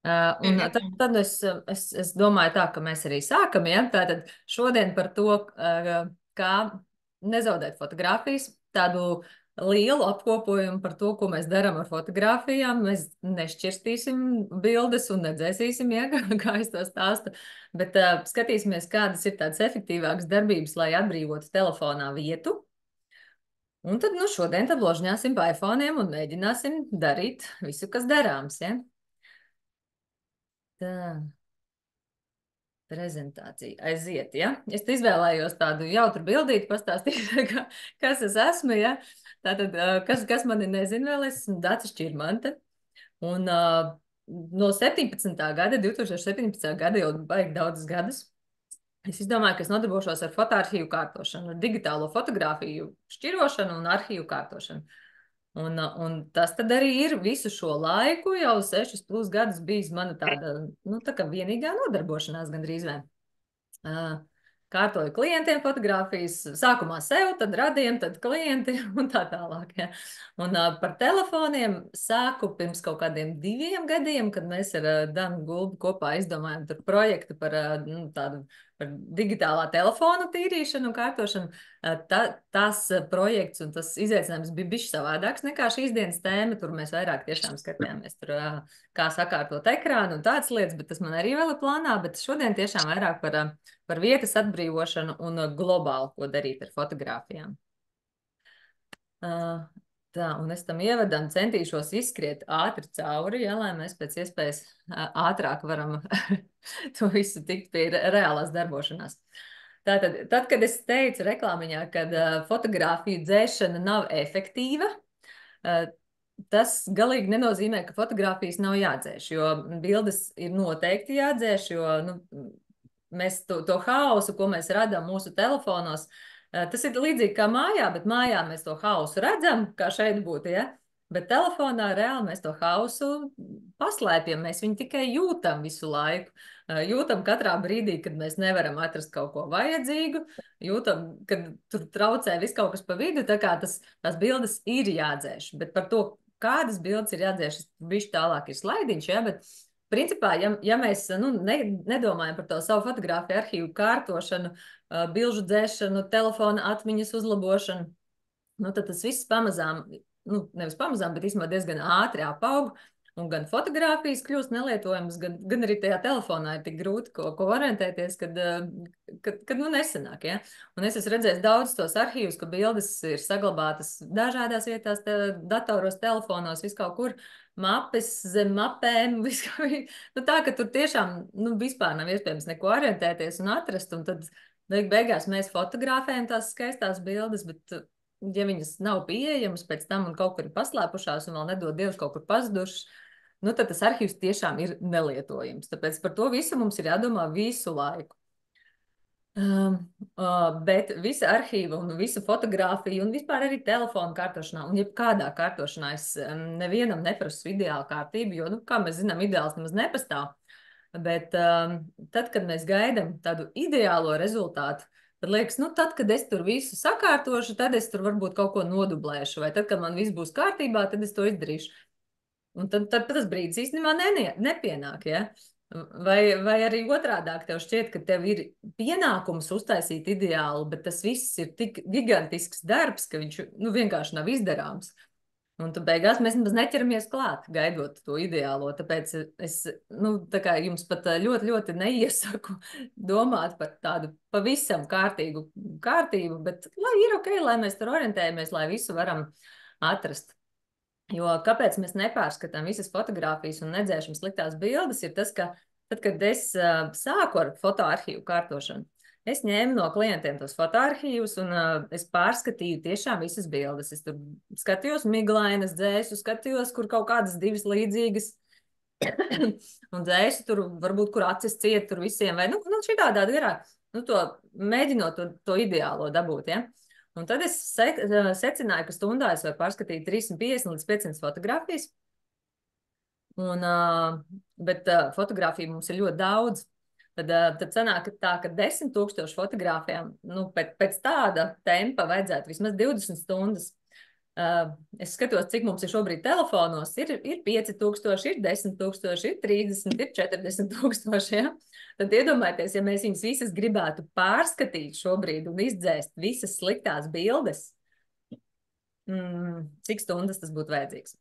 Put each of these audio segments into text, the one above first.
Un tad es domāju tā, ka mēs arī sākam, ja? Tātad šodien par to, kā nezaudēt fotogrāfijas, tādu lielu apkopojumu par to, ko mēs darām ar fotogrāfijām. Mēs nešķirstīsim bildes un nedzēsīsim, ja? Kā es to stāstu, bet skatīsimies, kādas ir tādas efektīvākas darbības, lai atbrīvotu telefonā vietu. Un tad, nu, šodien tad ložņāsim pa iPhone'iem un mēģināsim darīt visu, kas darāms, ja? Tā. Prezentācija aiziet, ja? Es izvēlējos tādu jautru bildīti, pastāstīt, kas es esmu, ja? Tātad, kas mani nezina vēl, es esmu Dace Šķirmante. Un no 2017. gada, jau baigi daudzus gadus, es izdomāju, ka es nodarbošos ar fotoarхīvu kārtošanu, ar digitālo fotografiju šķirošanu un arhīvu kārtošanu. Un tas tad arī ir visu šo laiku, jau 6+ gadus bijis mana tāda, nu, tā kā vienīgā nodarbošanās gandrīz vien. Kārtoju klientiem fotogrāfijas, sākumā sev, tad radiem, tad klienti un tā tālāk. Ja. Un par telefoniem sāku pirms kaut kādiem 2 gadiem, kad mēs ar Danu Gulbu kopā izdomājam tur projektu par tādu par digitālā telefona tīrīšanu un kārtošanu. Tas projekts un tas izaicinājums bija bišķi savādāks nekā šīs dienas tēma. Tur mēs vairāk tiešām skatījāmies tur, kā sakārtot ekrānu un tādas lietas, bet tas man arī vēl ir plānā, bet šodien tiešām vairāk par vietas atbrīvošanu un globāli, ko darīt ar fotogrāfijām. Tā, un es tam ievadam centīšos izskriet ātri cauri, ja, lai mēs pēc iespējas ātrāk varam to visu tikt pie reālās darbošanās. Tātad, tad, kad es teicu reklāmiņā, ka fotogrāfiju dzēšana nav efektīva, tas galīgi nenozīmē, ka fotogrāfijas nav jādzēš, jo bildes ir noteikti jādzēš, jo mēs to haosu, ko mēs radām mūsu telefonos, tas ir līdzīgi kā mājā, bet mājā mēs to haosu redzam, kā šeit būtu, ja? Bet telefonā reāli mēs to haosu paslēpjam, mēs viņu tikai jūtam visu laiku. Jūtam katrā brīdī, kad mēs nevaram atrast kaut ko vajadzīgu, jūtam, kad tur traucē viss kaut kas pa vidu, tā kā tās bildes ir jādzēš. Bet par to, kādas bildes ir jādzēš, bišķi tālāk ir slaidiņš, ja, bet principā, ja mēs nedomājam par to savu fotogrāfiju arhīvu kārtošanu, bilžu dzēšanu, telefona atmiņas uzlabošanu, nu, tad tas viss pamazām, nu, nevis pamazām, bet īstenībā diezgan ātri apaug, un gan fotogrāfijas kļūst nelietojamas, gan arī tajā telefonā ir tik grūti ko orientēties, kad nu nesanāk, ja? Un es esmu redzējis daudz tos arhīvus, ka bildes ir saglabātas dažādās vietās, datoros, telefonos, vis kaut kur, mapes zem mapēm, nu tā, ka tur tiešām, nu, vispār nav iespējams neko orientēties un atrast, un tad beigās mēs fotografējam tās skaistās bildes, bet ja viņas nav pieejamas pēc tam un kaut kur ir paslēpušās un vēl nedod Dievs kaut kur pazudušas, nu tad tas arhīvs tiešām ir nelietojams. Tāpēc par to visu mums ir jādomā visu laiku. Bet visa arhīva un visa fotografija un vispār arī telefona kārtošanā un jebkādā kārtošanā es nevienam neprasu ideālu kārtību, jo, nu, kā mēs zinām, ideāls nemaz nepastāv. Bet tad, kad mēs gaidām tādu ideālo rezultātu, tad liekas, nu tad, kad es tur visu sakārtošu, tad es tur varbūt kaut ko nodublēšu, vai tad, kad man viss būs kārtībā, tad es to izdarīšu. Un tad tas brīdis īstenībā nepienāk, ja? Vai arī otrādāk tev šķiet, ka tev ir pienākums uztaisīt ideālu, bet tas viss ir tik gigantisks darbs, ka viņš nu, vienkārši nav izdarāms. Un tad beigās mēs nemaz neķeramies klāt, gaidot to ideālo. Tāpēc es nu, tā kā jums pat ļoti, ļoti neiesaku domāt par tādu pavisam kārtīgu kārtību, bet lai ir ok, lai mēs tur orientējamies, lai visu varam atrast. Jo kāpēc mēs nepārskatām visas fotogrāfijas un nedzēšam sliktās bildes, ir tas, ka tad, kad es sāku ar fotoarhīvu kārtošanu, es ņēmu no klientiem tos fotoarhīvus un es pārskatīju tiešām visas bildes. Es tur skatījos miglainas dzēsu, skatījos, kur kaut kādas divas līdzīgas un dzēsu tur varbūt, kur acis ciet tur visiem, vai nu šitādā garā, nu to mēģinot to ideālo dabūt, ja. Un tad es secināju, ka stundā es varu pārskatīt 350 līdz 500 fotogrāfijas. Bet fotogrāfiju mums ir ļoti daudz. Tad sanāk tā, ka 10 000 fotogrāfijām, nu, pēc tāda tempa vajadzētu vismaz 20 stundas. Es skatos, cik mums ir šobrīd telefonos. Ir 5000, ir 10 000, ir 30, ir 40 000. Ja? Tad iedomājieties, ja mēs viņus visas gribētu pārskatīt šobrīd un izdzēst visas sliktās bildes, cik stundas tas būtu vajadzīgs.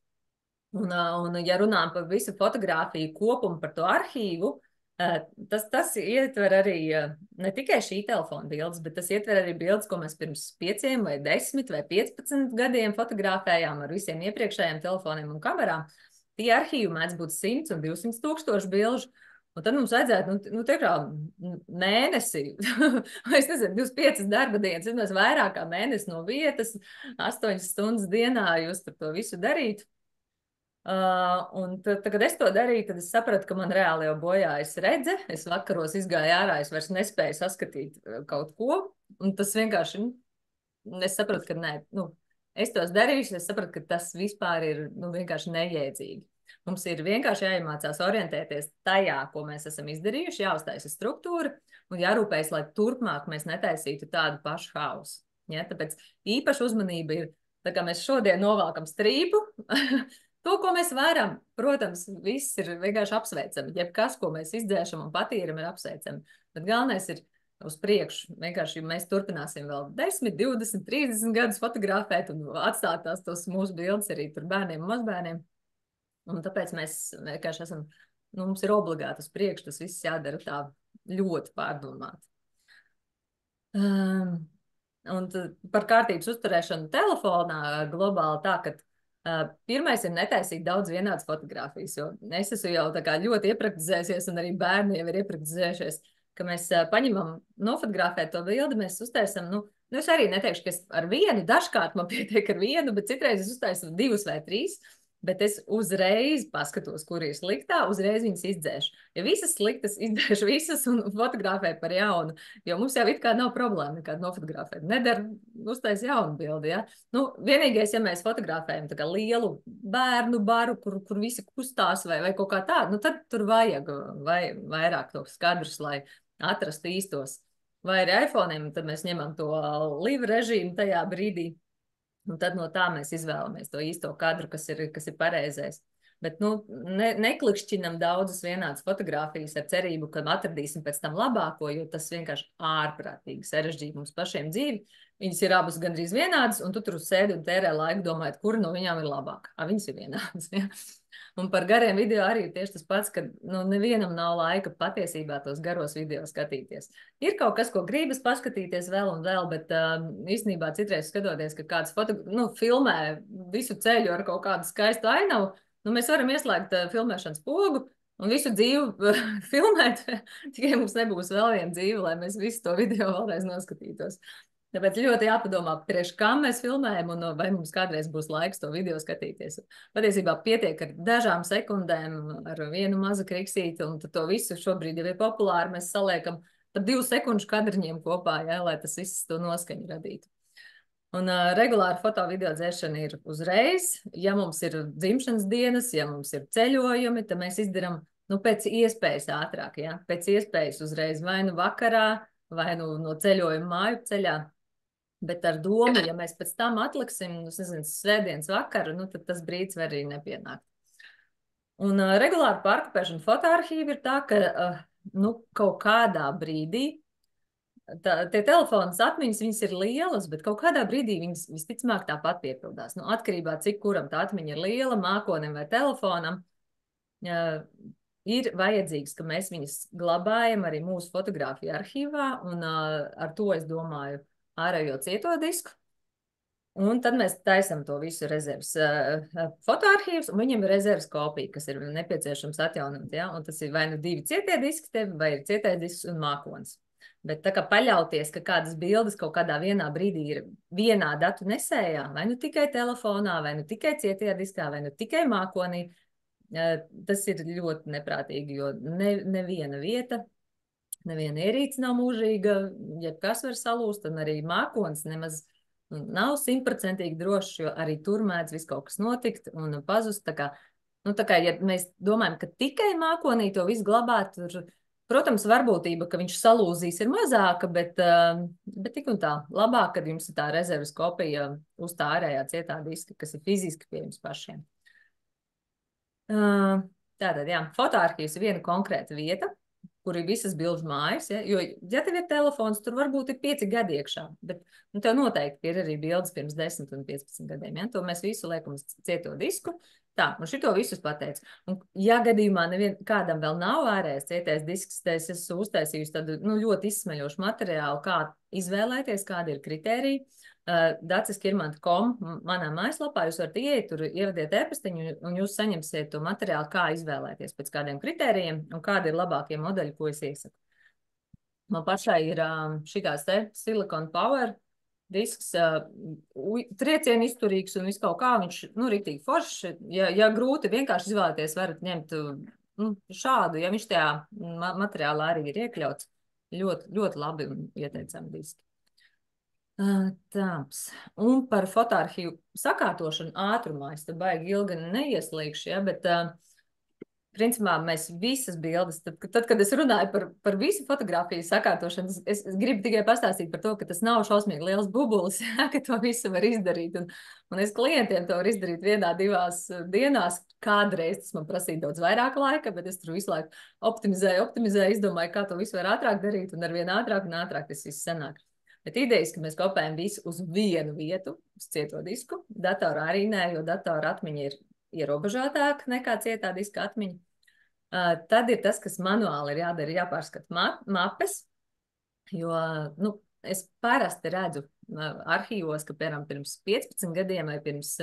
Un ja runājam par visu fotografiju kopumu, par to arhīvu, tas ietver arī ne tikai šī telefona bildes, bet tas ietver arī bildes, ko mēs pirms 5 vai 10 vai 15 gadiem fotografējām ar visiem iepriekšējiem telefoniem un kamerām. Tie arhīvi mēdz būt 100 un 200 tūkstoši bilžu. Un tad mums vajadzētu, mēnesi, es nezinu, 25 darba dienas, vismaz vairāk kā mēnesi no vietas, 8 stundas dienā jūs tur to visu darītu. Un tad, kad es to darīju, tad es sapratu, ka man reāli jau bojājas redze. Es vakaros izgāju ārā, es vairs nespēju saskatīt kaut ko. Un tas vienkārši, es sapratu, ka nē, es tos darīšu, es sapratu, ka tas vispār ir vienkārši nejēdzīgi. Mums ir vienkārši jāiemācās orientēties tajā, ko mēs esam izdarījuši, jāuztaisa struktūra un jārūpējas, lai turpmāk mēs netaisītu tādu pašu hausu. Ja? Tāpēc īpaši uzmanība ir, tā kā mēs šodien novalkam strīpu, to, ko mēs varam, protams, viss ir vienkārši apsveicami. Jebkas, ko mēs izdzēšam un patīram, ir apsveicami. Bet galvenais ir uz priekšu. Vienkārši mēs turpināsim vēl 10, 20, 30 gadus fotografēt un atstāt tos mūsu bildes arī tur bērniem un mazbērniem. Un tāpēc mēs vienkārši esam, mums ir obligāti uz priekšu, tas viss jādara tā ļoti pārdomāt. Un par kārtības uzturēšanu telefonā globāli tā, ka pirmais ir netaisīt daudz vienādas fotogrāfijas, jo es esmu jau tā kā ļoti iepraktizējusies un arī bērni jau ir iepraktizējušies, ka mēs paņemam nofotografēt to bildi, mēs uztaisam, es arī neteikšu, ka es ar vienu, dažkārt man pietiek ar vienu, bet citreiz es uztaisu 2 vai 3, bet es uzreiz paskatos, kur ir sliktā, uzreiz viņas izdzēšu. Ja visas sliktas, izdzēšu visas un fotografēju par jaunu, jo mums jau it kā nav problēma nekāda nofotografēt. Nedara uztais jaunu bildi, ja? Vienīgais, ja mēs fotografējam tā kā lielu bērnu baru, kur visi kustās vai kaut kā tādu, tad tur vajag vairāk tos kadrus, lai atrastu īstos. Vai ar iPhone'iem, tad mēs ņemam to live režīmu tajā brīdī. Un tad no tā mēs izvēlamies to īsto kadru, kas ir pareizais. Bet neklikšķinam daudzas vienādas fotogrāfijas ar cerību, ka atradīsim pēc tam labāko, jo tas vienkārši ārprātīgi sarežģīja mums pašiem dzīvi. Viņas ir abas gandrīz vienādas, un tu tur sēdi un tērē laiku domājot, kura no viņām ir labāka. Viņas ir vienādas. Ja? Un par gariem video arī ir tieši tas pats, ka nevienam nav laika patiesībā tos garos video skatīties. Ir kaut kas, ko gribas paskatīties vēl un vēl, bet īstenībā citreiz skatoties, ka kāds filmē visu ceļu ar kaut kādu skaistu ainavu, mēs varam ieslēgt filmēšanas pogu un visu dzīvi filmēt, tikai mums nebūs vēl viena dzīve, lai mēs visu to video vēlreiz noskatītos. Tāpēc ļoti jāpadomā, priekš kam mēs filmējam un vai mums kādreiz būs laiks to video skatīties. Patiesībā pietiek ar dažām sekundēm, ar vienu mazu kriksīti, un to visu šobrīd jau ir populāri. Mēs saliekam par 2 sekundžu kadriņiem kopā, ja, lai tas viss to noskaņu radītu. Un regulāra foto-video dzēšana ir uzreiz. Ja mums ir dzimšanas dienas, ja mums ir ceļojumi, tad mēs izdaram pēc iespējas ātrāk, ja? Pēc iespējas uzreiz vai vakarā, vai no ceļojuma māju ceļā. Bet ar domu, ja mēs pēc tam atliksim, svētdienas vakaru, tad tas brīdis var arī nepienākt. Un regulāri pārkopēšana fotoarhīvi ir tā, ka kaut kādā brīdī tie telefonas atmiņas, viņas ir lielas, bet kaut kādā brīdī viņas visticamāk tāpat piepildās. Atkarībā, cik kuram tā atmiņa ir liela, mākonim vai telefonam, ir vajadzīgs, ka mēs viņas glabājam arī mūsu fotogrāfiju arhīvā, un ar to es domāju ārējo cieto disku. Un tad mēs taisam to visu rezerves fotoarhīvus, un viņam ir rezerves kopija, kas ir nepieciešams atjaunot. Ja? Un tas ir vai 2 cietie diski tev, vai ir cietais disks un mākonis. Bet tā kā paļauties, ka kādas bildes kaut kādā vienā brīdī ir vienā datu nesējā, vai tikai telefonā, vai tikai cietajā diskā, vai tikai mākonī, tas ir ļoti neprātīgi, jo neviena vieta, neviena ierīce nav mūžīga, jebkas var salūst, un arī mākonis nemaz nav 100% drošs, jo arī tur mēdz viss kaut kas notikt un pazust. Tā kā, ja mēs domājam, ka tikai mākonī to visu glabāt, tur Protams, varbūtība, ka viņš salūzīs, ir mazāka, bet tik un tā labāk, kad jums ir tā rezerves kopija uz tā ārējā cietā diska, kas ir fiziski pie jums pašiem. Tātad, jā, fotoarhīvs ir viena konkrēta vieta, kur ir visas bildes mājas, ja? Jo, ja tev ir telefons, tur varbūt ir 5 gadi iekšā, bet tev noteikti ir arī bildes pirms 10 un 15 gadiem, ja? To mēs visu liekam uz cieto disku. Tā, un šito visus pateicu. Un, ja gadījumā kādam vēl nav ārējais cietais disks, tad es esmu uztaisījusi tādu ļoti izsmeļošu materiālu, kā izvēlēties, kādi ir kritēriji. daciskirmanta.com manā mājaslapā jūs varat ieiet, tur ievadiet e-pastiņu un jūs saņemsiet to materiālu, kā izvēlēties pēc kādiem kritērijiem un kādi ir labākie modeļi, ko es iesaku. Man pašai ir šitās te Silicon Power disks, triecienu izturīgs un viss kaut kā, viņš, riktīgi foršs. Ja grūti vienkārši izvēlēties, varat ņemt šādu, ja viņš tajā materiālā arī ir iekļauts. Ļoti, ļoti labi un ieteicami diski. Tāps. Un par fotoarhīvu sakārtošanu ātrumā es te baigi ilgi neieslīgšu, ja, bet principā mēs visas bildes, tad kad es runāju par visu fotografiju sakārtošanu, es gribu tikai pastāstīt par to, ka tas nav šausmīgi liels bubulis, ja, ka to visu var izdarīt. Un es klientiem to varu izdarīt 1-2 dienās. Kādreiz tas man prasīja daudz vairāk laika, bet es tur visu laiku optimizēju, izdomāju, kā to visu var ātrāk darīt, un arvien ātrāk un ātrāk tas viss sanāk. Bet idejas, ka mēs kopējam visu uz vienu vietu, uz cieto disku, datorā arī nē, jo datora atmiņa ir ierobežotāka nekā cietā diska atmiņa. Tad ir tas, kas manuāli ir jādara, jāpārskata mapes, jo es parasti redzu arhīvos, ka piemēram pirms 15 gadiem vai pirms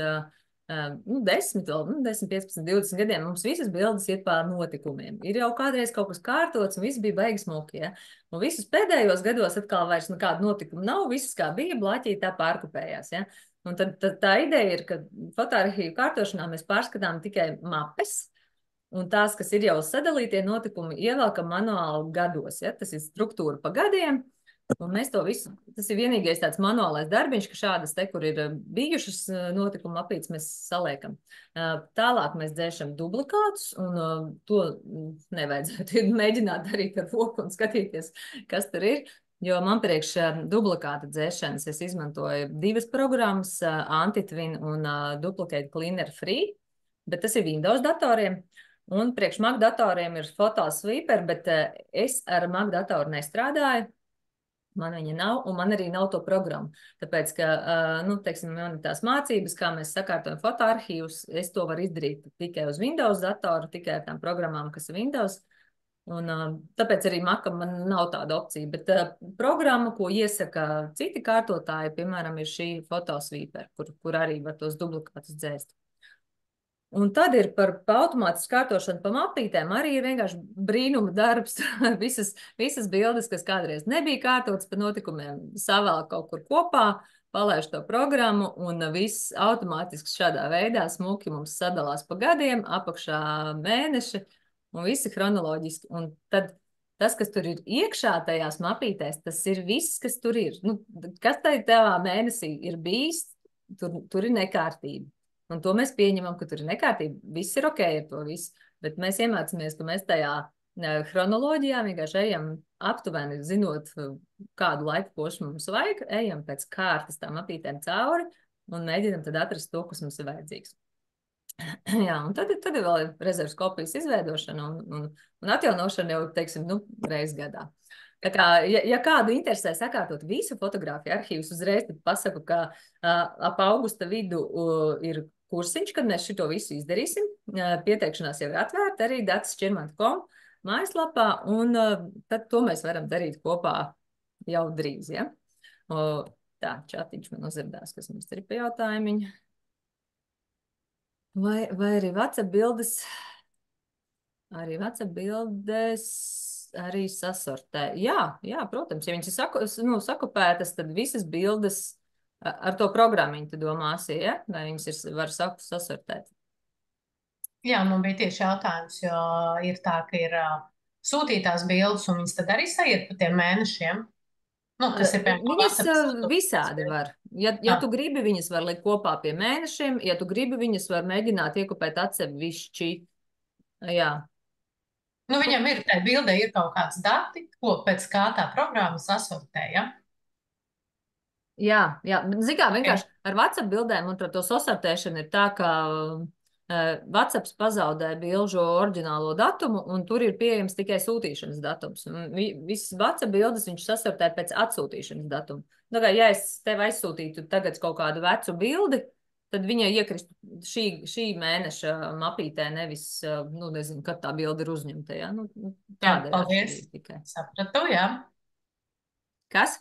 10, 15, 20 gadiem mums visas bildes iet pār notikumiem. Ir jau kādreiz kaut kas kārtots un viss bija baigi smuki, ja? Un visus pēdējos gados atkal vairs nekāda notikuma nav, viss kā bija, blāķī tā pārkopējās, ja? Un tad tā ideja ir, ka fotoarhīvu kārtošanā mēs pārskatām tikai mapes, un tās, kas ir jau sadalītie notikumi, ievelkam manuāli gados, ja? Tas ir struktūra pa gadiem. Un mēs to visu, tas ir vienīgais tāds manuālais darbiņš, ka šādas te, kur ir bijušas notikuma mapītes, mēs saliekam. Tālāk mēs dzēšam duplikātus, un to nevajadzētu mēģināt darīt ar roku un skatīties, kas tur ir. Jo man priekš duplikāta dzēšanas es izmantoju 2 programmas, Antitvin un Duplicate Cleaner Free, bet tas ir Windows datoriem. Un priekš Mac datoriem ir Photosweeper, bet es ar Mac datoru nestrādāju. Man viņa nav, un man arī nav to programmu. Tāpēc, ka, teiksim, man ir tās mācības, kā mēs sakārtojam fotoarhīvus, es to varu izdarīt tikai uz Windows datoru, tikai ar tām programmām, kas ir Windows. Un tāpēc arī Macam man nav tāda opcija. Bet programma, ko iesaka citi kārtotāji, piemēram, ir šī Photosweeper, kur arī var tos duplikātus dzēst. Un tad ir par automātisku kārtošanu pa mapītēm arī ir vienkārši brīnuma darbs. visas bildes, kas kādreiz nebija kārtotas pa notikumiem, savēl kaut kur kopā, palaiž to programmu un viss automātiski šādā veidā smuki mums sadalās pa gadiem, apakšā mēneši un visi chronoloģiski. Un tad tas, kas tur ir iekšā tajās mapītēs, tas ir viss, kas tur ir. Kas tavā mēnesī ir bijis, tur ir nekārtība. Un to mēs pieņemam, ka tur ir nekārtība. Viss ir ok ar to visu, bet mēs iemācāmies, ka mēs tajā chronoloģijā vienkārši ejam aptuveni, zinot, kādu laiku posmu mums vajag, ejam pēc kārtas tām apītēm cauri un mēģinam tad atrast to, kas mums ir vajadzīgs. Jā, un tad ir vēl rezerves kopijas izveidošana un atjaunošana jau, teiksim, reiz gadā. Tā kā, ja kādu interesē sakārtot visu fotografiju arhīvus, uzreiz tad pasaku, ka ap augusta vidu ir kursiņš, kad mēs šito visu izdarīsim. Pieteikšanās jau ir atvērta arī daciskirmanta.com mājaslapā, un tad to mēs varam darīt kopā jau drīz, ja? Tā, čatiņš man uzrādās, kas mums ir pie jautājumiņa. Vai arī WhatsApp bildes? Arī WhatsApp bildes arī sasortē. Jā, protams, ja viņas ir sakopētas, tad visas bildes ar to programmiņu tu domāsi, ja? Vai viņas var sasortēt? Jā, man bija tieši jautājums, jo ir tā, ka ir sūtītās bildes, un viņas tad arī saiet pa tiem mēnešiem. Tas ir viņas visādi var. Ja tu gribi, viņas var likt kopā pie mēnešiem, ja tu gribi, viņas var mēģināt iekopēt atsevišķi. Jā. Nu, viņam ir, tai bildē ir kaut kāds dati, ko pēc kā tā programma sasortē, ja? Jā, jā. Zini, kā Okay. vienkārši ar WhatsApp bildēm un ar to sasortēšanu ir tā, ka WhatsApp pazaudē bilžu oriģinālo datumu, un tur ir pieejams tikai sūtīšanas datums. Visas WhatsApp bildes viņš sasortē pēc atsūtīšanas datuma. Tā kā, ja es tev aizsūtītu tagad kaut kādu vecu bildi, tad viņai iekristu šī mēneša mapītē, nevis, nu, nezinu, kad tā bilde ir uzņemta. Ja? Nu, Jā, tāda ir paldies. atšķirība tikai. Sapratu, jā. Kas?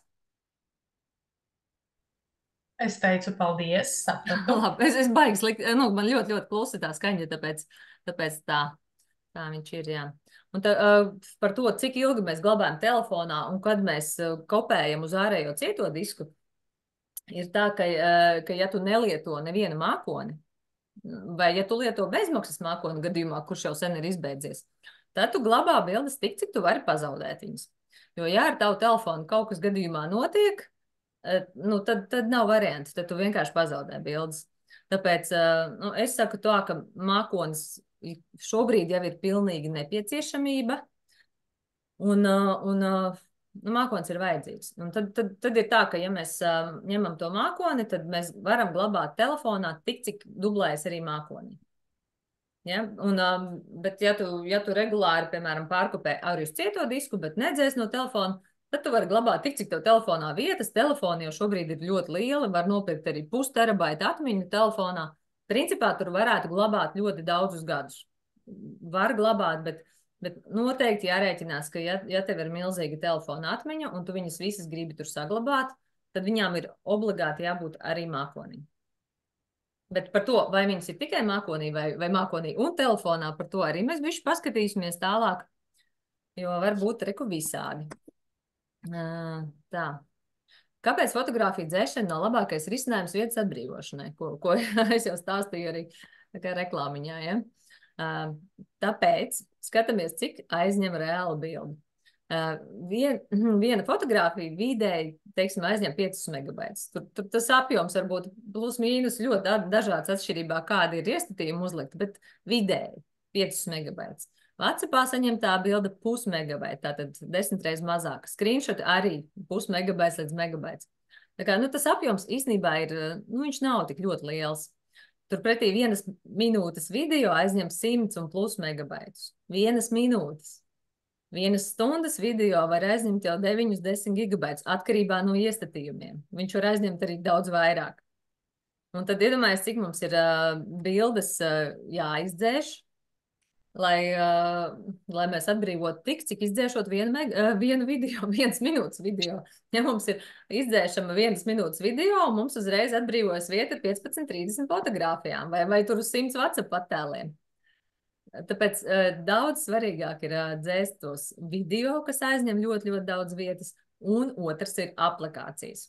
Es teicu paldies, sapratu. Labi, es baigi slikti, nu, man ļoti, ļoti klusi tā skaņa, tāpēc tā viņš ir, jā. Un tā, par to, cik ilgi mēs glabājam telefonā un kad mēs kopējam uz ārējo cieto disku, ir tā, ka ja tu nelieto nevienu mākoni, vai ja tu lieto bezmaksas mākoni gadījumā, kurš jau sen ir izbeidzies, tad tu glabā bildes tik, cik tu vari pazaudēt viņas. Jo, ja ar tavu telefonu kaut kas gadījumā notiek, nu, tad nav variants, tad tu vienkārši pazaudē bildes. Tāpēc nu, es saku tā, ka mākonis šobrīd jau ir pilnīgi nepieciešamība, un nu, mākonis ir vajadzīgs. Un tad ir tā, ka ja mēs ņemam to mākoni, tad mēs varam glabāt telefonā tik, cik dublējas arī mākonī. Ja? Bet ja tu regulāri, piemēram, pārkopē arī uz cieto disku, bet nedzēs no telefona, tad tu vari glabāt tik, cik tev telefonā vietas. Telefoni jau šobrīd ir ļoti lieli, var nopirkt arī pusterabaita atmiņu telefonā. Principā tur varētu glabāt ļoti daudzus gadus. Var glabāt, bet noteikti jārēķinās, ka ja tev ir milzīga telefona atmiņa un tu viņas visas gribi tur saglabāt, tad viņām ir obligāti jābūt arī mākonī. Bet par to, vai viņas ir tikai mākonī vai mākonī un telefonā, par to arī mēs bišķi paskatīsimies tālāk, jo var būt reku visādi. Tā. Kāpēc fotografija dzēšana nav labākais risinājums vietas atbrīvošanai, ko es jau stāstīju arī reklāmiņā, ja? Tāpēc skatāmies, cik aizņem reāla bildi. Viena fotografija vidēji, teiksim, aizņem 5 megabaitus. Tur tas apjoms var būt plus mīnus ļoti dažāds atšķirībā, kāda ir iestatījuma uzlikta, bet vidēji 5 megabaitus. WhatsAppā saņemtā bilde pusmegabaita, tātad 10 reizes mazāka. Screenshot arī pusmegabaits līdz megabaits. Tā kā, nu, tas apjoms īstenībā ir, nu, viņš nav tik ļoti liels. Turpretī 1 minūtes video aizņem 100 un plus megabaitus. 1 minūtes. 1 stundas video var aizņemt jau 9-10 gigabaitus atkarībā no iestatījumiem. Viņš var aizņemt arī daudz vairāk. Un tad iedomājies, cik mums ir bildes jāizdzēš, lai mēs atbrīvotu tik, cik izdzēšot vienu video, 1 minūtes video. Ja mums ir izdzēšama 1 minūtes video, mums uzreiz atbrīvojas vieta 15-30 fotogrāfijām vai tur uz 100 WhatsApp attēliem. Tāpēc daudz svarīgāk ir dzēst tos video, kas aizņem ļoti, ļoti daudz vietas, un otrs ir aplikācijas,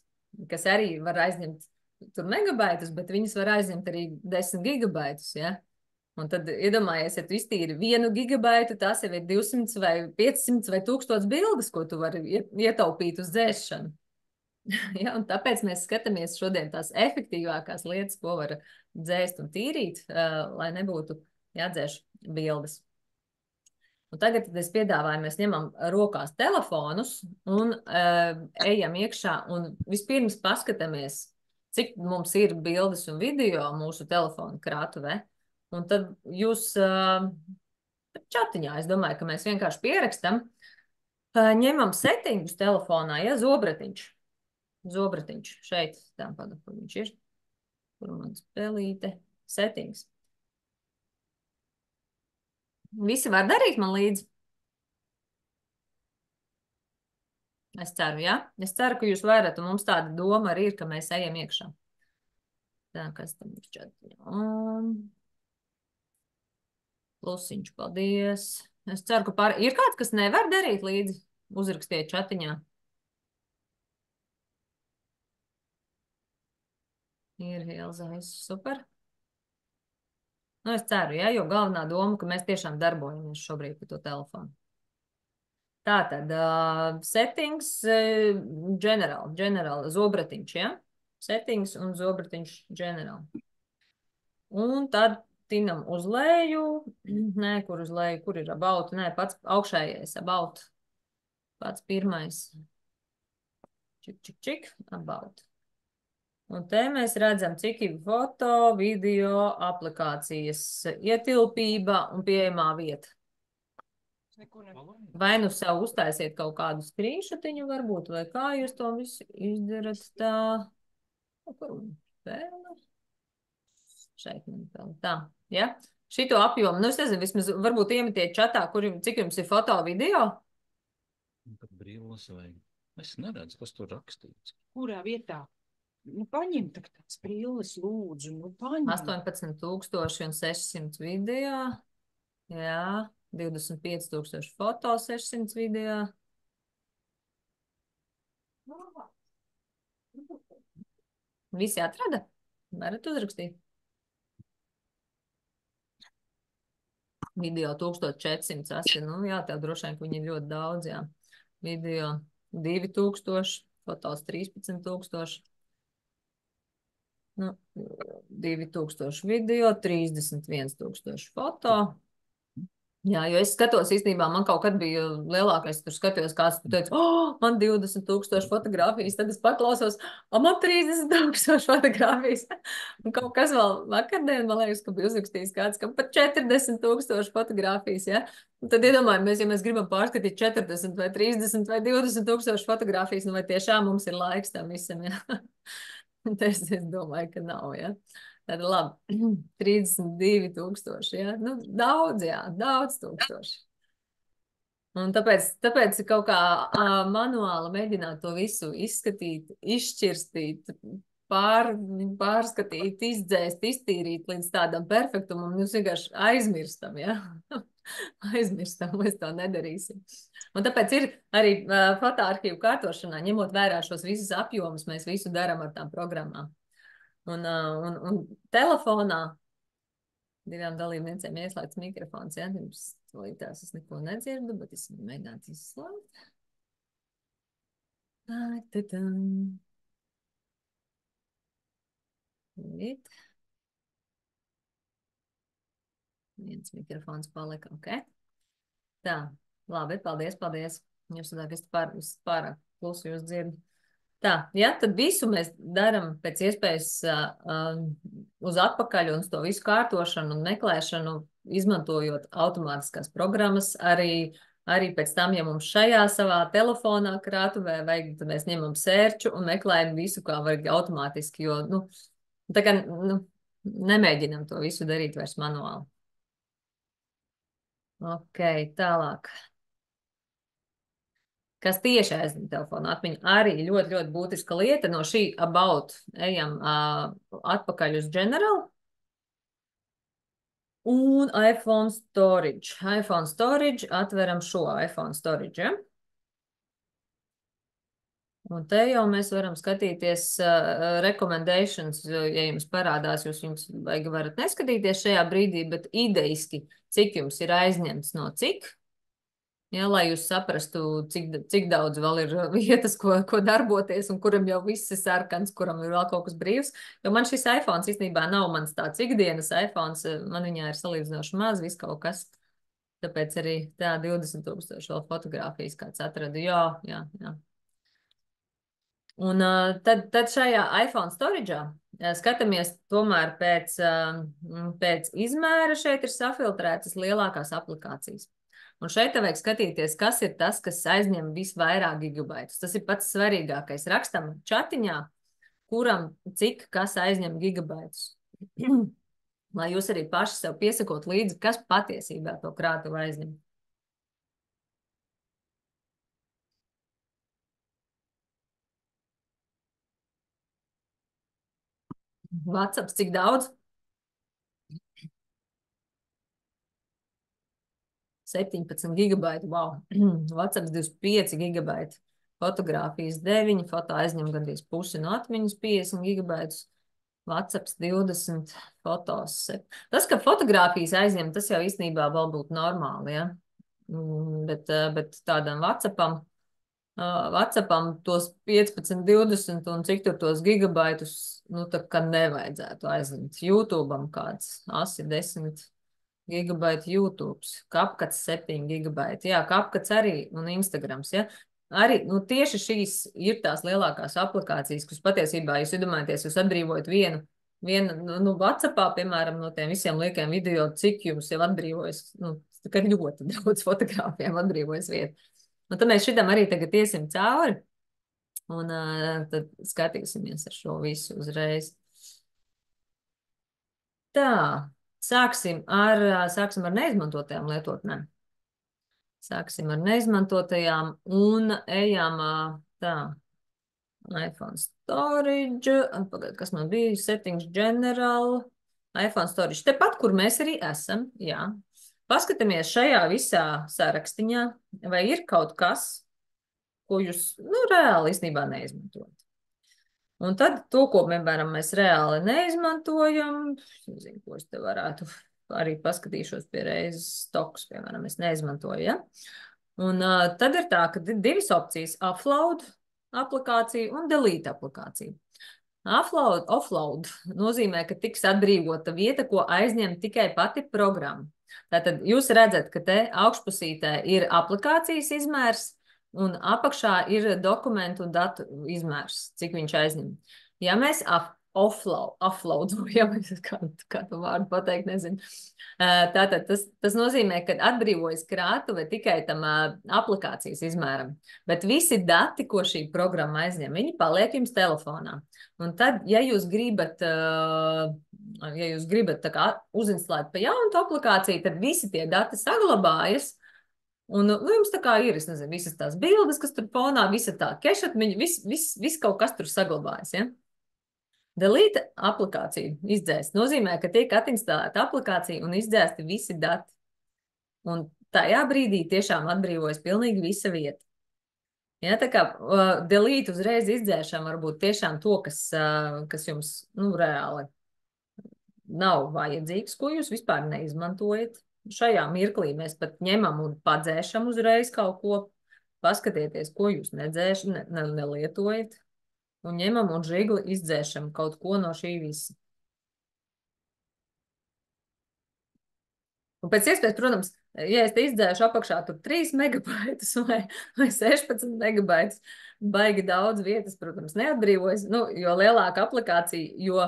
kas arī var aizņemt tur megabaitus, bet viņas var aizņemt arī 10 gigabaitus, ja? Un tad iedomājies, ja tu iztīri 1 gigabaitu, tas jau ir 200 vai 500 vai 1000 bildes, ko tu vari ietaupīt uz dzēšanu. Ja, un tāpēc mēs skatāmies šodien tās efektīvākās lietas, ko var dzēst un tīrīt, lai nebūtu jādzēš bildes. Un tagad es piedāvāju, mēs ņemam rokās telefonus un ejam iekšā un vispirms paskatāmies, cik mums ir bildes un video mūsu telefonu krātuvē. Un tad jūs čatiņā, es domāju, ka mēs vienkārši pierakstam, ņemam settingus telefonā, ja, zobratiņš, šeit, tā pada, kur viņš ir, kur man spēlīte, settings. Visi var darīt man līdzi? Es ceru, ja? Es ceru, ka jūs varat, un mums tāda doma arī ir, ka mēs ejam iekšā. Tā, kas tam ir čatiņā? Plusiņš, paldies. Es ceru, ka ir kāds, kas nevar darīt līdzi. Uzrakstiet čatiņā. Ir Ilza, viss super. Nu, es ceru, ja, jo galvenā doma, ka mēs tiešām darbojamies šobrīd par to telefonu. Tātad, settings, general, zobratiņš, ja? Settings un zobratiņš general. Un tad tinam uz leju. Nē, kur uz leju, kur ir about? Nē, pats augšējais about. Pats pirmais. Čik, about. Un te mēs redzam, cik ir foto, video, aplikācijas ietilpība un pieejamā vieta. Vai nu sev uztaisiet kaut kādu screenshottiņu varbūt, vai kā jūs to visu izdarat tā. Šeit man vēl tā, ja? Šito apjomu, nu es nezinu, vismaz varbūt iemetiet čatā, cik jums ir foto, video? Pat brīvos vajag. Es neredzu, kas tur rakstīts. Kurā vietā? Nu, paņem tāds brilles, lūdzu, nu, paņem. 18,600 video, jā, 25,000 foto, 600 video. Visi atrada? Varat uzrakstīt? Video 1400, nu jā, tev droši vien, ka viņi ir ļoti daudz, jā. Video 2000, fotos 13,000. Nu, 2000 video, 31,000 foto. Jā, jo es skatos, īstenībā man kaut kad bija lielākais, tur skatījos, kāds tu teica, man 20,000 fotogrāfijas, tad es paklausos, man 30,000 fotogrāfijas. Un kaut kas vēl vakardien, man liekas, ka bija uzrakstījis kāds, ka pat 40,000 fotogrāfijas, ja? Un tad iedomājamies, ja mēs gribam pārskatīt 40 vai 30 vai 20,000 fotogrāfijas, nu vai tiešām mums ir laiks tam visam, ja? Es domāju, ka nav, ja? Tad labi, 32,000, ja? Nu, daudz, jā, daudz tūkstoši. Un tāpēc kaut kā manuāli mēģināt to visu izskatīt, izšķirstīt, pārskatīt, izdzēst, iztīrīt līdz tādam perfektumam, mēs vienkārši aizmirstam, ja? Aizmirstam, mēs to nedarīsim. Un tāpēc ir arī fotoarkīvu kārtošanā, ņemot vērā šos visus apjomus, mēs visu daram ar tām programmām. Un telefonā divām dalībniecēm ieslēgts mikrofons, ja? Tās es neko nedzirdu, bet es mēģinātu izslēgt. Viens mikrofons palika, ok. Tā, labi, paldies. Jūs sadāk, es pārāk klusu jūs dzirdu. Tā, ja, tad visu mēs daram pēc iespējas uz atpakaļ un uz to visu kārtošanu un meklēšanu, izmantojot automātiskās programmas, arī pēc tam, ja mums šajā savā telefonā krātuvē vajag, tad mēs ņemam sērču un meklējam visu, kā vajag automātiski, jo, nu, tā kā, nu, nemēģinam to visu darīt vairs manuāli. Ok, tālāk. Kas tieši aizņem telefonu atmiņu, arī ļoti, ļoti būtiska lieta. No šī about ejam atpakaļ uz general. Un iPhone storage. iPhone storage, atveram šo iPhone storage, ja? Un te jau mēs varam skatīties recommendations, ja jums parādās, jūs jums varat neskatīties šajā brīdī, bet ideiski, cik jums ir aizņemts no cik. Ja, lai jūs saprastu, cik daudz vēl ir vietas, ko darboties, un kuram jau viss ir sarkans, kuram ir vēl kaut kas brīvs. Jo man šis iPhones īstenībā nav mans tāds ikdienas iPhones, man viņā ir salīdzinoši maz, viss kaut kas. Tāpēc arī tā 20,000 vēl fotogrāfijas kāds atrada. Jā. Un tad šajā iPhone storage'ā skatāmies tomēr pēc izmēra šeit ir safiltrētas lielākās aplikācijas. Un šeit vajag skatīties, kas ir tas, kas aizņem visvairāk gigabaitus. Tas ir pats svarīgākais. Rakstam čatiņā, kuram cik kas aizņem gigabaitus. Lai jūs arī paši sev piesakot līdzi, kas patiesībā to krātuvu aizņem. WhatsApp cik daudz? 17 gigabaiti, wow. WhatsApp 25 gigabaiti, fotogrāfijas 9, foto aizņem gandrīz pusi no atmiņas 50 gigabaitus, WhatsApp 20, fotos. Tas, ka fotogrāfijas aizņem, tas jau īstenībā vēl būtu normāli, ja? Bet tādam WhatsAppam WhatsAppam tos 15, 20 un cik tur tos gigabaitus, nu, tā kā nevajadzētu aizņemt. YouTube'am kāds 10 gigabaiti YouTube's, CapCuts 7 gigabaiti, jā, CapCuts arī un Instagrams, ja. Arī, nu, tieši šīs ir tās lielākās aplikācijas, kuras patiesībā, jūs iedomājaties, jūs atbrīvojat vienu WhatsAppā, piemēram, no tiem visiem liekiem video, cik jums jau atbrīvojas, nu, tā kā ļoti daudz fotogrāfiem atbrīvojas vietu. Un tad mēs šitam arī tagad iesim cauri, un tad skatīsimies ar šo visu uzreiz. Tā, sāksim ar neizmantotajām lietotnēm. Sāksim ar neizmantotajām un ejam tā. iPhone Storage, pagad, kas man bija, Settings General, iPhone Storage. Tepat, kur mēs arī esam, jā. Paskatāmies šajā visā sarakstiņā, vai ir kaut kas, ko jūs, nu, reāli īstenībā neizmantojat. Un tad to, ko, piemēram, mēs reāli neizmantojam, nezinu, ko es te varētu arī paskatīšos pie reizes stoks, piemēram, es neizmantoju, ja? Un tad ir tā, ka divas opcijas - offload aplikācija un delete aplikācija. Offload nozīmē, ka tiks atbrīvota vieta, ko aizņem tikai pati programma. Tātad jūs redzat, ka te augšpusītē ir aplikācijas izmērs un apakšā ir dokumentu un datu izmērs, cik viņš aizņem. Ja mēs offloadojam, kā tu vārdu pateikt, nezinu. Tātad tas nozīmē, ka atbrīvojas krātuve tikai tam aplikācijas izmēram, bet visi dati, ko šī programma aizņem, viņi paliek jums telefonā. Un tad, ja jūs gribat tā kā uzinstalēt pa jaunu aplikāciju, tad visi tie dati saglabājas, un nu, jums tā kā ir, es nezinu, visas tās bildes, kas tur fonā, visa tā kešatmiņa, viss kaut kas tur saglabājas, ja? Delete aplikāciju izdzēst nozīmē, ka tiek atinstalēta aplikācija un izdzēsti visi dati. Un tajā brīdī tiešām atbrīvojas pilnīgi visa vieta. Ja, tā kā delete uzreiz izdzēšam varbūt tiešām to, kas jums, nu, reāli nav vajadzīgs, ko jūs vispār neizmantojat. Šajā mirklī mēs pat ņemam un padzēšam uzreiz kaut ko, paskatieties, ko jūs nelietojat. Un ņemam un žigli izdzēšam kaut ko no šī visa. Un pēc iespējas, protams, ja es te izdzēšu apakšā tur 3 megabaitus vai 16 megabaitus, baigi daudz vietas, protams, neatbrīvojas, nu, jo lielāka aplikācija, jo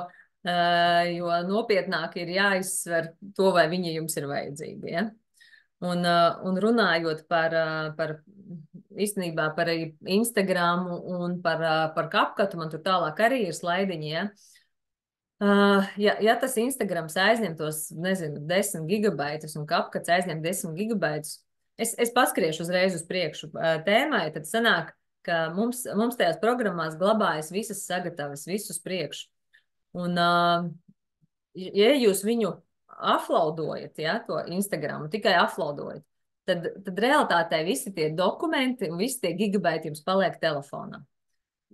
nopietnāk ir jāizsver to, vai viņi jums ir vajadzīgi, ja? Un runājot par īstenībā par Instagramu un par CapCutu, man tur tālāk arī ir slaidiņi, ja? Ja tas Instagrams aizņem tos, nezinu, 10 gigabaitus un CapCuts aizņem 10 gigabaitus, es paskriešu uzreiz uz priekšu tēmai, tad sanāk, ka mums tajās programmās glabājas visas sagatavas, visus priekšu. Un, ja jūs viņu offloadojat, ja, to Instagramu, tikai offloadojat, tad realitātē visi tie dokumenti un visi tie gigabaiti jums paliek telefonā.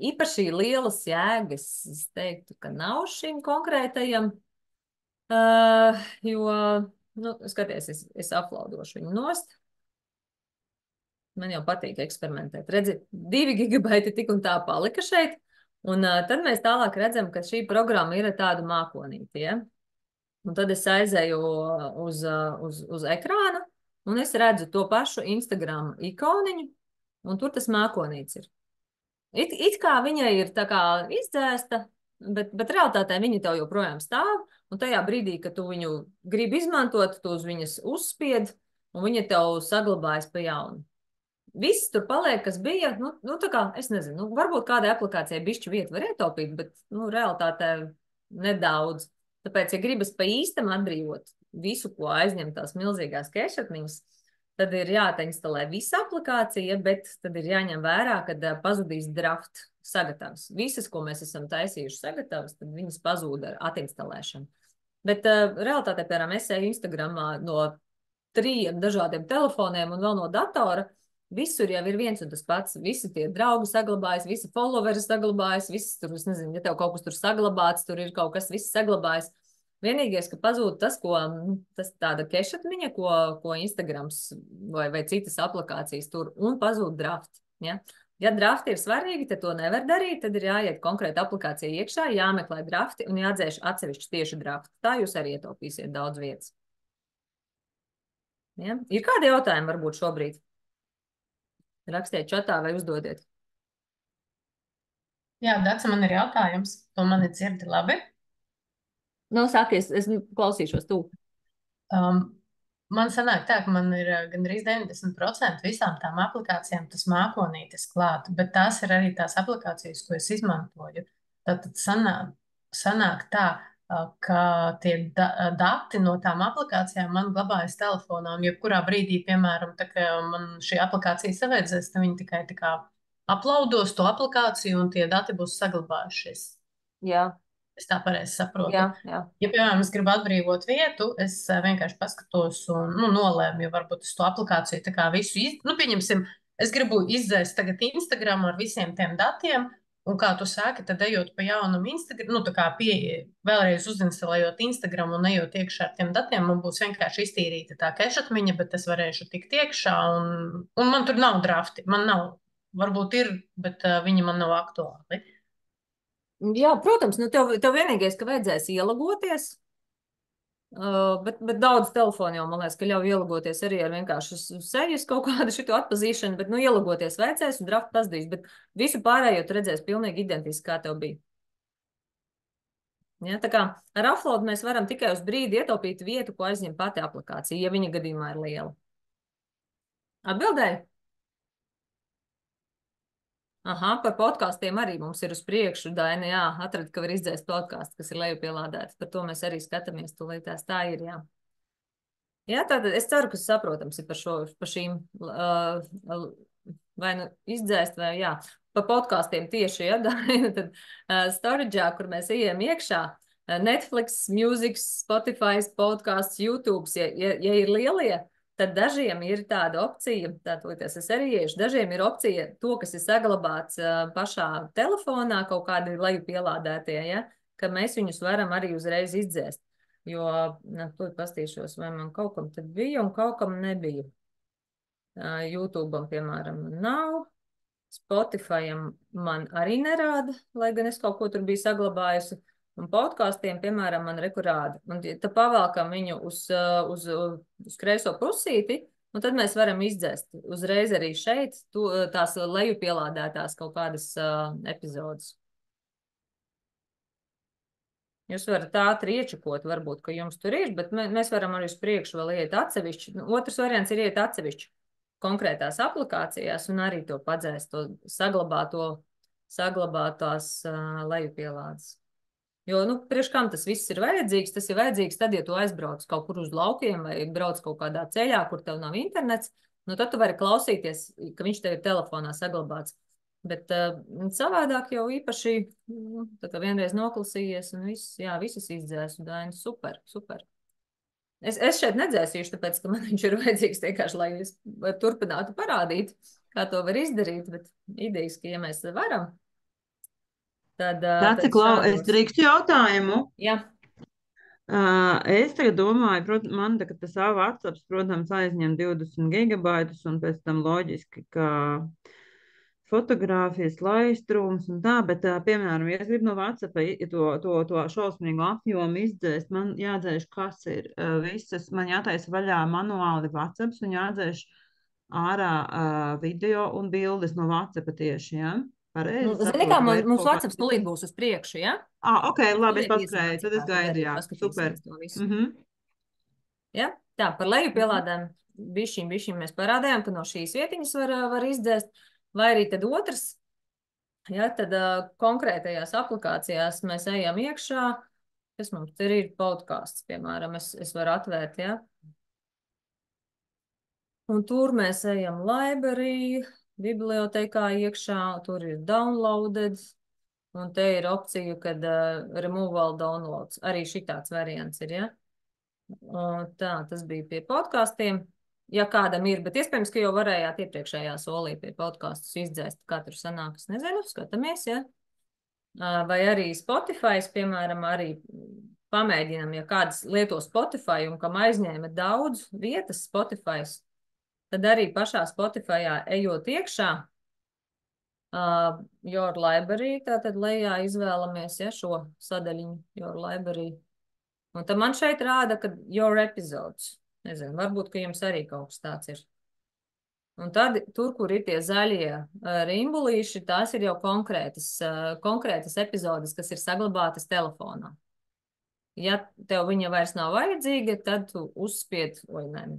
Īpaši lielas jēgas, es teiktu, ka nav šim konkrētajam, jo, nu, skaties, es offloadošu viņu nost. Man jau patīk eksperimentēt. Redzi, 2 gigabaiti tik un tā palika šeit, un tad mēs tālāk redzam, ka šī programma ir tāda mākonīte, ja? Un tad es aizēju uz ekrāna, un es redzu to pašu Instagram ikoniņu, un tur tas mākonīts ir. It kā viņa ir tā kā izdzēsta, bet realitātē viņa tev joprojām stāv, un tajā brīdī, kad tu viņu gribi izmantot, tu uz viņas uzspied, un viņa tev saglabājas pa jaunu. Viss tur paliek, kas bija, nu tā kā, es nezinu, varbūt kādai aplikācijai bišķi vietu var ietaupīt, bet, nu, realitātē nedaudz. Tāpēc, ja gribas pa īstam atbrīvot visu, ko aizņem tās milzīgās kešatmiņas, tad ir jāatainstalē visa aplikācija, bet tad ir jāņem vērā, kad pazudīs draft sagatavas. Visas, ko mēs esam taisījuši sagatavas, tad viņas pazūda ar atinstalēšanu. Bet realitātē, piemēram, es eju Instagramā no 3 dažādiem telefoniem un vēl no datora, visur jau ir viens un tas pats. Visi tie draugi saglabājas, visi followeri saglabājas, viss tur, es nezinu, ja tev kaut kas tur saglabāts, tur ir kaut kas, viss saglabājas. Vienīgais, ka pazūd tas, tas tāda kešatmiņa, ko Instagrams vai citas aplikācijas tur, un pazūd draft, ja? Ja drafti ir svarīgi, tad to nevar darīt, tad ir jāiet konkrēta aplikācija iekšā, jāmeklē drafti un jādzēš atsevišķi tieši drafti. Tā jūs arī ietaupīsiet daudz vietas. Ja? Ir kādi jautājumi varbūt šobrīd? Rakstiet čatā vai uzdodiet. Jā, Dace, man ir jautājums. Tu mani dzirdi labi? Nu, sākies, es klausīšos tu. Man sanāk tā, ka man ir gandrīz 90% visām tām aplikācijām tas mākonītis klāt, bet tās ir arī tās aplikācijas, ko es izmantoju. Tātad sanāk tā, ka tie dati no tām aplikācijām man glabājas telefonā, un jebkurā brīdī, piemēram, tā kā man šī aplikācija savaidzēs, tad viņi tikai tā kā aplaudos to aplikāciju, un tie dati būs saglabājušies. Jā. Es tā pareizi saprotu. Jā. Ja, piemēram, es gribu atbrīvot vietu, es vienkārši paskatos un nolēmu, jo varbūt es to aplikāciju tā kā visu pieņemsim, es gribu izdzēst tagad Instagram ar visiem tiem datiem, un kā tu sāki, tad ejot pa jaunam Instagram, tā kā vēlreiz uzinstalējot Instagram un ejot iekšā ar tiem datiem, man būs vienkārši iztīrīta tā kešatmiņa, bet es varēšu tikt iekšā, un man tur nav drafti, man nav, varbūt ir, bet viņi man nav aktuāli. Jā, protams, tev vienīgais, ka vajadzēs ielagoties, bet daudz telefonu jau, man liekas, ka ļauj ielagoties arī ar vienkārši sejas kaut kādu šito atpazīšanu, bet, ielagoties vajadzēs un draftu pazudīs, bet visu pārējo tu redzēsi pilnīgi identiski, kā tev bija. Ja, tā kā ar upload mēs varam tikai uz brīdi ietaupīt vietu, ko aizņem pati aplikācija, ja viņa gadījumā ir liela. Atbildēji? Aha, par podkāstiem arī mums ir uz priekšu, Daina, jā, atrad, ka var izdzēst podkāstu, kas ir lejupielādēti. Par to mēs arī skatāmies, tūlītās tā ir, jā. Jā, tātad es ceru, ka saprotams ir par šīm vai izdzēst, vai jā. Par podkāstiem tieši, ja, Daina, tad storage'ā, kur mēs ejam iekšā, Netflix, Music, Spotify, podcasts, YouTube, ja ir lielie, tad dažiem ir tāda opcija, tātad es arī iešu, dažiem ir opcija to, kas ir saglabāts pašā telefonā, kaut kādi lejupielādētie, ja, ka mēs viņus varam arī uzreiz izdzēst. Jo, to pastīšos, vai man kaut kam tad bija un kaut kam nebija. YouTube'am, piemēram, nav. Spotify'am man arī nerāda, lai gan es kaut ko tur biju saglabājusi. Un podkāstiem, piemēram, man rekurāda. Un tad pavalkam viņu uz kreiso pusīti, un tad mēs varam izdzēst uzreiz arī šeit tās lejupielādētās kaut kādas epizodes. Jūs varat ātri iečakot, varbūt, ka jums tur ir, bet mēs varam arī uz priekšu vēl iet atsevišķi. Otrs variants ir iet atsevišķi konkrētās aplikācijās un arī to padzēst, to saglabātās lejupielādes. Jo, priekš kam tas viss ir vajadzīgs? Tas ir vajadzīgs tad, ja tu aizbrauc kaut kur uz laukiem vai brauc kaut kādā ceļā, kur tev nav internets, tad tu vari klausīties, ka viņš tev ir telefonā saglabāts. Bet savādāk jau īpaši, tā kā vienreiz noklasījies un visas izdzēsu, Daina, super. Es šeit nedzēsīšu, tāpēc, ka man viņš ir vajadzīgs vienkārši, lai es turpinātu parādīt, kā to var izdarīt, bet idejiski, ja mēs varam. Dace, es drīkstu jautājumu? Jā. Es tagad domāju, man tagad tas WhatsApp, protams, aizņem 20 gigabaitus, un pēc tam loģiski, ka fotogrāfijas, laistrums un tā, bet, piemēram, ja es gribu no WhatsApp to šausmīgu apjomu izdzēst, man jādzēš, kas ir visas, man jātaisa vaļā manuāli WhatsApps un jādzēš ārā video un bildes no WhatsAppa tieši, ja? Zini, kā mums WhatsApps tūlīt būs uz priekšu, ja? Ok, labi, es paskrēju, tad es gaidu, jā, super. Ja? Tā, par lejupielādēm bišķiņ mēs parādījām, ka no šīs vietiņas var izdzēst, vai arī tad otrs, ja, tad konkrētajās aplikācijās mēs ejam iekšā, kas mums tur ir podcasts, piemēram, es varu atvērt, ja? Un tur mēs ejam library, bibliotekā iekšā, tur ir downloaded, un te ir opcija, kad remove all downloads. Arī šitāds variants ir, ja? Un tā, tas bija pie podkastiem, ja kādam ir, bet iespējams, ka jau varējāt iepriekšējā solī pie podkastus izdzēst, kā tur sanāk, es nezinu, skatāmies, ja? Vai arī Spotify, piemēram, arī pamēģinam, ja kāds lieto Spotify un kam aizņēma daudz vietas Spotify, tad arī pašā Spotifyā ejot iekšā, Your Library, tātad lejā izvēlamies, ja, šo sadaļiņu Your Library. Un tad man šeit rāda, ka Your Episodes. Nezinu, varbūt, ka jums arī kaut kas tāds ir. Un tad tur, kur ir tie zaļie rimbulīši, tās ir jau konkrētas epizodes, kas ir saglabātas telefonā. Ja tev viņa vairs nav vajadzīga, tad tu uzspied,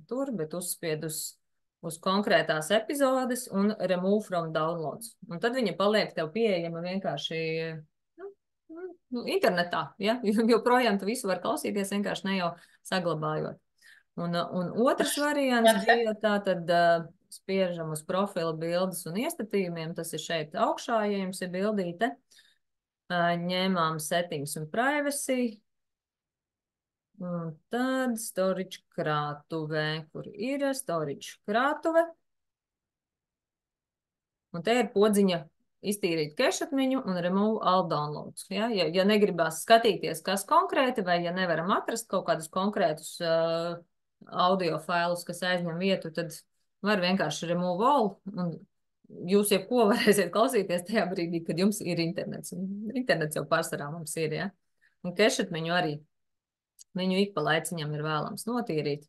tur, bet uzspied uz konkrētās epizodes un remove from downloads. Un tad viņa paliek tev pieejama vienkārši internetā, ja? Joprojām tu visu var klausīties, vienkārši ne jau saglabājot. Un otrs variants bija tātad spiežam uz profila bildes un iestatījumiem, tas ir šeit augšā, ja jums ir bildīte. Ņēmām settings un privacy. Un tad storage krātuvē, kur ir storage krātuve. Un te ir podziņa iztīrīt cache atmiņu un remove all downloads. Ja negribās skatīties, kas konkrēti, vai ja nevaram atrast kaut kādus konkrētus audio failus, kas aizņem vietu, tad var vienkārši remove all, un jūs jebko varēsiet klausīties tajā brīdī, kad jums ir internets. Internets jau pārsvarā mums ir, ja? Un cache atmiņu arī. Viņu ik pa laiciņam ir vēlams notīrīt,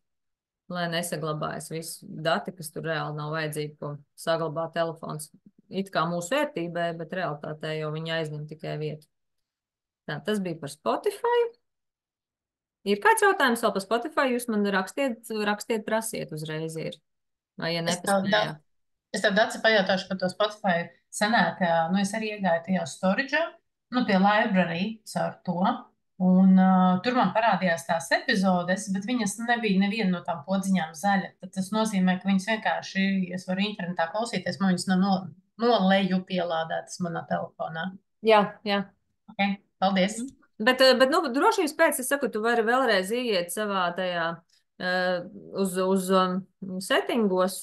lai nesaglabājas visi dati, kas tur reāli nav vajadzīgi, ko saglabā telefons. It kā mūsu vērtībai, bet realitātē jau viņi aizņem tikai vietu. Tā, tas bija par Spotify. Ir kāds jautājums vēl par Spotify? Jūs man rakstiet, prasiet uzreiz ir. Vai ja nepaspējāt? Es tev Daci pajautāšu par to Spotify senāk, es arī iegāju tajā storage, pie library caur to. Un tur man parādījās tās epizodes, bet viņas nebija neviena no tām podziņām zaļa. Tad tas nozīmē, ka viņas vienkārši, es varu internetā klausīties, man viņas noleju pielādētas manā telefonā. Jā. Okay, paldies. Bet drošības pēc, es saku, tu vari vēlreiz ieiet savā tajā uz settingos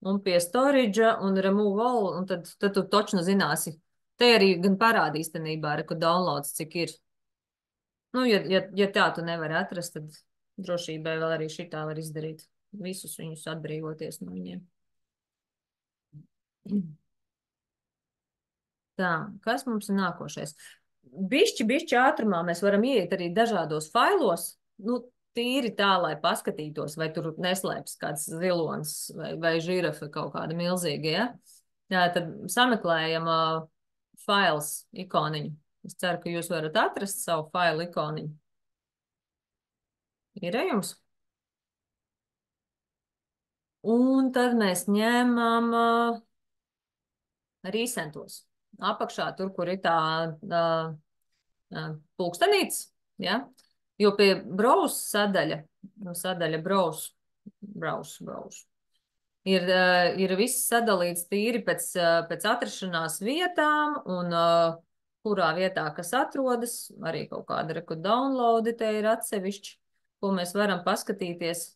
un pie storage un remove all, un tad tu točno zināsi. Te arī gan parādīs tenībā, ka downloads cik ir. Ja tā tu nevari atrast, tad drošībai vēl arī šitā var izdarīt. Visus viņus atbrīvoties no viņiem. Tā, kas mums ir nākošais? Bišķi ātrumā mēs varam ieiet arī dažādos failos, tīri tā, lai paskatītos, vai tur neslēps kāds zilons vai žirafa kaut kāda milzīga, ja? Jā, tad sameklējam fails ikoniņu. Es ceru, ka jūs varat atrast savu failu ikoniņu. Ir jums? Un tad mēs ņemam rīsentos. Apakšā tur, kur ir tā pulkstenīts, ja? Jo pie browse sadaļa browse. Ir viss sadalīts tīri pēc atrašanās vietām un kurā vietā, kas atrodas, arī kaut kāda downloadi te ir atsevišķi, ko mēs varam paskatīties.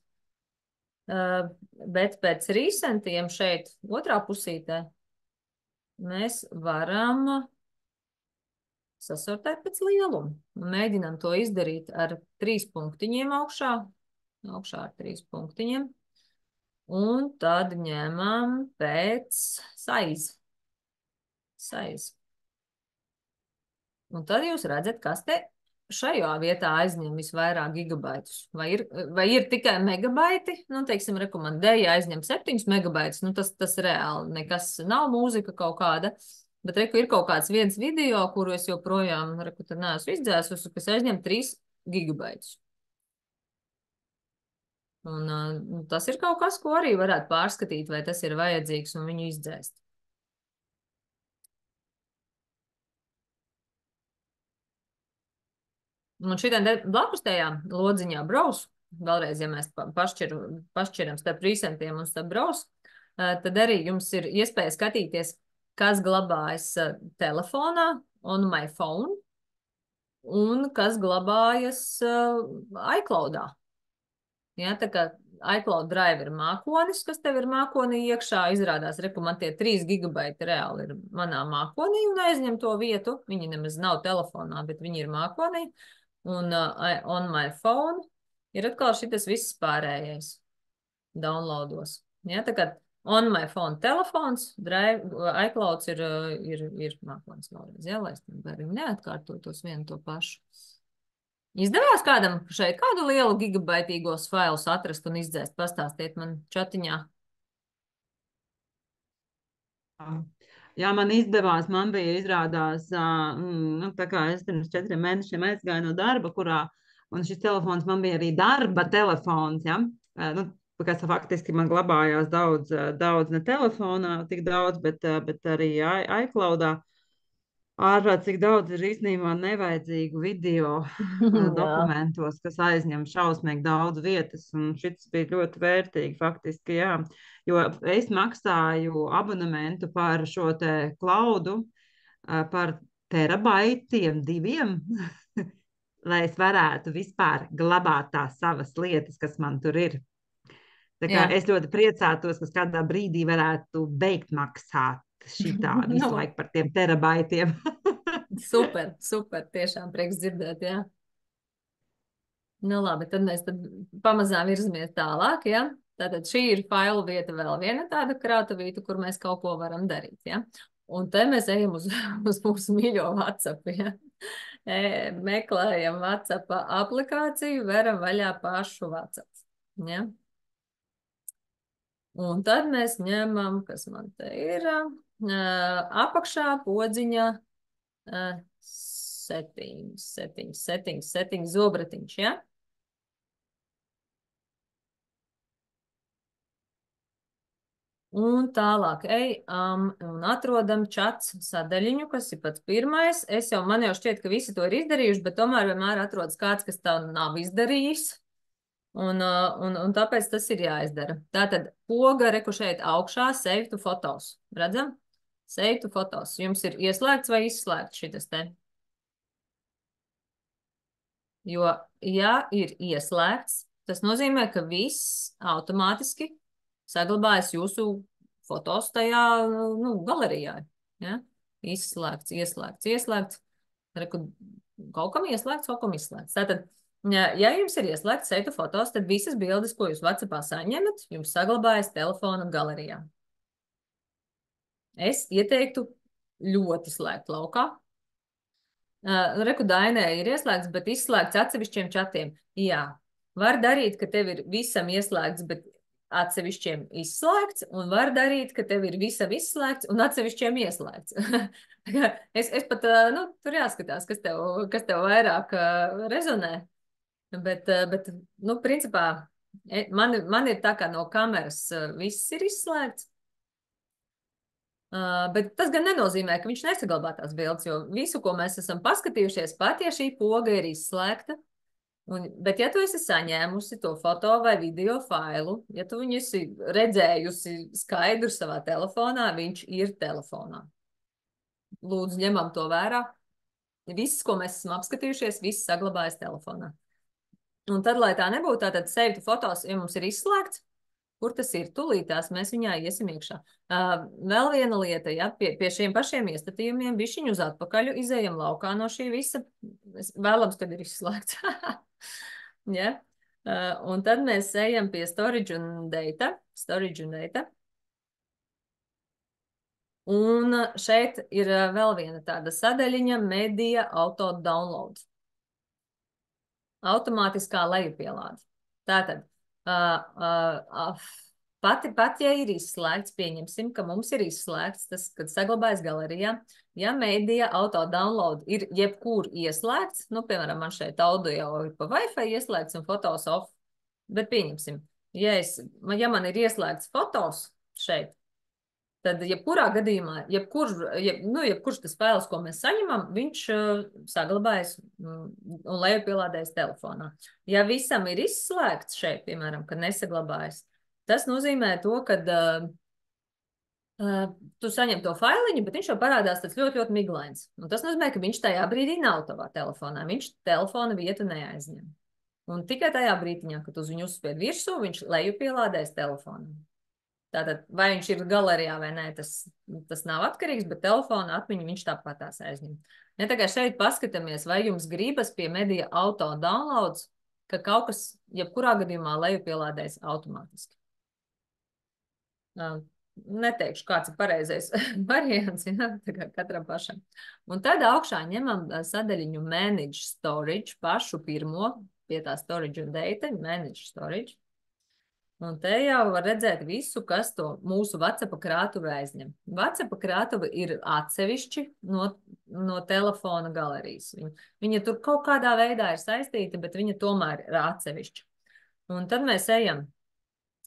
Bet pēc recentiem šeit, otrā pusītē, mēs varam sasortēt pēc lielumu. Mēģinām to izdarīt ar 3 punktiņiem augšā ar 3 punktiņiem. Un tad ņemam pēc size. Un tad jūs redzat, kas te šajā vietā aizņem visvairāk gigabaitus. Vai ir tikai megabaiti? Teiksim, rekomendēja aizņem 7 megabaitus. Tas reāli nekas nav mūzika kaut kāda. Bet ir kaut kāds viens video, kuru es joprojām neesmu izdzēsusi, kas aizņem 3 gigabaitus. Un tas ir kaut kas, ko arī varētu pārskatīt, vai tas ir vajadzīgs un viņu izdzēst. Un šitien blakus tajā lodziņā browse, vēlreiz, ja mēs pašķiram starp recentiem un starp browse, tad arī jums ir iespēja skatīties, kas glabājas telefonā on my phone un kas glabājas iCloudā. Ja, tā kā iCloud Drive ir mākonis, kas tev ir mākonī iekšā, izrādās, man tie 3 gigabaiti reāli ir manā mākonī un aizņem to vietu. Viņi nemaz nav telefonā, bet viņi ir mākonī. Un on my phone ir atkal šitas viss pārējais downloados. Ja, tā kā On my phone telefons, Drive, iClouds ir mākslinieks vēlreiz, jā, lai es arī neatkārtotos vienu to pašu. Izdevās kādam šeit kādu lielu gigabaitīgos failus atrast un izdzēst? Pastāstiet man čatiņā. Jā, man izdevās, man bija izrādās, tā kā es pirms 4 mēnešiem aizgāju no darba, un šis telefons man bija arī darba telefons, ja? Kas faktiski man glabājās daudz ne telefonā, tik daudz, bet arī iCloudā. Ārprāt, cik daudz ir īstenībā nevajadzīgu video dokumentos, kas aizņem šausmīgi daudz vietas, un šis bija ļoti vērtīgi faktiski, jā. Jo es maksāju abonementu par šo te klaudu par terabaitiem 2, lai es varētu vispār glabāt tās savas lietas, kas man tur ir. Tā kā es ļoti priecātos, ka kādā brīdī varētu beigt maksāt šitā visu laiku par tiem terabaitiem. Super, tiešām prieks dzirdēt, jā. Nu labi, tad mēs pamazām virzamies tālāk, jā. Tātad šī ir failu vieta vēl viena tāda krātuvīta, kur mēs kaut ko varam darīt, jā. Un te mēs ejam uz mūsu mīļo WhatsApp, jā. Meklējam WhatsApp aplikāciju, veram vaļā pašu WhatsApp, jā. Un tad mēs ņemam, kas man te ir, apakšā podziņa settings, zobratiņš, ja? Un tālāk ejam un atrodam chats sadaļiņu, kas ir pats pirmais. Man jau šķiet, ka visi to ir izdarījuši, bet tomēr vienmēr atrodas kāds, kas tā nav izdarījis. Un tāpēc tas ir jāizdara. Tātad poga reku šeit augšā save to photos. Redzam? Save to photos. Jums ir ieslēgts vai izslēgts šitas te? Jo, ja ir ieslēgts, tas nozīmē, ka viss automātiski saglabājas jūsu fotos tajā, galerijā. Ja? Ieslēgts. Reku, kaut kam ieslēgts, kaut kam izslēgts. Tātad, ja jums ir ieslēgts save to photos, tad visas bildes, ko jūs WhatsAppā saņemat, jums saglabājas telefona galerijā. Es ieteiktu ļoti slēgt laukā. Reku Dainē ir ieslēgts, bet izslēgts atsevišķiem čatiem. Jā, var darīt, ka tev ir visam ieslēgts, bet atsevišķiem izslēgts, un var darīt, ka tev ir visam izslēgts un atsevišķiem ieslēgts. es pat, tur jāskatās, kas tev vairāk rezonē. Bet principā, man ir tā kā no kameras viss ir izslēgts. Bet tas gan nenozīmē, ka viņš nesaglabā tās bildes, jo visu, ko mēs esam paskatījušies, pat ja šī poga ir izslēgta, bet ja tu esi saņēmusi to foto vai video failu, ja tu viņu esi redzējusi skaidru savā telefonā, viņš ir telefonā. Lūdzu, ņemam to vērā. Viss, ko mēs esam apskatījušies, viss saglabājas telefonā. Un tad, lai tā nebūtu, tātad save to fotos, ja mums ir izslēgts, kur tas ir? Tūlītās mēs viņā iesim iekšā. Vēl viena lieta, ja, pie šiem pašiem iestatījumiem, bišķiņu uz atpakaļu, izējam laukā no šī visa. Vēlams, kad ir izslēgts. Ja? Un tad mēs ejam pie storage un data. Un šeit ir vēl viena tāda sadaļiņa media auto download. Automātiskā lejupielāde. Tātad, pat ja ir izslēgts, pieņemsim, ka mums ir izslēgts, tas, kad saglabājas galerijā, ja media auto download ir jebkur ieslēgts, piemēram, man šeit audio ir pa Wi-Fi ieslēgts un fotos off, bet pieņemsim, ja man ir ieslēgts fotos šeit, tad jebkurā gadījumā, jebkurš tas fails, ko mēs saņemam, viņš saglabājas un lejupielādējas telefonā. Ja visam ir izslēgts šeit, piemēram, kad nesaglabājas, tas nozīmē to, ka tu saņem to failiņu, bet viņš jau parādās tāds ļoti, ļoti miglains. Un tas nozīmē, ka viņš tajā brīdī nav tavā telefonā. Viņš telefona vietu neaizņem. Un tikai tajā brīdiņā, kad uz viņu uzspied virsū, viņš lejupielādējas telefonā. Tātad, vai viņš ir galerijā vai nē, tas nav atkarīgs, bet telefona atmiņu viņš tāpat tās aizņem. Ja tagad šeit paskatāmies, vai jums gribas pie media auto downloads, ka kaut kas, jebkurā gadījumā lejupielādēs automātiski. Neteikšu, kāds ir pareizais variants, ja? Tā kā katram pašam. Un tad augšā ņemam sadaļiņu Manage Storage, pašu pirmo, pie tā Storage un Data, Manage Storage. Un te jau var redzēt visu, kas to mūsu WhatsApp krātuve aizņem. WhatsApp krātuve ir atsevišķi no telefona galerijas. Viņa tur kaut kādā veidā ir saistīta, bet viņa tomēr ir atsevišķa. Un tad mēs ejam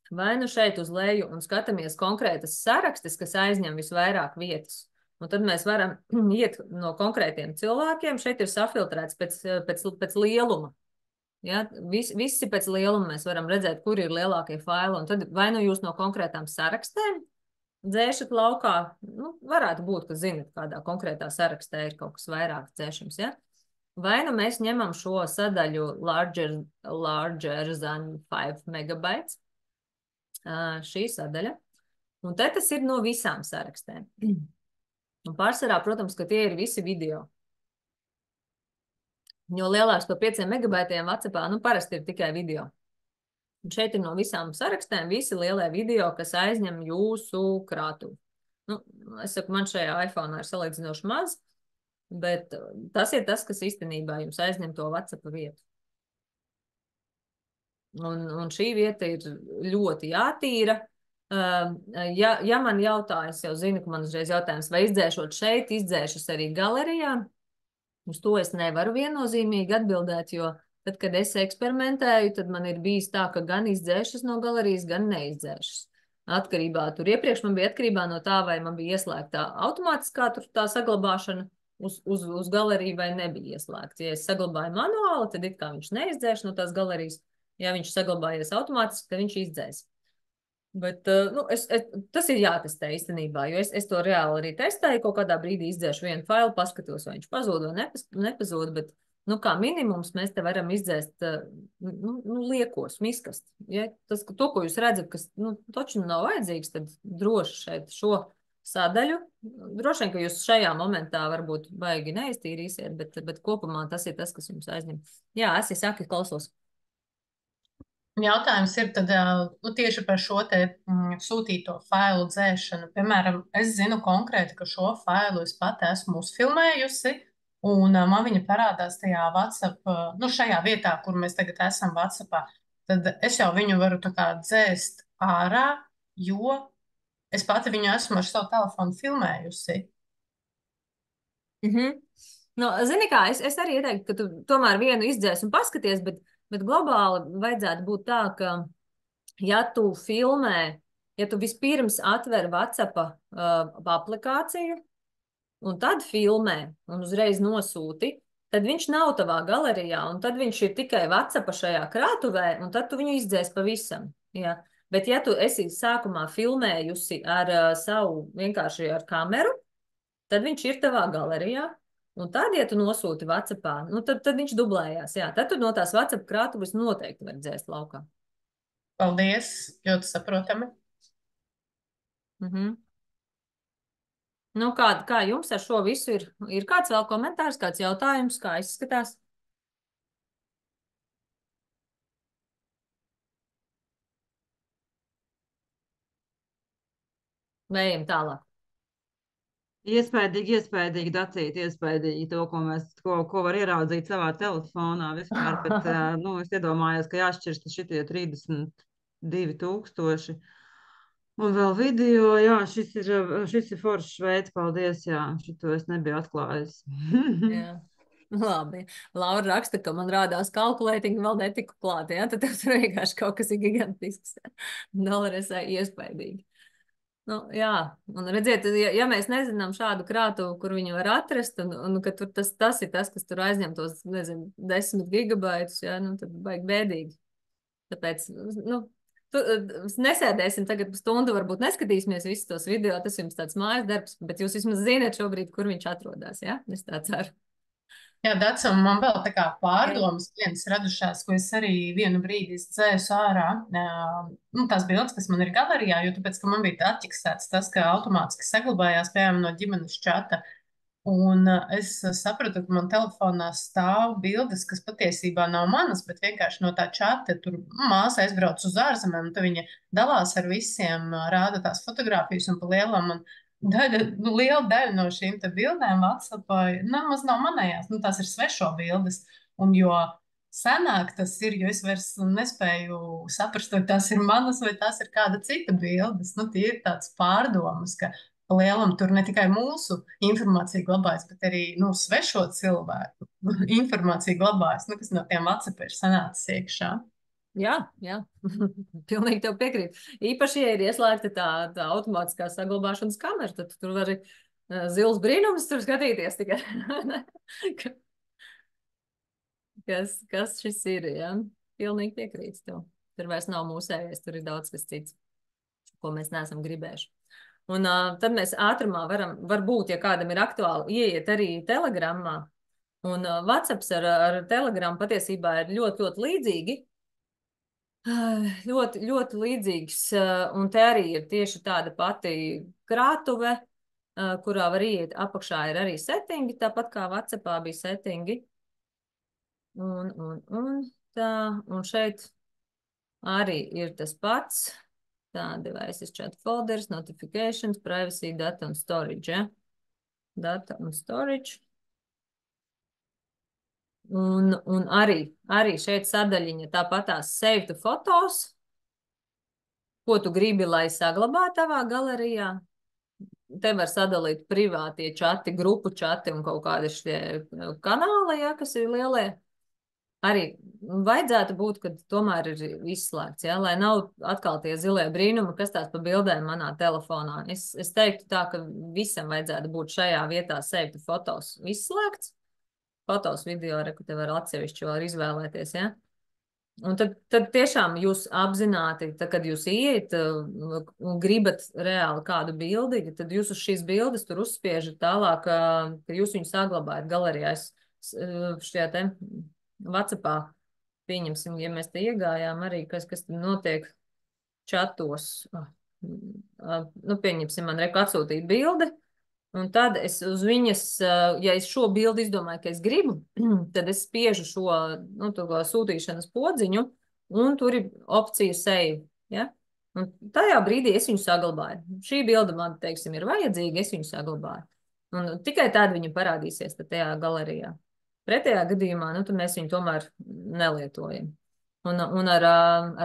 vai nu šeit uz leju un skatāmies konkrētas sarakstes, kas aizņem visvairāk vietas. Un tad mēs varam iet no konkrētiem cilvēkiem. Šeit ir safiltrēts pēc lieluma. Ja? Visi pēc lieluma mēs varam redzēt, kur ir lielākie faili. Un tad vai nu jūs no konkrētām sarakstēm dzēšat laukā, nu, varētu būt, ka zinat, kādā konkrētā sarakstē ir kaut kas vairāk dzēšams. Ja? Vai nu mēs ņemam šo sadaļu larger than 5 megabytes. Šī sadaļa. Un te tas ir no visām sarakstēm. Un pārsvarā, protams, ka tie ir visi video. Jo lielāks par 5 megabaitiem WhatsAppā, nu parasti ir tikai video. Un šeit ir no visām sarakstēm visi lielie video, kas aizņem jūsu krātuvi. Nu, es saku, man šajā iPhone ir salīdzinoši maz, bet tas ir tas, kas īstenībā jums aizņem to WhatsApp vietu. Un šī vieta ir ļoti jātīra. Ja man jautā, es jau zinu, ka man uzreiz jautājums, vai izdzēšot šeit, izdzēšas arī galerijā. Uz to es nevaru viennozīmīgi atbildēt, jo tad, kad es eksperimentēju, tad man ir bijis tā, ka gan izdzēšas no galerijas, gan neizdzēšas. Atkarībā tur iepriekš man bija atkarībā no tā, vai man bija ieslēgta automātiskā tur tā saglabāšana uz galeriju vai nebija ieslēgts. Ja es saglabāju manuāli, tad it kā viņš neizdzēš no tās galerijas. Ja viņš saglabājies automātiski, tad viņš izdzēs. Bet nu, tas ir jātestē īstenībā, jo es to reāli arī testēju. Kaut kādā brīdī izdzēšu vienu failu, paskatos, vai viņš pazūd vai nepazūd, bet nu, kā minimums mēs te varam izdzēst liekos, miskast. Ja? To, ko jūs redzat, kas taču nav vajadzīgs, tad droši šeit šo sadaļu. Droši vien, ka jūs šajā momentā varbūt baigi neiztīrīsiet, bet kopumā tas ir tas, kas jums aizņem. Jā, es saki, klausos. Jautājums ir tad, tieši par šo te sūtīto failu dzēšanu. Piemēram, es zinu konkrēti, ka šo failu es pati esmu uzfilmējusi, un man viņa parādās tajā WhatsApp, šajā vietā, kur mēs tagad esam WhatsAppā. Tad es jau viņu varu tā kā dzēst ārā, jo es pati viņu esmu ar savu telefonu filmējusi. Nu, zini kā, es arī ieteiktu, ka tu tomēr vienu izdzēs un paskaties, bet globāli vajadzētu būt tā, ka ja tu filmē, ja tu vispirms atver WhatsApp aplikāciju un tad filmē un uzreiz nosūti, tad viņš nav tavā galerijā un tad viņš ir tikai WhatsApp šajā krātuvē un tad tu viņu izdzēs pavisam. Ja? Bet ja tu esi sākumā filmējusi ar savu vienkārši ar kameru, tad viņš ir tavā galerijā. Un tad, ja tu nosūti WhatsAppā, tad viņš dublējās. Jā. Tad tu no tās WhatsApp krātuves noteikti var dzēst laukā. Paldies, ļoti saprotami. Nu, kā jums ar šo visu ir? Ir kāds vēl komentārs, kāds jautājums, kā izskatās? Vai ejam tālāk? Iespējīgi dacīt, iespējīgi to, ko var ieraudzīt savā telefonā vispār, bet, es iedomājos, ka jāšķirsta šitie 32,000. Un vēl video, jā, šis ir foršs veids, paldies, jā, šito es nebiju atklājis. Jā. Labi. Laura raksta, ka man rādās kalkulētiņi vēl netiku klāt, ja? Tad tur vienkārši kaut kas ir gigantisks. Dolaresē iespējīgi. Nu, jā, un redziet, ja mēs nezinām šādu krātuvu, kur viņu var atrast, un ka tur tas ir tas, kas tur aizņem tos, 10 gigabaitus, jā, tad baigi bēdīgi. Tāpēc, nesēdēsim tagad stundu, varbūt neskatīsimies visus tos video, tas jums tāds mājas darbs, bet jūs vismaz zināt šobrīd, kur viņš atrodas, jā? Es tā ceru. Jā, Daca, un man vēl tā kā pārdomas vienas radušās, ko es arī vienu brīdi dzēsu ārā, tās bildes, kas man ir galerijā, jo tāpēc, ka man bija atķiksēts tas, ka automātiski saglabājās, piemēram, no ģimenes čata. Un es sapratu, ka man telefonā stāv bildes, kas patiesībā nav manas, bet vienkārši no tā čata tur māsa aizbrauc uz ārzemēm, un tad viņa dalās ar visiem, rāda tās fotogrāfijas, un pa lielam man liela daļa no šīm te bildēm WhatsAppā nemaz nav manējās, nu tās ir svešo bildes, un jo senāk tas ir, jo es vairs nespēju saprast, vai tās ir manas, vai tās ir kāda cita bildes, nu tie ir tāds pārdomas, ka lielam tur ne tikai mūsu informācija glabājas, bet arī nu, svešo cilvēku informācija glabājas, nu, kas no tiem WhatsApp ir sanācis iekšā. Jā, pilnīgi tev piekrīt. Īpaši, ja ir ieslēgta tā automātiskā saglabāšanas kamera, tad tur var arī zils brīnums tur skatīties tikai. kas šis ir, jā? Pilnīgi piekrīts tev. Tur vairs nav mūsējais, tur ir daudz kas cits, ko mēs neesam gribējuši. Un tad mēs ātrumā varbūt, ja kādam ir aktuāli, ieiet arī Telegramā. Un WhatsApps ar Telegramu patiesībā ir ļoti, ļoti līdzīgi. Ļoti, ļoti līdzīgs. Un te arī ir tieši tāda pati krātuve, kurā var ieiet apakšā ir arī settingi, tāpat kā WhatsAppā bija settingi. Un šeit arī ir tas pats. Tā, devices, chat folders, notifications, privacy, data un storage, ja? Data un storage. Un arī šeit sadaļiņa tāpatās save to photos, ko tu gribi, lai saglabā tavā galerijā. Te var sadalīt privātie čati, grupu čati un kaut kādi šie kanāli, ja, kas ir lielie. Arī vajadzētu būt, kad tomēr ir izslēgts, ja, lai nav atkal tie zilie brīnumi, kas tās pa bildēm manā telefonā. Es teiktu tā, ka visam vajadzētu būt šajā vietā save to photos izslēgts. Fotos video, ku te var atsevišķi var izvēlēties, ja. Un tad tiešām jūs apzināti, tad, kad jūs ieiet un gribat reāli kādu bildi, tad jūs uz šīs bildes tur uzspiežat tālāk, ka jūs viņu saglabājat galerijā. Šajā te WhatsAppā, pieņemsim, ja mēs te iegājām arī, kas notiek čatos, nu, pieņemsim, man atsūtīt bildi, un tad es uz viņas, ja es šo bildi izdomāju, ka es gribu, tad es spiežu šo, nu, to sūtīšanas podziņu, un tur ir opcija save, ja? Un tajā brīdī es viņu saglabāju. Šī bilde man, teiksim, ir vajadzīga, es viņu saglabāju. Un tikai tad viņa parādīsies tajā galerijā. Pretējā gadījumā, nu, tad mēs viņu tomēr nelietojam. Un ar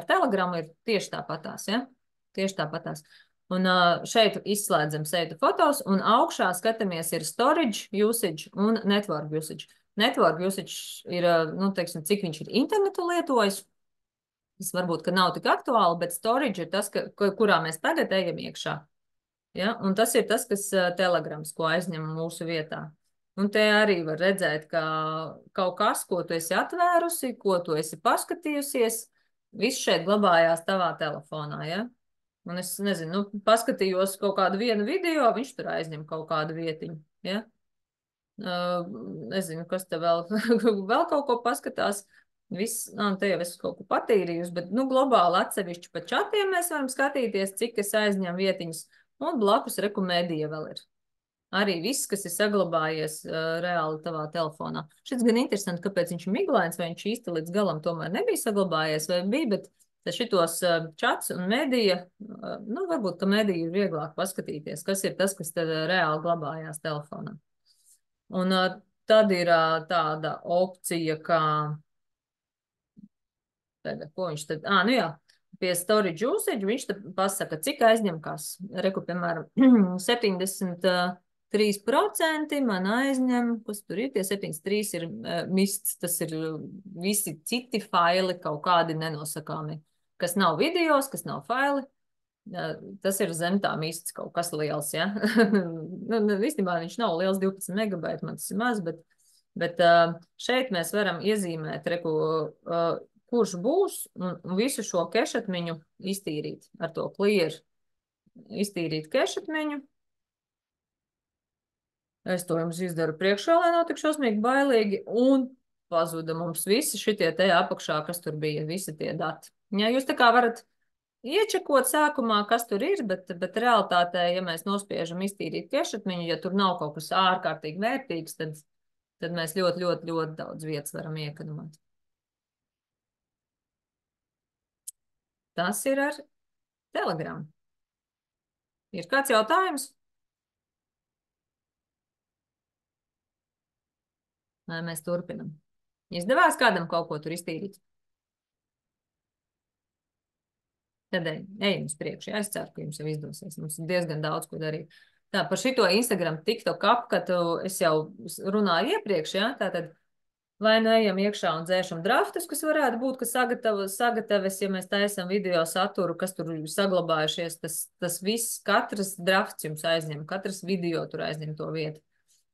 Telegramu ir tieši tāpatās, ja? Tieši tāpatās. Un šeit izslēdzam save to photos, un augšā skatāmies ir storage usage un network usage. Network usage ir, nu, teiksim, cik viņš ir internetu lietojis. Tas varbūt, ka nav tik aktuāli, bet storage ir tas, kurā mēs tagad ejam iekšā. Ja? Un tas ir tas, kas Telegrams, ko aizņem mūsu vietā. Un te arī var redzēt, ka kaut kas, ko tu esi atvērusi, ko tu esi paskatījusies, viss šeit glabājās tavā telefonā, ja? Un es nezinu, nu, paskatījos kaut kādu vienu video, viņš tur aizņem kaut kādu vietiņu, ja? Nezinu, kas te vēl, vēl kaut ko paskatās. Viss, te jau es kaut ko patīrījusi, bet, nu, globāli atsevišķi pa čatiem mēs varam skatīties, cik es aizņem vietiņas, un blakus rekomēdija vēl ir. Arī viss, kas ir saglabājies reāli tavā telefonā. Šis gan interesanti, kāpēc viņš ir miglains, vai viņš īsti līdz galam tomēr nebija saglabājies, vai bija, bet šitos čats un medija, nu, varbūt, ka medija ir vieglāk paskatīties, kas ir tas, kas tad reāli glabājās telefonā. Un tad ir tāda opcija, kā, tagad, ko viņš tad, nu jā, pie storage usage viņš tad pasaka, cik aizņem kas. Reku, piemēram, 73% man aizņem, kas tur ir, tie 73 ir mists, tas ir visi citi faili, kaut kādi nenosakāmi, kas nav videos, kas nav faili, tas ir zem tā mists kaut kas liels, ja? Nu, īstenībā viņš nav liels, 12 megabaiti, man tas ir maz, bet šeit mēs varam iezīmēt, reku, kurš būs, un visu šo kešatmiņu iztīrīt ar to clear, iztīrīt kešatmiņu. Es to jums izdaru priekšā, lai nav tik šausmīgi bailīgi, un pazuda mums visi šitie te apakšā, kas tur bija, visi tie dati. Ja, jūs tā kā varat iečekot sākumā, kas tur ir, bet realitātē, ja mēs nospiežam iztīrīt piešatmiņu, ja tur nav kaut kas ārkārtīgi vērtīgs, tad mēs ļoti, ļoti, ļoti daudz vietas varam iekonomēt. Tas ir ar Telegram. Ir kāds jautājums? Vai mēs turpinam? Izdevās kādam kaut ko tur iztīrīt? Tad ejam uz priekšu. Es ceru, ka jums jau izdosies. Mums ir diezgan daudz, ko darīt. Tā, par šito Instagram, TikTok apskatu es jau runāju iepriekš, ja? Tātad vai nu ejam iekšā un dzēšam draftus, kas varētu būt, ka sagataves, ja mēs taisam video saturu, kas tur saglabājušies, tas viss, katrs drafts jums aizņem, katrs video tur aizņem to vietu.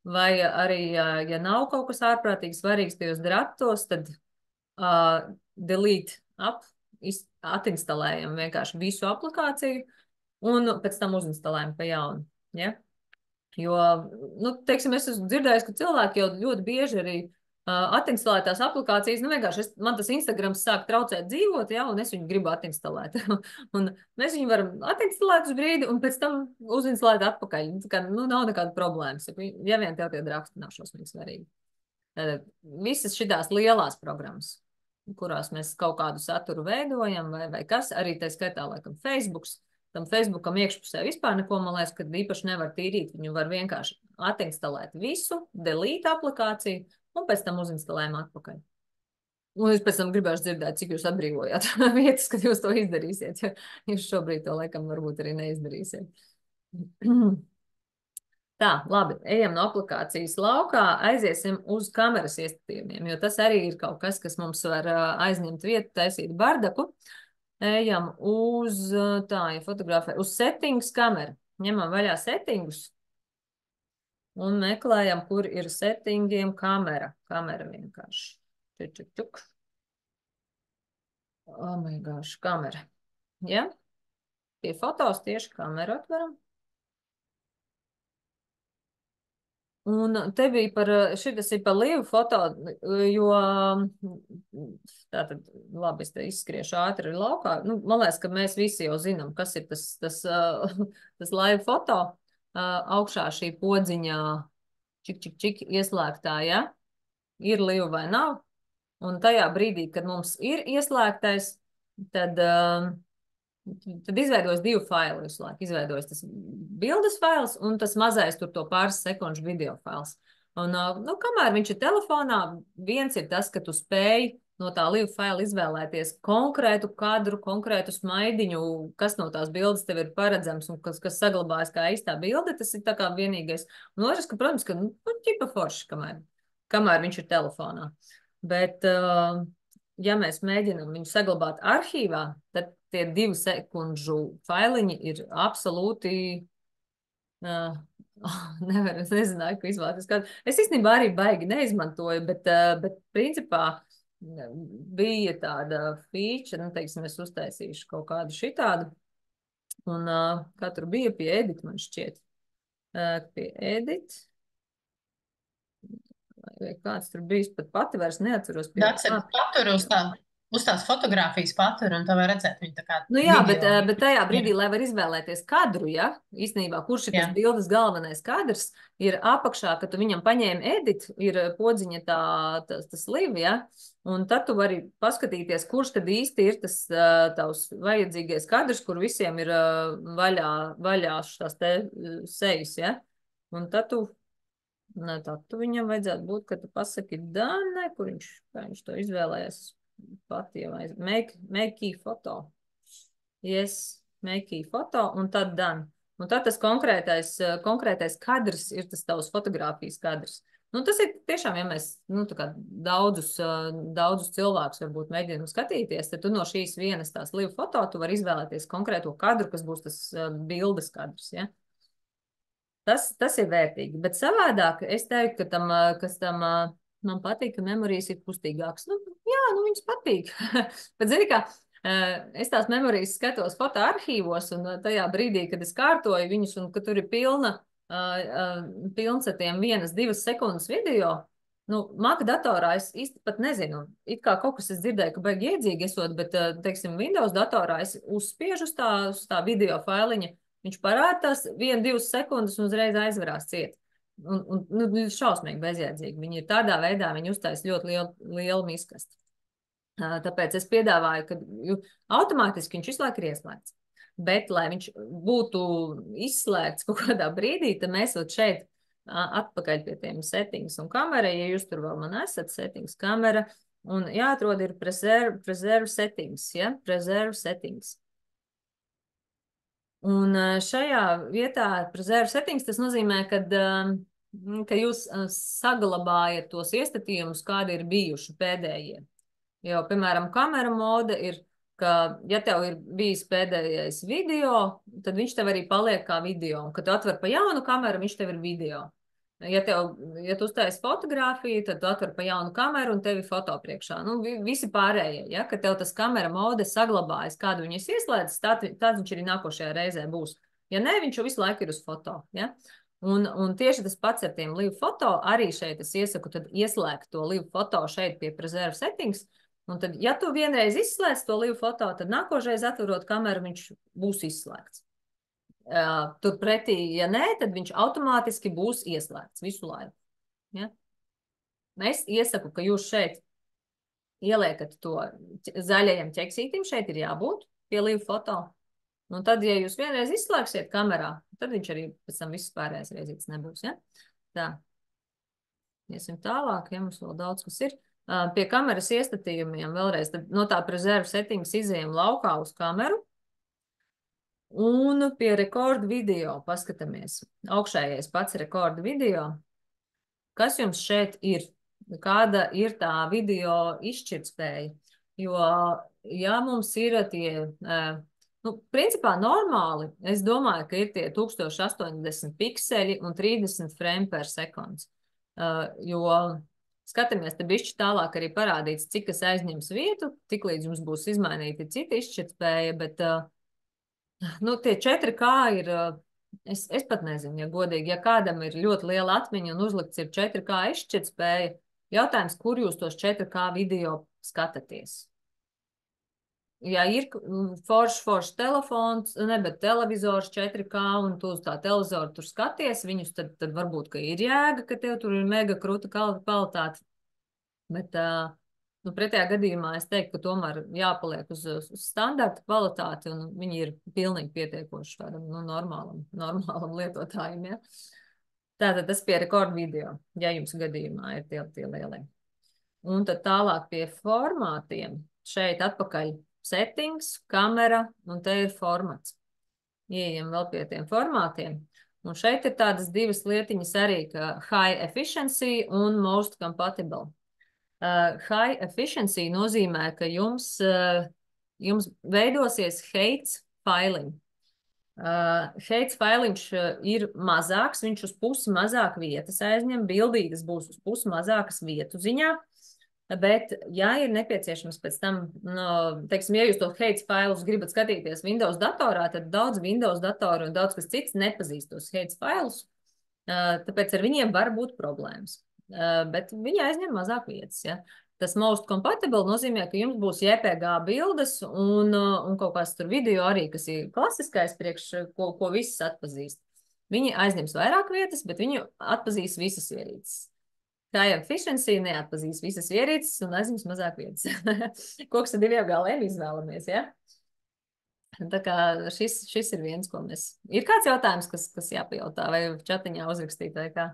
Vai arī, ja nav kaut kas ārprātīgi svarīgs tajos draftos, tad delete up, atinstalējam vienkārši visu aplikāciju un pēc tam uzinstalējam pa jaunu, ja? Jo, nu, teiksim, es esmu dzirdējis, ka cilvēki jau ļoti bieži arī atinstalētās aplikācijas, nu vienkārši man tas Instagrams sāk traucēt dzīvot, ja, un es viņu gribu atinstalēt. Un mēs viņu varam atinstalēt uz brīdi, un pēc tam uzinstalēt atpakaļ. Tā kā, nu, nav nekāda problēmas, ja vien tev tie draksti nav šausmīgi svarīgi. Visas šitās lielās programmas, kurās mēs kaut kādu saturu veidojam, vai kas, arī tā skaitā, laikam, Facebooks. Tam Facebookam iekšpusē vispār neko, man liekas, kad īpaši nevar tīrīt. Viņu var vienkārši atinstalēt visu, delete aplikāciju, un pēc tam uzinstalējam atpakaļ. Un es pēc tam gribēšu dzirdēt, cik jūs atbrīvojāt vietas, kad jūs to izdarīsiet. Ja jūs šobrīd to laikam varbūt arī neizdarīsiet. Tā, labi, ejam no aplikācijas laukā, aiziesim uz kameras iestatījumiem, jo tas arī ir kaut kas, kas mums var aizņemt vietu, taisīt bardaku. Ejam uz, tā, ja fotografē, uz settings kameru. Ņemam vaļā settingus un meklējam, kur ir settingiem kamera. Kamera vienkārši. Čuk. Oh my gosh, kamera. Ja? Pie fotos tieši kameru atveram. Un te bija par, šitas ir par livu foto, jo, tātad, labi, es te izskriešu ātri laukā. Nu, man liekas, ka mēs visi jau zinām, kas ir tas live foto. Augšā šī podziņā čik ieslēgtā, ja? Ir liva vai nav. Un tajā brīdī, kad mums ir ieslēgtais, tad izveidojas divi faili visu laiku. Izveidojas tas bildes fails un tas mazais tur to pāris sekundžu video fails. Un, nu, kamēr viņš ir telefonā, viens ir tas, ka tu spēj no tā live faila izvēlēties konkrētu kadru, konkrētu smaidiņu, kas no tās bildes tev ir paredzams un kas saglabājas kā īstā bilde, tas ir tā kā vienīgais. Un otrs, ka, protams, ka, nu, ķipa forši, kamēr viņš ir telefonā. Bet, ja mēs mēģinām viņu saglabāt arhīvā, tad tie 2 sekundžu failiņi ir absolūti, es nezināju, ko izvēlēties kādu. Es īstenībā arī baigi neizmantoju, bet principā bija tāda feature, nu, teiksim, es uztaisīšu kaut kādu šitādu, un kā tur bija pie edit, man šķiet, pie edit, vai kāds tur bijis, pat pati vairs neatceros. Patur uz tās fotogrāfijas patur, un tā var redzēt viņu tā kā nu jā, video. bet tajā brīdī, lai var izvēlēties kadru, ja, īstenībā, kurš ir tas bildes galvenais kadrs, ir apakšā, ka tu viņam paņēmi edit, ir podziņa tas live, ja, un tad tu vari paskatīties, kurš tad īsti ir tas tavs vajadzīgais kadrs, kur visiem ir vaļā tās te sejas, ja, un tad tu viņam vajadzētu būt, ka tu pasaki Danai, kā viņš to izvēlējies pati jau make key photo. Yes, make key photo, un tad Dan. Un tad tas konkrētais kadrs ir tas tavs fotogrāfijas kadrs. Nu, tas ir tiešām, ja mēs, nu, tā kā daudzus cilvēkus varbūt mēģinām skatīties, tad tu no šīs vienas tās live foto, tu vari izvēlēties konkrēto kadru, kas būs tas bildes kadrs, ja? Tas ir vērtīgi, bet savādāk es teiktu, ka man patīk, ka memorijas ir kustīgākas. Nu, jā, nu viņas patīk. Bet zini kā, es tās memorijas skatos fotoarhīvos un tajā brīdī, kad es kārtoju viņus un ka tur ir pilns ar tiem 1-2 sekundes video, Mac datorā es īsti pat nezinu. It kā kaut kas es dzirdēju, ka baigi iedzīgi esot, bet, teiksim, Windows datorā es uzspiežu uz tā video failiņa, viņš parāda tās 1-2 sekundes un uzreiz aizverās ciet. Šausmīgi bezjēdzīgi. Viņi ir tādā veidā, viņi uztais ļoti lielu miskasti. Tāpēc es piedāvāju, ka automātiski viņš visu laiku ir ieslēgts. Bet, lai viņš būtu izslēgts kaut kādā brīdī, tad mēs šeit atpakaļ pie tiem settings un kamera, ja jūs tur vēl man esat, settings kamera, un jāatrod ir preserve settings, ja, preserve settings. Un šajā vietā preserve settings, tas nozīmē, ka jūs saglabājat tos iestatījumus, kādi ir bijuši pēdējie. Jo, piemēram, kamera mode ir, ka, ja tev ir bijis pēdējais video, tad viņš tev arī paliek kā video, un kad tu atver pa jaunu kameru, viņš tev ir video. Ja tu uztaisi fotogrāfiju, tad tu atver pa jaunu kameru un tevi foto priekšā. Visi pārējie, ja, ka tev tas kamera mode saglabājas, kādu viņas ieslēdz, tāds viņš arī nākošajā reizē būs. Ja ne, viņš jau visu laiku ir uz foto, ja. Un tieši tas pats ar tiem live foto, arī šeit es iesaku tad ieslēgt to live foto šeit pie preserve settings, un tad, ja tu vienreiz izslēdz to live foto, tad nākošais atverot kameru, viņš būs izslēgts. Turpretī, ja nē, tad viņš automātiski būs ieslēgts visu laiku. Ja? Es iesaku, ka jūs šeit ieliekat to zaļajam ķeksītim, šeit ir jābūt pie live foto. Un tad, ja jūs vienreiz izslēgsiet kamerā, tad viņš arī pēc tam viss pārējais reizīts nebūs. Ja? Tā. Iesim tālāk, ja mums vēl daudz kas ir. Pie kameras iestatījumiem vēlreiz, tad no tā preserve settings izējam laukā uz kameru. Un pie rekordu video paskatāmies. Augšējais pats rekordu video. Kas jums šeit ir? Kāda ir tā video izšķirtspēja? Jo, ja mums ir tie, principā normāli, es domāju, ka ir tie 1080 pikseli un 30 frame per sekundes. Jo skatāmies, te bišķi tālāk arī parādīts, cik kas aizņems vietu, tik līdz jums būs izmainīti cita izšķirtspēja, bet tie 4K ir, es pat nezinu, ja godīgi, ja kādam ir ļoti liela atmiņa un uzlikts ir 4K izšķirtspēja, jautājums, kur jūs tos 4K video skatāties? Ja ir foršs telefons, bet televizors 4K un tu uz tā televizoru tur skaties, viņus tad varbūt, ka ir jēga, ka tev tur ir mega kruta kvalitāte. Bet, pretējā gadījumā es teiktu, ka tomēr jāpaliek uz standarta kvalitāti, un viņi ir pilnīgi pietiekoši tādam normālam lietotājiem. Ja? Tātad tas pie rekordu video, ja jums gadījumā ir tie lielie. Un tad tālāk pie formātiem. Šeit atpakaļ settings, kamera, un te ir formats. Ieejam vēl pie tiem formātiem. Un šeit ir tādas divas lietiņas arī, ka high efficiency un most compatible. High efficiency nozīmē, ka jums veidosies heights failiņš. Heights failiņš ir mazāks, viņš uz pusi mazāk vietas aizņem, bildītas būs uz pusi mazākas vietu ziņā, bet, ja ir nepieciešams pēc tam, teiksim, ja jūs to heights failus gribat skatīties Windows datorā, tad daudz Windows datoru un daudz kas cits nepazīst tos heights failus, tāpēc ar viņiem var būt problēmas. Bet viņi aizņem mazāk vietas. Ja? Tas most compatible nozīmē, ka jums būs JPG bildes un kaut kāds tur video arī, kas ir klasiskais priekš, ko visus atpazīst. Viņi aizņems vairāk vietas, bet viņi atpazīs visas ierīces. High efficiency neatpazīs visas ierīces un aizņems mazāk vietas. Koks ar diviem galiem izvēlamies, ja? Tā kā šis ir viens, ko mēs... Ir kāds jautājums, kas jāpajautā, vai čatiņā uzrakstīt, vai kā?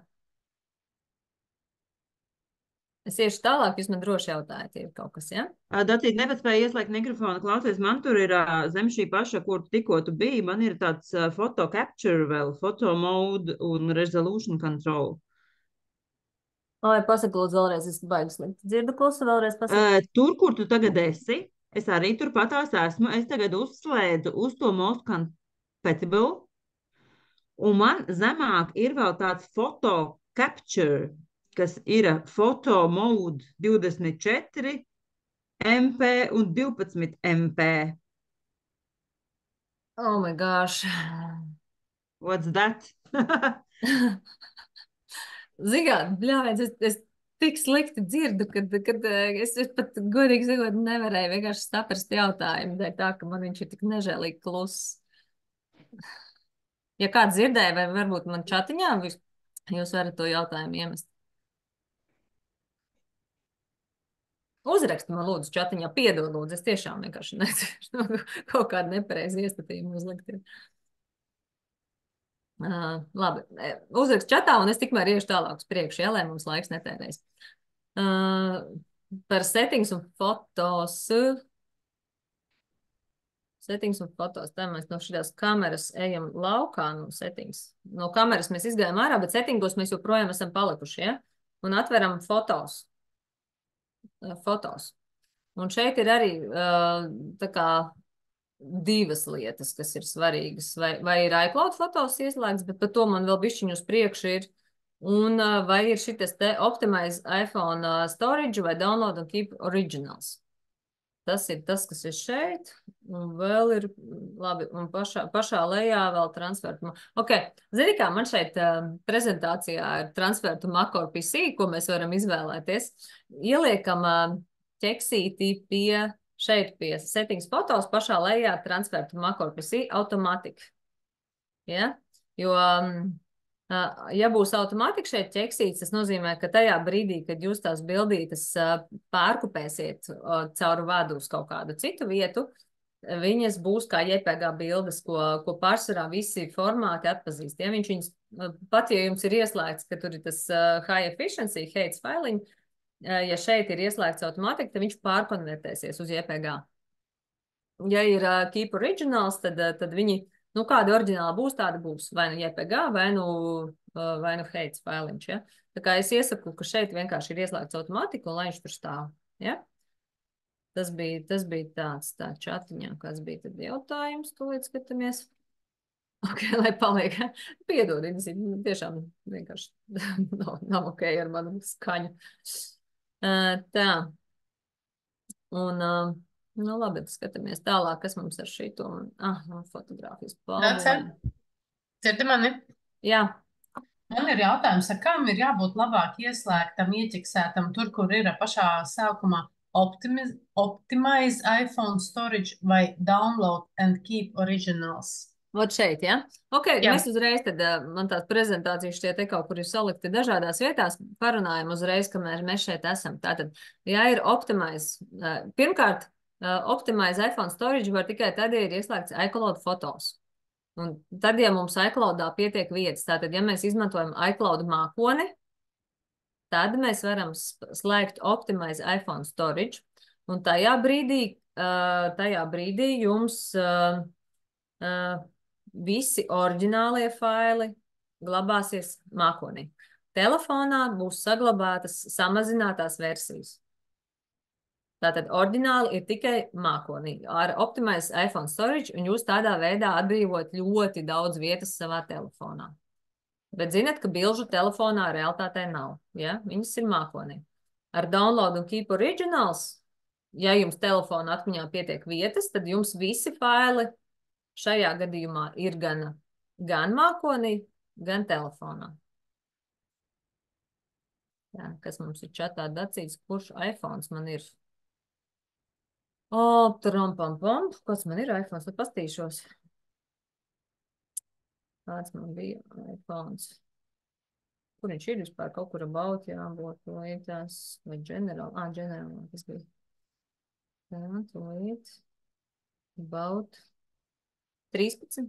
Es iešu tālāk, jūs man droši jautājat, ir kaut kas, ja? Dacīt, nepaspēja ieslēgt mikrofonu, klausies, man tur ir zem šī paša, kur tikko tu biji, man ir tāds photo capture vēl, photo mode un resolution control. Pasaka lūdzu vēlreiz, es baigi slikti dzirdu klusu, vēlreiz pasaka. Tur, kur tu tagad esi, es arī tur patās esmu, es tagad uzslēdzu uz to most compatible, un man zemāk ir vēl tāds photo capture, kas ir photo mode 24 MP un 12 MP. Oh my gosh. What's that? Zigāt, bļāviens, es tik slikti dzirdu, kad es pat godīgi sakot nevarēju vienkārši saprast jautājumu, dēļ tā, ka man viņš ir tik nežēlīgi kluss. Ja kāds dzirdēja, vai varbūt man čatiņā, jūs varat to jautājumu iemest. Uzraksti man lūdzu čatiņā, piedod lūdzu, es tiešām vienkārši nezinu, kaut kādu nepareizi iestatījumu uzlikt. Labi, uzrakst čatā un es tikmēr iešu tālāk uz priekšu, ja, lai mums laiks netērēs. Par settings un fotos. Settings un fotos. Tā mēs no šīs kameras ejam laukā no settings. No kameras mēs izgājām ārā, bet settingos mēs joprojām esam palikuši, ja? Un atveram fotos. Un šeit ir arī tā kā divas lietas, kas ir svarīgas. Vai ir iCloud fotos ieslēgts, bet par to man vēl bišķiņu uz priekšu ir. Un vai ir šitas te Optimize iPhone storage vai Download and Keep Originals. Tas ir tas, kas ir šeit. Un vēl ir, labi, un pašā lejā vēl transfer to. Ok, zini kā, man šeit prezentācijā ir transfer to Mac or PC, ko mēs varam izvēlēties. Ieliekam ķeksīti šeit pie settings fotos, pašā lejā transfer to Mac or PC automatic. Ja? Jo, ja būs automātika šeit ķeksīts, tas nozīmē, ka tajā brīdī, kad jūs tās bildītes pārkupēsiet caur vadu uz kaut kādu citu vietu, viņas būs kā JPG bildes, ko pārsvarā visi formāti atpazīst. Ja viņš viņas, pat ja jums ir ieslēgts, ka tur ir tas high efficiency, Heights filing, ja šeit ir ieslēgts automātika, tad viņš pārkonvertēsies uz JPG. Ja ir Keep Originals, tad viņi, nu kāda oriģināla būs, tāda būs. Vai nu JPG, vai nu Heights filing. Ja? Tā kā es iesaku, ka šeit vienkārši ir ieslēgts automātika un lai viņš tur stāv. Ja? Tas bija tāds tā čatiņā, kāds bija tad jautājums, tūlīt skatāmies. Ok, lai paliek. Piedod, tiešām vienkārši nav ok ar manu skaņu. Tā. Un, nu labi, skatāmies tālāk, kas mums ar šito. Fotogrāfijas paldies. Dzirdi mani? Jā. Man ir jautājums, ar kam ir jābūt labāk ieslēgtam, ieķiksētam tur, kur ir pašā sākumā Optimize iPhone storage vai Download and Keep Originals. Vot šeit, ja? Ok, jā. Mēs uzreiz tad, man tās prezentācijas šie te kaut kur ir salikti dažādās vietās, parunājam uzreiz, kamēr mēs šeit esam. Tātad, ja ir Optimize, pirmkārt, Optimize iPhone storage var tikai tad, ja ir ieslēgts iCloud fotos. Un tad, ja mums iCloudā pietiek vietas, tātad, ja mēs izmantojam iCloud mākoni, tad mēs varam slēgt Optimize iPhone storage, un tajā brīdī jums visi oriģinālie faili glabāsies mākonī. Telefonā būs saglabātas samazinātās versijas. Tātad oriģināli ir tikai mākonī ar Optimize iPhone storage, un jūs tādā veidā atbrīvot ļoti daudz vietas savā telefonā. Bet zinat, ka bilžu telefonā realitātē nav, ja? Viņas ir mākonī. Ar Download un Keep Originals, ja jums telefona atmiņā pietiek vietas, tad jums visi faili šajā gadījumā ir gan mākonī, gan telefonā. Jā, kas mums ir čatā dacīts, kurš iPhones man ir? Trampampam, kas man ir iPhones, tad pastīšos. Kāds man bija iPhones? Kur viņš ir vispār? Kaut kur about jābūt, tās, vai general? General, tas bija. Tā, tūlīt. About 13.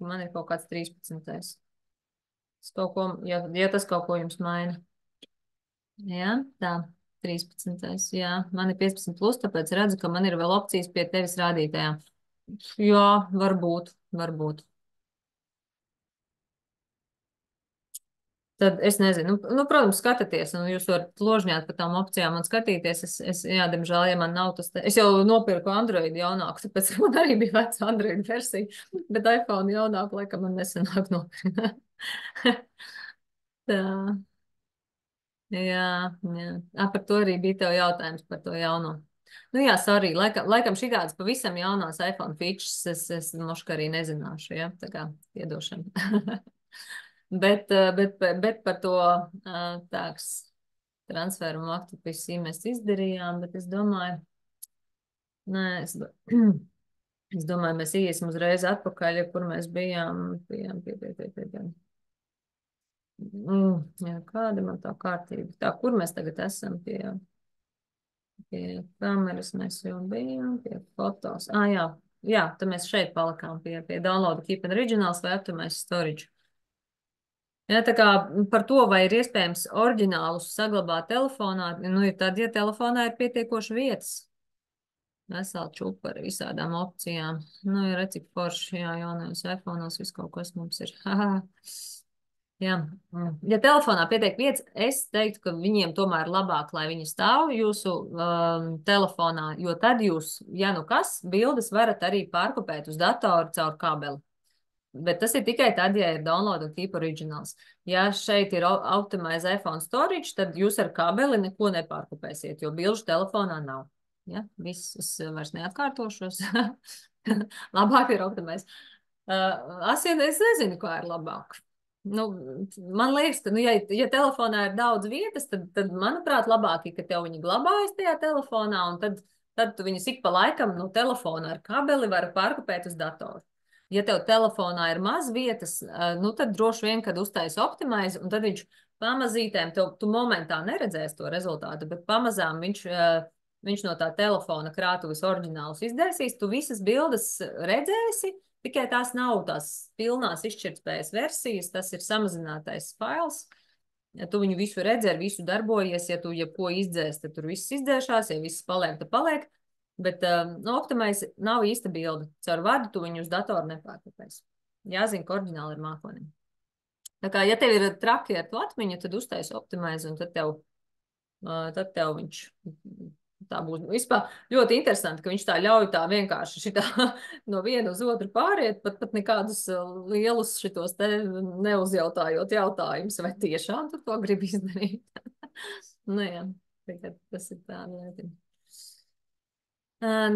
Man ir kaut kāds 13. Tas kaut ko, ja tas kaut ko jums maina. Jā, tā, 13. Jā, man ir 15 plus, tāpēc redzu, ka man ir vēl opcijas pie tevis rādītajā. Jā, varbūt. Tad es nezinu, protams, skatāties, un jūs varat ložņāt par tām opcijām un skatīties. Jā, diemžēl, ja man nav tas, es jau nopirku Android jaunāku, tāpēc man arī bija veca Android versija, bet iPhone jaunāku, laikam man nesenāk nopirkt. Tā. Jā. Par to arī bija tev jautājums par to jauno. Nu jā, sorry, laikam šitāds pavisam jaunās iPhone features es moška arī nezināšu, ja, tā kā piedošana. Bet par to tāks transferu un Octopussy mēs izdarījām, bet es domāju, nē, es domāju, mēs iesim uzreiz atpakaļ, kur mēs bijām pie. Jā, kāda man tā kārtība? Tā, kur mēs tagad esam pie kameras, mēs jau bijām, pie fotos. Jā, tad mēs šeit palikām pie download keep and originals vai optimize storage. Jā, tā kā par to, vai ir iespējams oriģinālus saglabāt telefonā, nu ir tad, ja telefonā ir pietiekoši vietas. Vesela čupa ar visādām opcijām. Nu, ir cik forši, jā, jaunajos iPhone'os viss kaut kas mums ir. Jā. Ja telefonā pietiek vietas, es teiktu, ka viņiem tomēr labāk, lai viņi stāv jūsu telefonā, jo tad jūs, ja nu kas, bildes varat arī pārkopēt uz datoru caur kabeli. Bet tas ir tikai tad, ja ir download un keep originals. Ja šeit ir optimize iPhone storage, tad jūs ar kabeli neko nepārkopēsiet, jo bilžu telefonā nav. Ja? Viss, es vairs neatkārtošos. Labāk ir optimize. Asien, es nezinu, kā ir labāk. Nu, man liekas, ka, ja telefonā ir daudz vietas, tad manuprāt, labāk ir, ka tev viņi glabājas tajā telefonā, un tad tu viņus ik pa laikam no telefona ar kabeli var pārkopēt uz datoru. Ja tev telefonā ir maz vietas, nu tad droši vien, kad uztais optimize, un tad viņš pamazītēm, tu momentā neredzēsi to rezultātu, bet pamazām viņš no tā telefona krātuves oriģinālus izdēsīs, tu visas bildes redzēsi, tikai tās nav tās pilnās izšķirtspējas versijas, tas ir samazinātais fails. Ja tu viņu visu redzi, ar visu darbojies, ja tu jebko izdzēs, tad tur viss izdzēšās, ja viss paliek, tad paliek. Bet optimize nav īsta bilde. Caur vadu tu viņu uz datoru nepārkopēs. Jāzina, ka oriģināli ir mākonim. Tā kā, ja tev ir traki ar to atmiņu, tad uztais optimize, un tad tev viņš tā būs. Vispār ļoti interesanti, ka viņš tā ļauj tā vienkārši šitā no viena uz otru pāriet, pat nekādus lielus šitos te neuzjautājot jautājumus, vai tiešām tu to gribi izdarīt. Nu jā, tas ir tā lieta.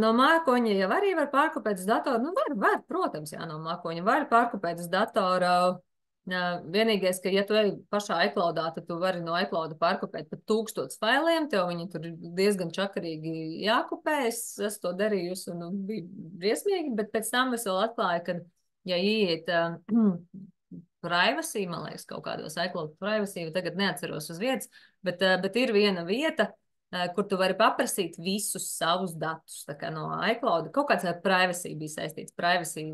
No mākoņa jau arī var pārkopēt uz datoru. Nu, var, protams, jā, no mākoņa var pārkopēt uz datoru. Vienīgais, ka, ja tu ej pašā iCloudā, tad tu vari no iClouda pārkopēt pat 1000 failiem, tev viņi tur diezgan čakarīgi jākopē. Es to darījusi un bija briesmīgi, bet pēc tam es vēl atklāju, ka, ja ieiet privacy, man liekas, kaut kādos iCloud privacy, tagad neatceros uz vietas, bet ir viena vieta, kur tu vari paprasīt visus savus datus, tā kā no iCloud, kaut kāds ar privacy bija saistīts, privacy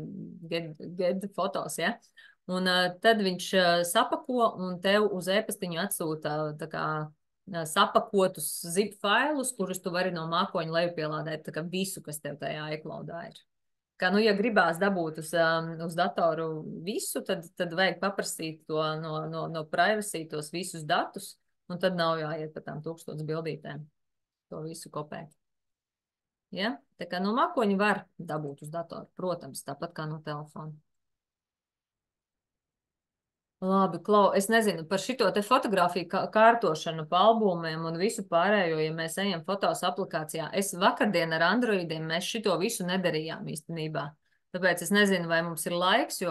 get fotos, ja? Un tad viņš sapako un tev uz e-pastiņu atsūta tā kā sapakotus zip failus, kurus tu vari no mākoņa lejupielādēt, tā kā visu, kas tev tajā iCloudā ir. Kā, nu, ja gribās dabūt uz datoru visu, tad vajag paprasīt to no privacy tos visus datus, un tad nav jāiet pa tām 1000 bildītēm to visu kopēt. Ja? Tā kā no mākoņa var dabūt uz datoru, protams, tāpat kā no telefona. Labi, Klau, es nezinu par šito te fotografiju kārtošanu pa albumiem un visu pārējo, ja mēs ejam fotos aplikācijā. Es vakardien ar Androidiem mēs šito visu nedarījām īstenībā. Tāpēc es nezinu, vai mums ir laiks,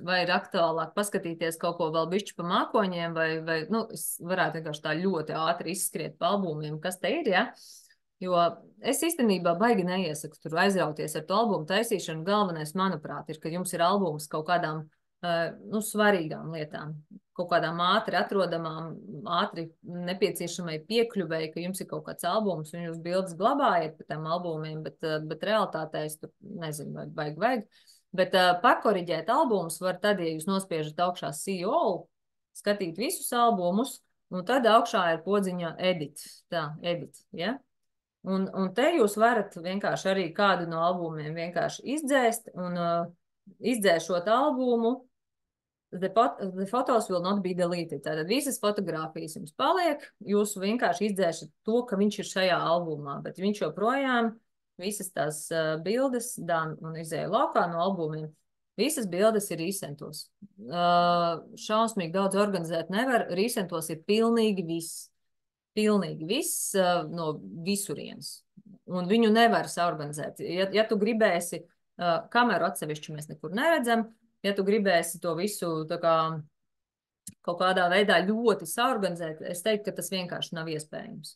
vai ir aktuālāk paskatīties kaut ko vēl bišķi pa mākoņiem, vai nu, es varētu vienkārši tā ļoti ātri izskriet pa albumiem, kas te ir, ja? Jo es īstenībā baigi neiesaku tur aizrauties ar to albumu taisīšanu. Galvenais, manuprāt, ir, ka jums ir albums kaut kādām svarīgām lietām, kaut kādām ātri atrodamām, ātri nepieciešamai piekļuvēji, ka jums ir kaut kāds albums un jūs bildes glabājat par tiem albumiem, bet realitātē es tur nezinu, vajag. Bet pakoriģēt albumus var tad, ja jūs nospiežat augšā See All, skatīt visus albumus, un tad augšā ir podziņa Edit. Tā, Edit, ja? Un te jūs varat vienkārši arī kādu no albumiem vienkārši izdzēst, un izdzēšot albumu, the photos will not be deleted. Tātad visas fotogrāfijas jums paliek, jūs vienkārši izdzēšat to, ka viņš ir šajā albumā, bet viņš joprojām visas tās bildes un izēja laukā no albumiem, visas bildes ir rīsentos. Šausmīgi daudz organizēt nevar, rīsentos ir pilnīgi viss no visurienes. Un viņu nevar saorganizēt. Ja tu gribēsi, kameru atsevišķi mēs nekur neredzam, ja tu gribēsi to visu tā kā kaut kādā veidā ļoti saorganizēt, es teiktu, ka tas vienkārši nav iespējams.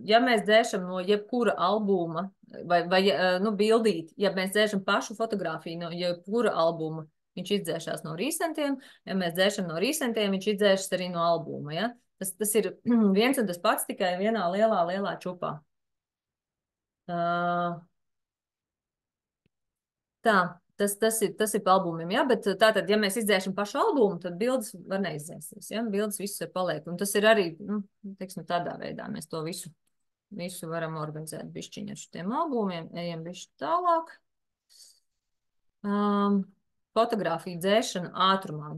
Ja mēs dzēšam no jebkura albuma vai nu, bildīt, ja mēs dzēšam pašu fotografiju no jebkura albuma, viņš izdzēšās no rīsentiem, ja mēs dzēšam no rīsentiem, viņš izdzēšas arī no albuma, ja? Tas ir viens un tas pats tikai vienā lielā čupā. Tā, tas ir pa albumiem, ja? Bet tātad, ja mēs izdzēšam pašu albumu, tad bildes var neizdzēsties, ja? Bildes viss ir paliek, un tas ir arī, nu, teiksim, tādā veidā mēs to visu varam organizēt bišķiņ ar šitiem albumiem, ejam bišķi tālāk. Fotogrāfija dzēšana ātrumā.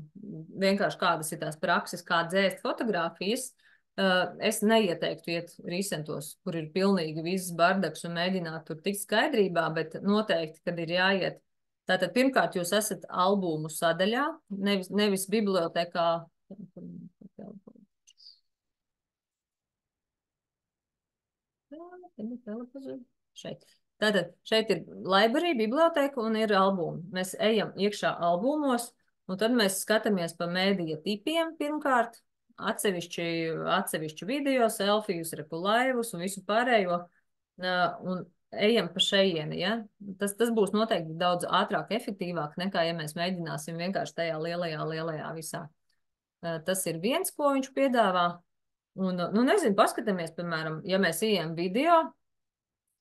Vienkārši kādas ir tās prakses, kā dzēst fotogrāfijas. Es neieteiktu iet rīsentos, kur ir pilnīgi viss bardaks un mēģināt tur tikt skaidrībā, bet noteikti, kad ir jāiet. Tātad pirmkārt jūs esat albumu sadaļā, nevis bibliotekā. Šeit. Tātad šeit ir library, biblioteka un ir albumi. Mēs ejam iekšā albumos, un tad mēs skatāmies pa mēdīja tipiem pirmkārt, atsevišķu video, selfijus, laivus un visu pārējo, un ejam pa šejieni, ja? Tas būs noteikti daudz ātrāk, efektīvāk, nekā ja mēs mēģināsim vienkārši tajā lielajā visā. Tas ir viens, ko viņš piedāvā. Un, nu, nezinu, paskatāmies, piemēram, ja mēs ejam video,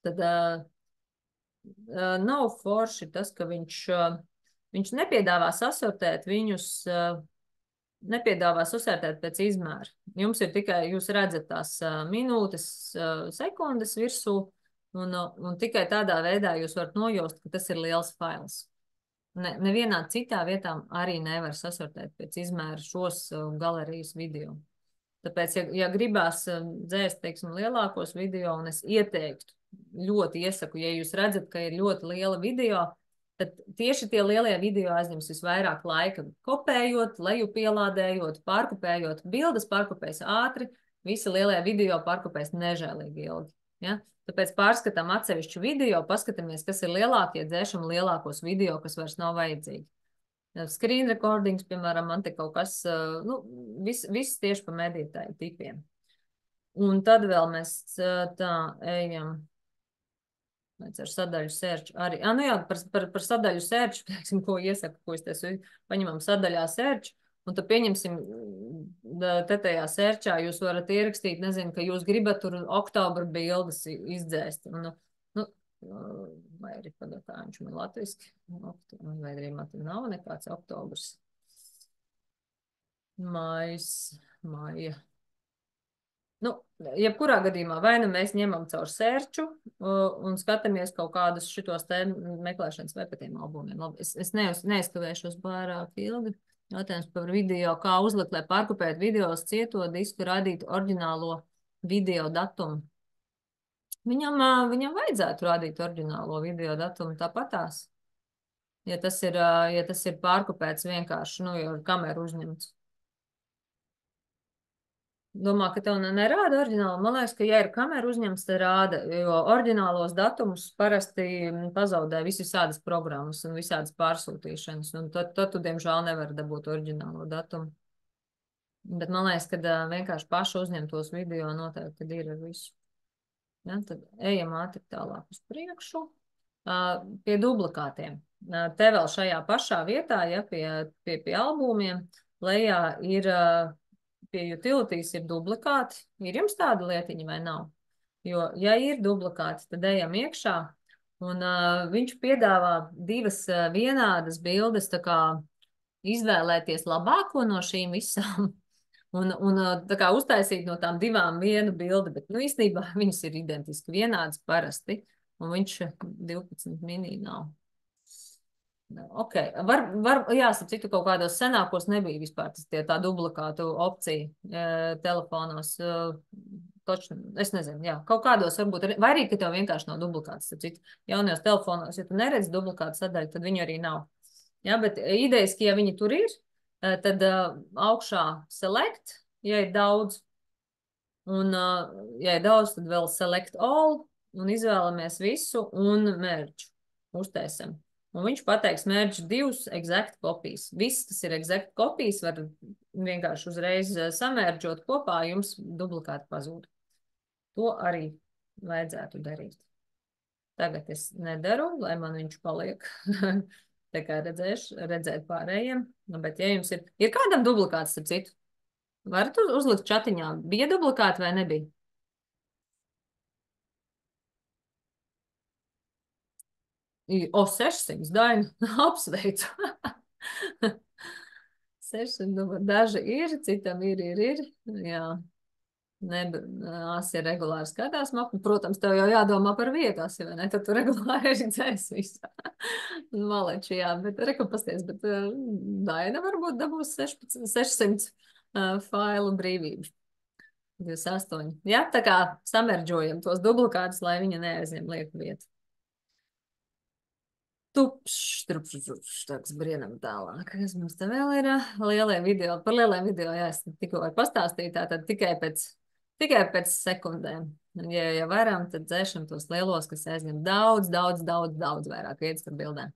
tad nav forši tas, ka viņš nepiedāvā sasortēt viņus, nepiedāvā sasortēt pēc izmēra. Jums ir tikai, jūs redzat tās minūtes, sekundes virsū, un tikai tādā veidā jūs varat nojaust, ka tas ir liels fails. Nevienā citā vietā arī nevar sasortēt pēc izmēra šos galerijas video. Tāpēc, ja gribās dzēst, teiksim, lielākos video, un es ieteiktu, ļoti iesaku, ja jūs redzat, ka ir ļoti liela video, tad tieši tie lielie video aizņems visvairāk laika kopējot, lejupielādējot, pārkopējot, bildes pārkopēs ātri, visi lielie video pārkopēs nežēlīgi ilgi. Ja? Tāpēc pārskatām atsevišķu video, paskatāmies, kas ir lielākie, dzēšam lielākos video, kas vairs nav vajadzīgi. Screen recordings, piemēram, man te kaut kas, nu, viss tieši pa medītāju tipiem. Un tad vēl mēs tā ejam, mēs ar sadaļu search arī, nu jā, par sadaļu search, pieksim, ko iesaku, ko es te paņemam sadaļā search, un tad pieņemsim, te tajā searchā jūs varat ierakstīt, nezinu, ka jūs gribat tur oktobra bildes izdzēst, un, vai arī pagatā viņš man latviski, vai arī man nav nekāds oktobrs, maija. Nu, jebkurā gadījumā vai nu mēs ņemam caur sērču un skatāmies kaut kādus šitos te meklēšanas vai pa tiem albumiem. Labi, es neizkavēšos pārāk ilgi. Jautājums par video, kā uzlikt, lai pārkopētu video uz cieto disku, radītu oriģinālo video datumu. Viņam vajadzētu rādīt oriģinālo video datumu tāpatās, ja tas ir pārkopēts vienkārši, nu, jau ar kameru uzņemts. Domā, ka tev nerāda oriģinālu. Man liekas, ka, ja ir kamera uzņemts, tad rāda, jo oriģinālos datumus parasti pazaudē visādas programmas un visādas pārsūtīšanas, un tad tu, diemžēl, nevar dabūt oriģinālo datumu. Bet man liekas, ka vienkārši paši uzņemtos video noteikti ir ar visu. Ja, tad ejam ātri tālāk uz priekšu. Pie duplikātiem. Te vēl šajā pašā vietā, ja, pie albumiem, lejā ir... Pie utilities ir duplikāti. Ir jums tāda lietiņa vai nav? Jo, ja ir duplikāti, tad ejam iekšā, un viņš piedāvā divas vienādas bildes, tā kā izvēlēties labāko no šīm visām, un tā kā uztaisīt no tām divām vienu bildi, bet, nu, īstenībā viņas ir identiski vienādas parasti, un viņš 12 mini nav. Ok, jāsap, citu kaut kādos senākos nebija vispār tā duplikātu opcija telefonos. Es nezinu, jā, kaut kādos varbūt, vai arī, ka tev vienkārši nav duplikāts. Citu jaunajos telefonos, ja tu neredzi duplikātu sadaļu, tad viņu arī nav. Jā, bet idejiski, ja viņi tur ir, tad augšā select, ja ir daudz, un ja ir daudz, tad vēl select all, un izvēlamies visu un merge. Uztaisam. Un viņš pateiks, merge 2 exact kopijas. Viss, kas ir exact kopijas, var vienkārši uzreiz samērģot kopā, jums duplikāti pazūd. To arī vajadzētu darīt. Tagad es nedaru, lai man viņš paliek. Tā kā redzēt pārējiem. Nu, bet ja jums ir kādam duplikāts, ar citu? Varat uzlikt čatiņā, bija duplikāti vai nebija? O, 600, Daina, apsveicu. 600, daži ir, citam ir. Jā. Asi regulāri skatās mapu. Protams, tev jau jādomā par vietās, vai ne? Tad tu regulāri arī dzēs visu. Maleči, jā, bet rekapasties, bet Daina varbūt dabūs 600 failu brīvību. 28. Jā, tā kā samerdžojam tos duplikātus, lai viņa neaizņem lieku vietu. Tāds brienam tālāk. Kas mums te vēl ir? Lielie video. Par lieliem video, jā, es tikko varu pastāstīt, tātad tikai pēc sekundēm. Ja varam, tad dzēšam tos lielos, kas aizņem daudz vairāk vietas par bildēm.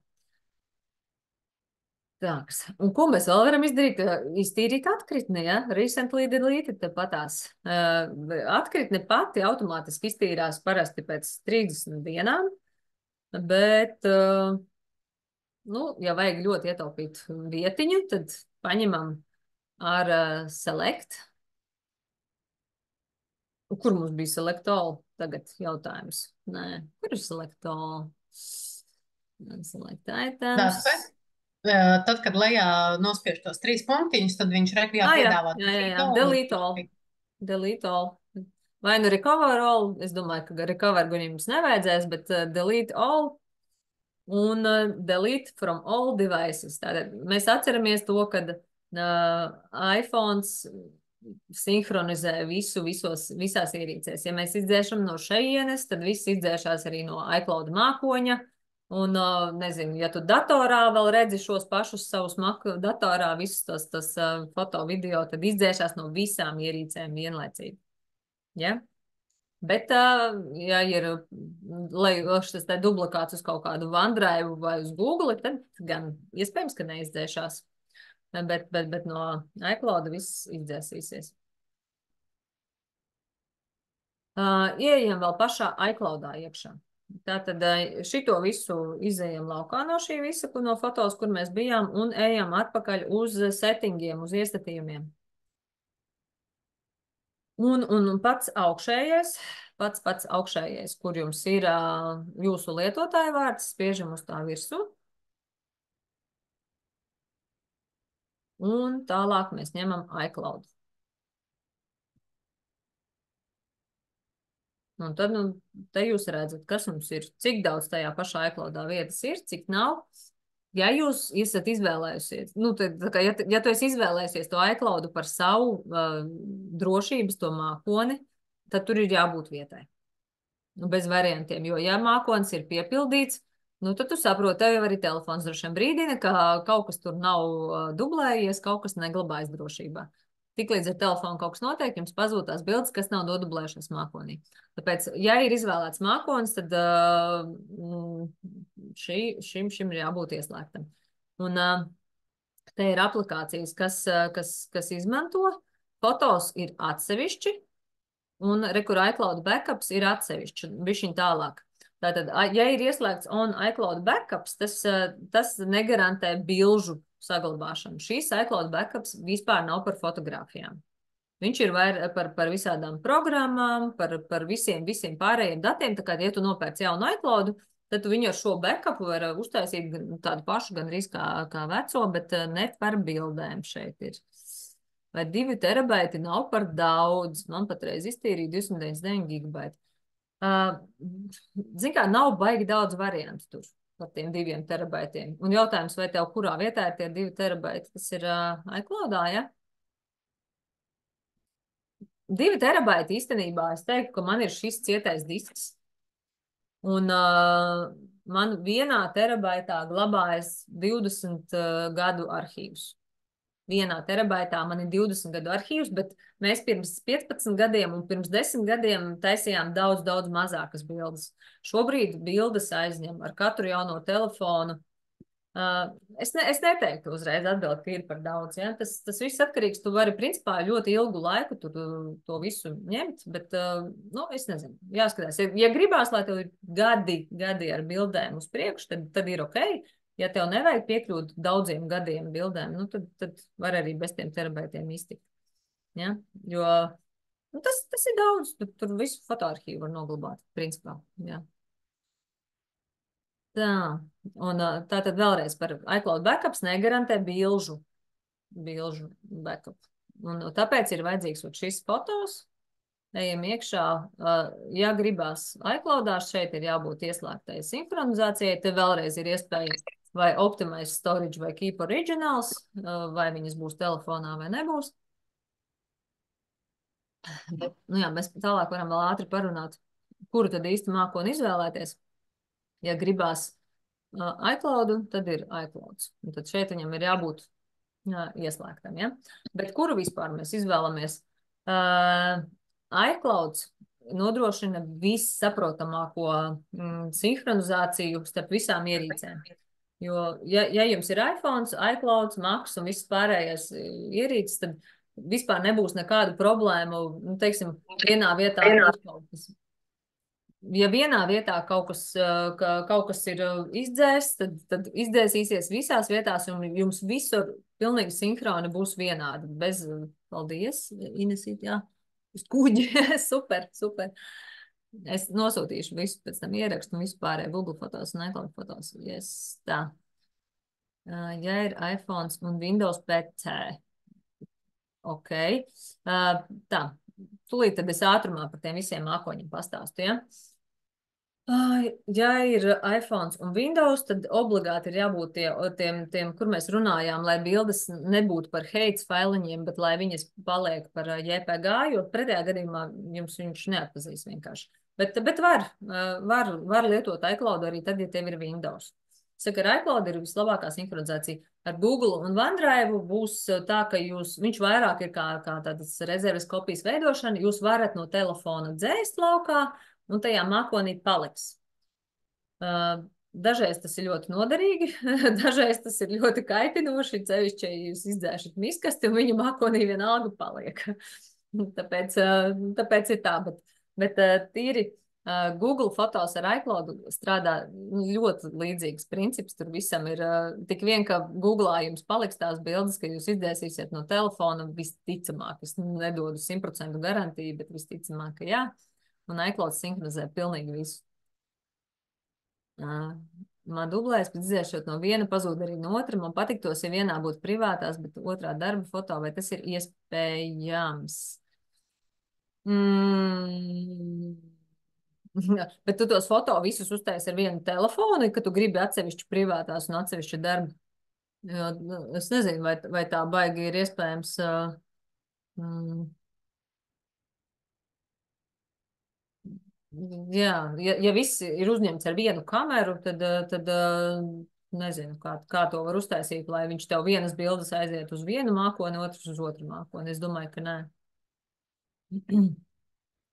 Tāks. Un ko mēs vēl varam izdarīt? Iztīrīt atkritni, ja? Recently deleted patās. Atkritne pati automātiski iztīrās parasti pēc 30 dienām, bet, ja vajag ļoti ietaupīt vietiņu, tad paņemam ar select. Kur mums bija select all? Tagad jautājums. Nē, kur ir select all? Select items. Tad, kad lejā nospiež tos 3 punktiņus, tad viņš piedāvā. Jā. Delete all. Vai nu recover all? Es domāju, ka recover gan jums nevajadzēs, bet delete all. Un delete from all devices. Tātad mēs atceramies to, kad iPhones sinhronizē visās ierīcēs. Ja mēs izdzēšam no šejienes, tad viss izdzēšās arī no iCloud mākoņa. Un, nezinu, ja tu datorā vēl redzi šos pašus savus datorā, visus tas foto video, tad izdzēšās no visām ierīcēm vienlaicīgi. Ja? Bet, ja ir, lai šis te duplikāts uz kaut kādu OneDrive vai uz Google, tad gan iespējams, ka neizdzēšās. Bet no iCloud viss izdzēsīsies. Ieejam vēl pašā iCloudā iekšā. Tātad šito visu izējam laukā no šī visa, no fotos, kur mēs bijām, un ejam atpakaļ uz settingiem, uz iestatījumiem. Un pats augšējais, kur jums ir jūsu lietotāja vārds, spiežam uz tā virsū. Un tālāk mēs ņemam iCloud. Un tad, te jūs redzat, kas mums ir, cik daudz tajā pašā iCloudā vietas ir, cik nav. Ja jūs esat izvēlējusies, ja tu esi izvēlējusies to iCloudu par savu drošības to mākoni, tad tur ir jābūt vietai. Bez variantiem, jo ja mākonis ir piepildīts, tad tu saproti, tev jau arī telefons droši vien brīdina, ka kaut kas tur nav dublējies, kaut kas neglabājas drošībā. Tiklīdz ar telefonu kaut kas notiek, jums pazūd tās bildes, kas nav nodublējušās mākonī. Tāpēc, ja ir izvēlēts mākonis, tad šim ir jābūt ieslēgtam. Un te ir aplikācijas, kas izmanto. Fotos ir atsevišķi, un kur iCloud backups ir atsevišķi, bišķiņ tālāk. Tātad, ja ir ieslēgts on iCloud backups, tas negarantē bilžu saglabāšanu. Šīs iCloud backups vispār nav par fotogrāfijām. Viņš ir par visādām programmām, par visiem pārējiem datiem. Tā kā, ja tu nopērc jaunu iCloudu, tad tu viņu ar šo backupu var uztaisīt tādu pašu gan arī kā veco, bet ne par bildēm šeit ir. Vai 2 terabaiti nav par daudz? Man patreiz iztīrīja 299 gigabaiti. Zin kā, nav baigi daudz variantu tur par tiem 2 terabaitiem. Un jautājums, vai tev kurā vietā ir tie 2 terabaiti, kas ir iCloudā, ja? 2 terabaiti īstenībā, es teiktu, ka man ir šis cietais disks. Un man 1 terabaitā glabājas 20 gadu arhīvs. 1 terabaitā man ir 20 gadu arhīvs, bet mēs pirms 15 gadiem un pirms 10 gadiem taisījām daudz mazākas bildes. Šobrīd bildes aizņem ar katru jauno telefonu Es neteiktu uzreiz atbildi, ka ir par daudz. Ja? Tas viss atkarīgs. Tu vari principā ļoti ilgu laiku tur to visu ņemt, bet, nu, es nezinu, jāskatās. Ja gribās, lai tev ir gadi ar bildēm uz priekšu, tad ir ok. Ja tev nevajag piekļūt daudziem gadiem bildēm, nu, tad var arī bez tiem terabaitiem iztikt. Ja? Jo nu, tas ir daudz. Tur visu fotoarhīvu var noglabāt, principā. Ja. Tā, un tā tad vēlreiz par iCloud backups negarantē bilžu backup. Un tāpēc ir vajadzīgs šis fotos, ejam iekšā, ja gribās iCloudā, šeit ir jābūt ieslēgtai sinhronizācijai, te vēlreiz ir iespēja vai optimize storage vai keep originals, vai viņas būs telefonā vai nebūs. Bet, nu jā, mēs tālāk varam vēl ātri parunāt, kuru tad īsti mākoni izvēlēties. Ja gribās iCloudu, tad ir iClouds. Un tad šeit viņam ir jābūt ieslēgtam. Ja? Bet kuru vispār mēs izvēlamies? iClouds nodrošina vissaprotamāko sinhronizāciju starp visām ierīcēm. Jo, ja jums ir iPhones, iClouds, Macs un viss pārējais ierīces, tad vispār nebūs nekādu problēmu, nu, teiksim, vienā vietā kaut kas. Ja vienā vietā kaut kas ir izdzēsts, tad izdzēsīsies visās vietās, un jums visur pilnīgi sinhroni būs vienādi. Bez, paldies, Inesīt, jā, uz kuģi, super. Es nosūtīšu visu, pēc tam ierakstu visu pārēju Google fotos un iCloud fotos. Yes, tā. Ja ir iPhones un Windows PC. Ok. Tā. Tūlīt tad es ātrumā par tiem visiem mākoņiem pastāstu, ja? Ja ir iPhones un Windows, tad obligāti ir jābūt tiem, kur mēs runājām, lai bildes nebūtu par heights failiņiem, bet lai viņas paliek par JPG, jo pretējā gadījumā jums viņš neatpazīs vienkārši. Bet var lietot iCloud arī tad, ja tev ir Windows. Saka, ar iCloud ir vislabākā sinhronizācija. Ar Google un OneDrive būs tā, ka viņš vairāk ir kā tādas rezerves kopijas veidošana. Jūs varat no telefona dzēst laukā, un tajā mākonī paliks. Dažreiz tas ir ļoti noderīgi, dažreiz tas ir ļoti kaitinoši, cevišķi, ja jūs izdzēšat miskasti, un viņa mākonī vienalga paliek. Tāpēc ir tā, bet tīri Google fotos ar iCloud strādā ļoti līdzīgs princips. Tur visam ir tik vien, ka Googlā jums paliks tās bildes, ka jūs izdzēsīsiet no telefona visticamāk. Es nedodu 100% garantiju, bet visticamāk, ka jā. Un iCloud sinhronizē pilnīgi visu. Man dublēs, bet izdzēšot no viena, pazūd arī no otra. Man patiktos, ja vienā būtu privātās, bet otrā darba foto, vai tas ir iespējams? Bet tu tos foto visus uztaisi ar vienu telefonu, ka tu gribi atsevišķu privātās un atsevišķu darbu. Es nezinu, vai tā baigi ir iespējams. Jā, ja viss ir uzņemts ar vienu kameru, tad nezinu, kā to var uztaisīt, lai viņš tev vienas bildes aiziet uz vienu mākoni, otrs uz otru mākoni. Es domāju, ka nē.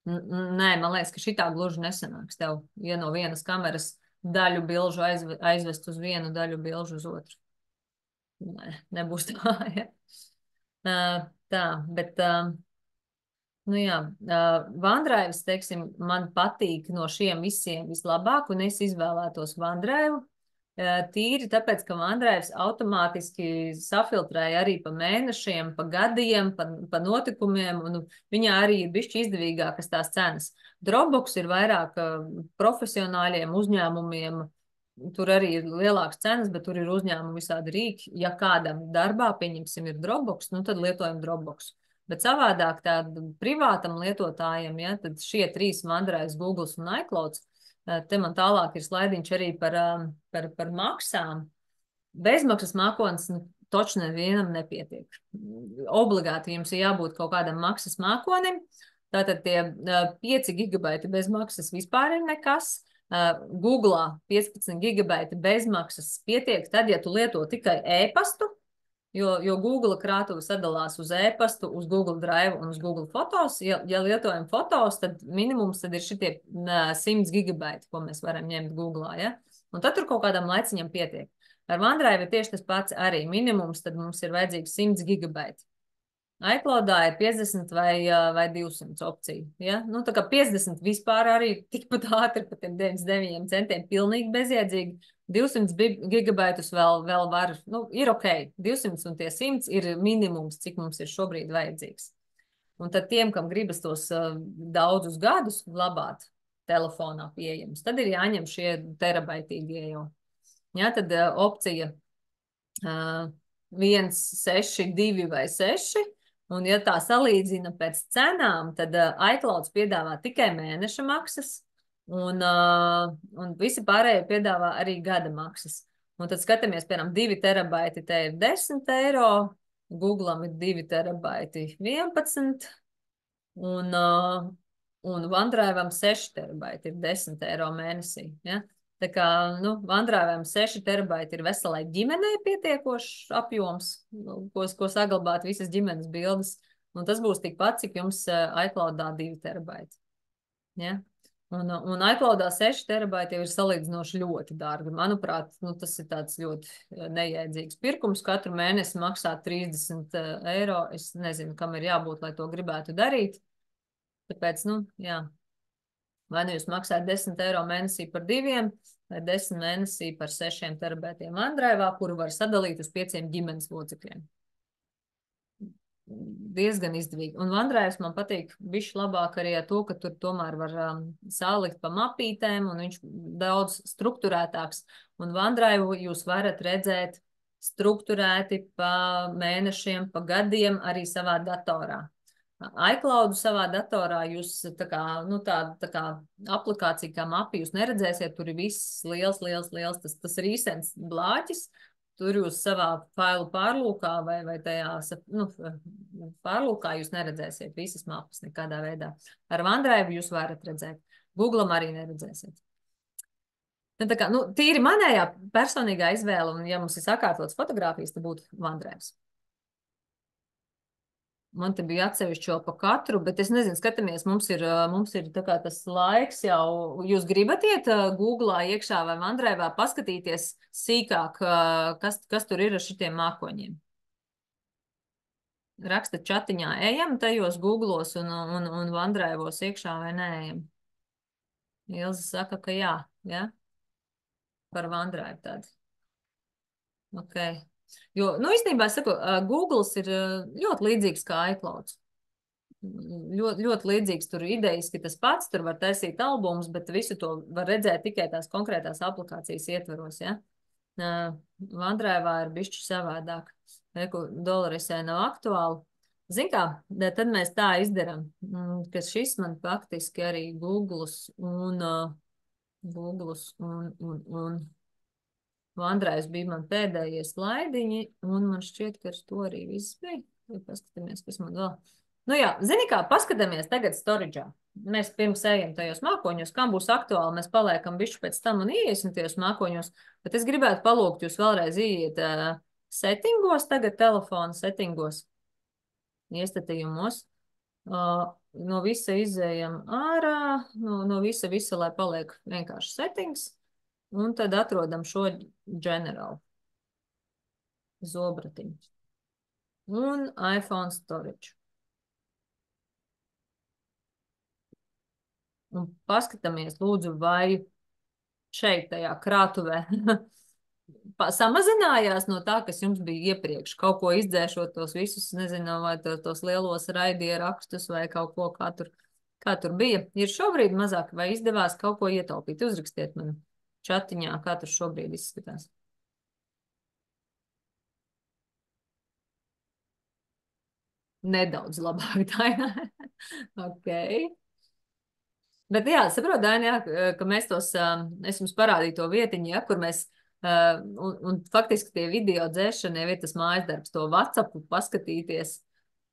Nē, man liekas, ka šitā gluži nesanāks tev, ja no vienas kameras daļu bilžu aizvest uz vienu, daļu bilžu uz otru. Nē, nebūs tā, ja. Tā, bet, nu jā, OneDrive, teiksim, man patīk no šiem visiem vislabāk, un es izvēlētos OneDrive. Tīri tāpēc, ka OneDrive automātiski safiltrēja arī pa mēnešiem, pa gadiem, pa notikumiem, un viņā arī ir bišķi izdevīgākas tās cenas. Dropbox ir vairāk profesionāļiem uzņēmumiem, tur arī ir lielākas cenas, bet tur ir uzņēmumi visādi rīki. Ja kādam darbā, pieņemsim, ir Dropbox, nu tad lietojam Dropbox. Bet savādāk tādu privātam lietotājiem, ja, tad šie trīs OneDrive, Google un iClouds. Te man tālāk ir slaidiņš arī par maksām. Bezmaksas mākonis točno nevienam nepietiek. Obligāti jums ir jābūt kaut kādam maksas mākonim. Tātad tie 5 gigabaiti bez maksas vispār ir nekas. Googlā 15 gigabaiti bez maksas pietiek tad, ja tu lieto tikai e-pastu, jo Google krātuve sadalās uz e-pastu, uz Google Drive un uz Google fotos. Ja lietojam fotos, tad minimums tad ir šitie 100 gigabaiti, ko mēs varam ņemt Googlā, ja? Un tad tur kaut kādam laiciņam pietiek. Ar OneDrive ir tieši tas pats arī minimums, tad mums ir vajadzīgs 100 gigabaiti. iCloudā ir 50 vai 200 opciju. Ja? Nu, tā kā 50 vispār arī tikpat ātri par tiem 99 centiem pilnīgi bezjēdzīgi. 200 gigabaitus vēl var, nu, ir ok. 200 un tie 100 ir minimums, cik mums ir šobrīd vajadzīgs. Un tad tiem, kam gribas tos daudzus gadus glabāt telefonā pieejams, tad ir jāņem šie terabaitīgie jau. Ja, tad opcija 1, 6, 2 vai 6. Un, ja tā salīdzina pēc cenām, tad iClouds piedāvā tikai mēneša maksas, un visi pārējie piedāvā arī gada maksas. Un tad skatāmies, piemēram, 2 terabaiti te ir 10 eiro, Googlam ir 2 terabaiti 11, un OneDrive'am 6 terabaiti ir 10 eiro mēnesī. Ja? Tā kā, nu, OneDrive'am 6 terabaiti ir veselai ģimenei pietiekošs apjoms, ko saglabāt visas ģimenes bildes, un tas būs tikpat, cik jums iCloudā 2 terabaiti. Ja? Un iCloudā 6 terabaiti jau ir salīdzinoši ļoti dārgi. Manuprāt, nu, tas ir tāds ļoti nejēdzīgs pirkums. Katru mēnesi maksā 30 eiro. Es nezinu, kam ir jābūt, lai to gribētu darīt. Tāpēc, nu, jā. Vai nu jūs maksājat 10 eiro mēnesī par 2, vai 10 mēnesī par 6 terabaitiem OneDrive'ā, kuru var sadalīt uz 5 ģimenes locekļiem. Diezgan izdevīgi. Un OneDrive man patīk bišķi labāk arī ar to, ka tur tomēr var salikt pa mapītēm, un viņš daudz strukturētāks. Un OneDrive jūs varat redzēt strukturēti pa mēnešiem, pa gadiem arī savā datorā. iCloudu savā datorā jūs tā kā aplikācija kā mapi jūs neredzēsiet, tur ir viss liels, tas rīsens blāķis, tur jūs savā failu pārlūkā vai tajā, nu, pārlūkā jūs neredzēsiet visas mapas nekādā veidā. Ar OneDrive jūs varat redzēt, Googlam arī neredzēsiet. Tā kā, nu, tīri manējā personīgā izvēle, un ja mums ir sakārtotas fotogrāfijas, tad būtu OneDrive. Man te bija atsevišķi jau pa katru, bet es nezinu, skatāmies, mums ir tā kā tas laiks jau, jūs gribat iet Googlā iekšā vai OneDrive'ā paskatīties sīkāk, kas tur ir ar šitiem mākoņiem. Raksta čatiņā, ejam tajos Googlos un OneDrive'os iekšā vai neejam. Ilza saka, ka jā, ja? Par OneDrive tādu. Ok. Jo, nu, īstenībā, es saku, Googles ir ļoti līdzīgs kā iClouds. Ļoti līdzīgs, tur idejiski tas pats, tur var taisīt albumus, bet visu to var redzēt tikai tās konkrētās aplikācijas ietveros, ja? OneDrive'ā ir bišķi savādāk. Dolarisē nav aktuāli. Zin kā, tad mēs tā izdaram, ka šis man faktiski arī Googles un OneDrive bija man pēdējie slaidiņi, un man šķiet, ka ar to arī viss bija. Paskatāmies, kas man vēl. Nu jā, zini kā, paskatāmies tagad storage'ā. Mēs pirms ejam tajos mākoņos, kam būs aktuāli, mēs paliekam bišķi pēc tam un ieiesim tajos mākoņos, bet es gribētu palūgt jūs vēlreiz ieiet settingos, tagad telefona settingos, iestatījumos. No visa izējam ārā, no visa, lai paliek vienkārši settings. Un tad atrodam šo general zobratiņu. Un iPhone storage. Un paskatāmies, lūdzu, vai šeit tajā krātuvē samazinājās no tā, kas jums bija iepriekš. Kaut ko izdzēšot tos visus, nezinu, vai tos lielos raidierakstus vai kaut ko, kā tur bija. Ir šobrīd mazāk, vai izdevās kaut ko ietaupīt? Uzrakstiet man čatiņā, kā tur šobrīd izskatās. Nedaudz labāk tā, jā. Ok. Bet jā, saprot, Daini, jā, ka mēs tos, es jums parādīju to vietiņu, ja, kur mēs, un faktiski tie video dzēšana jau ir tas mājas darbs, to WhatsAppu paskatīties.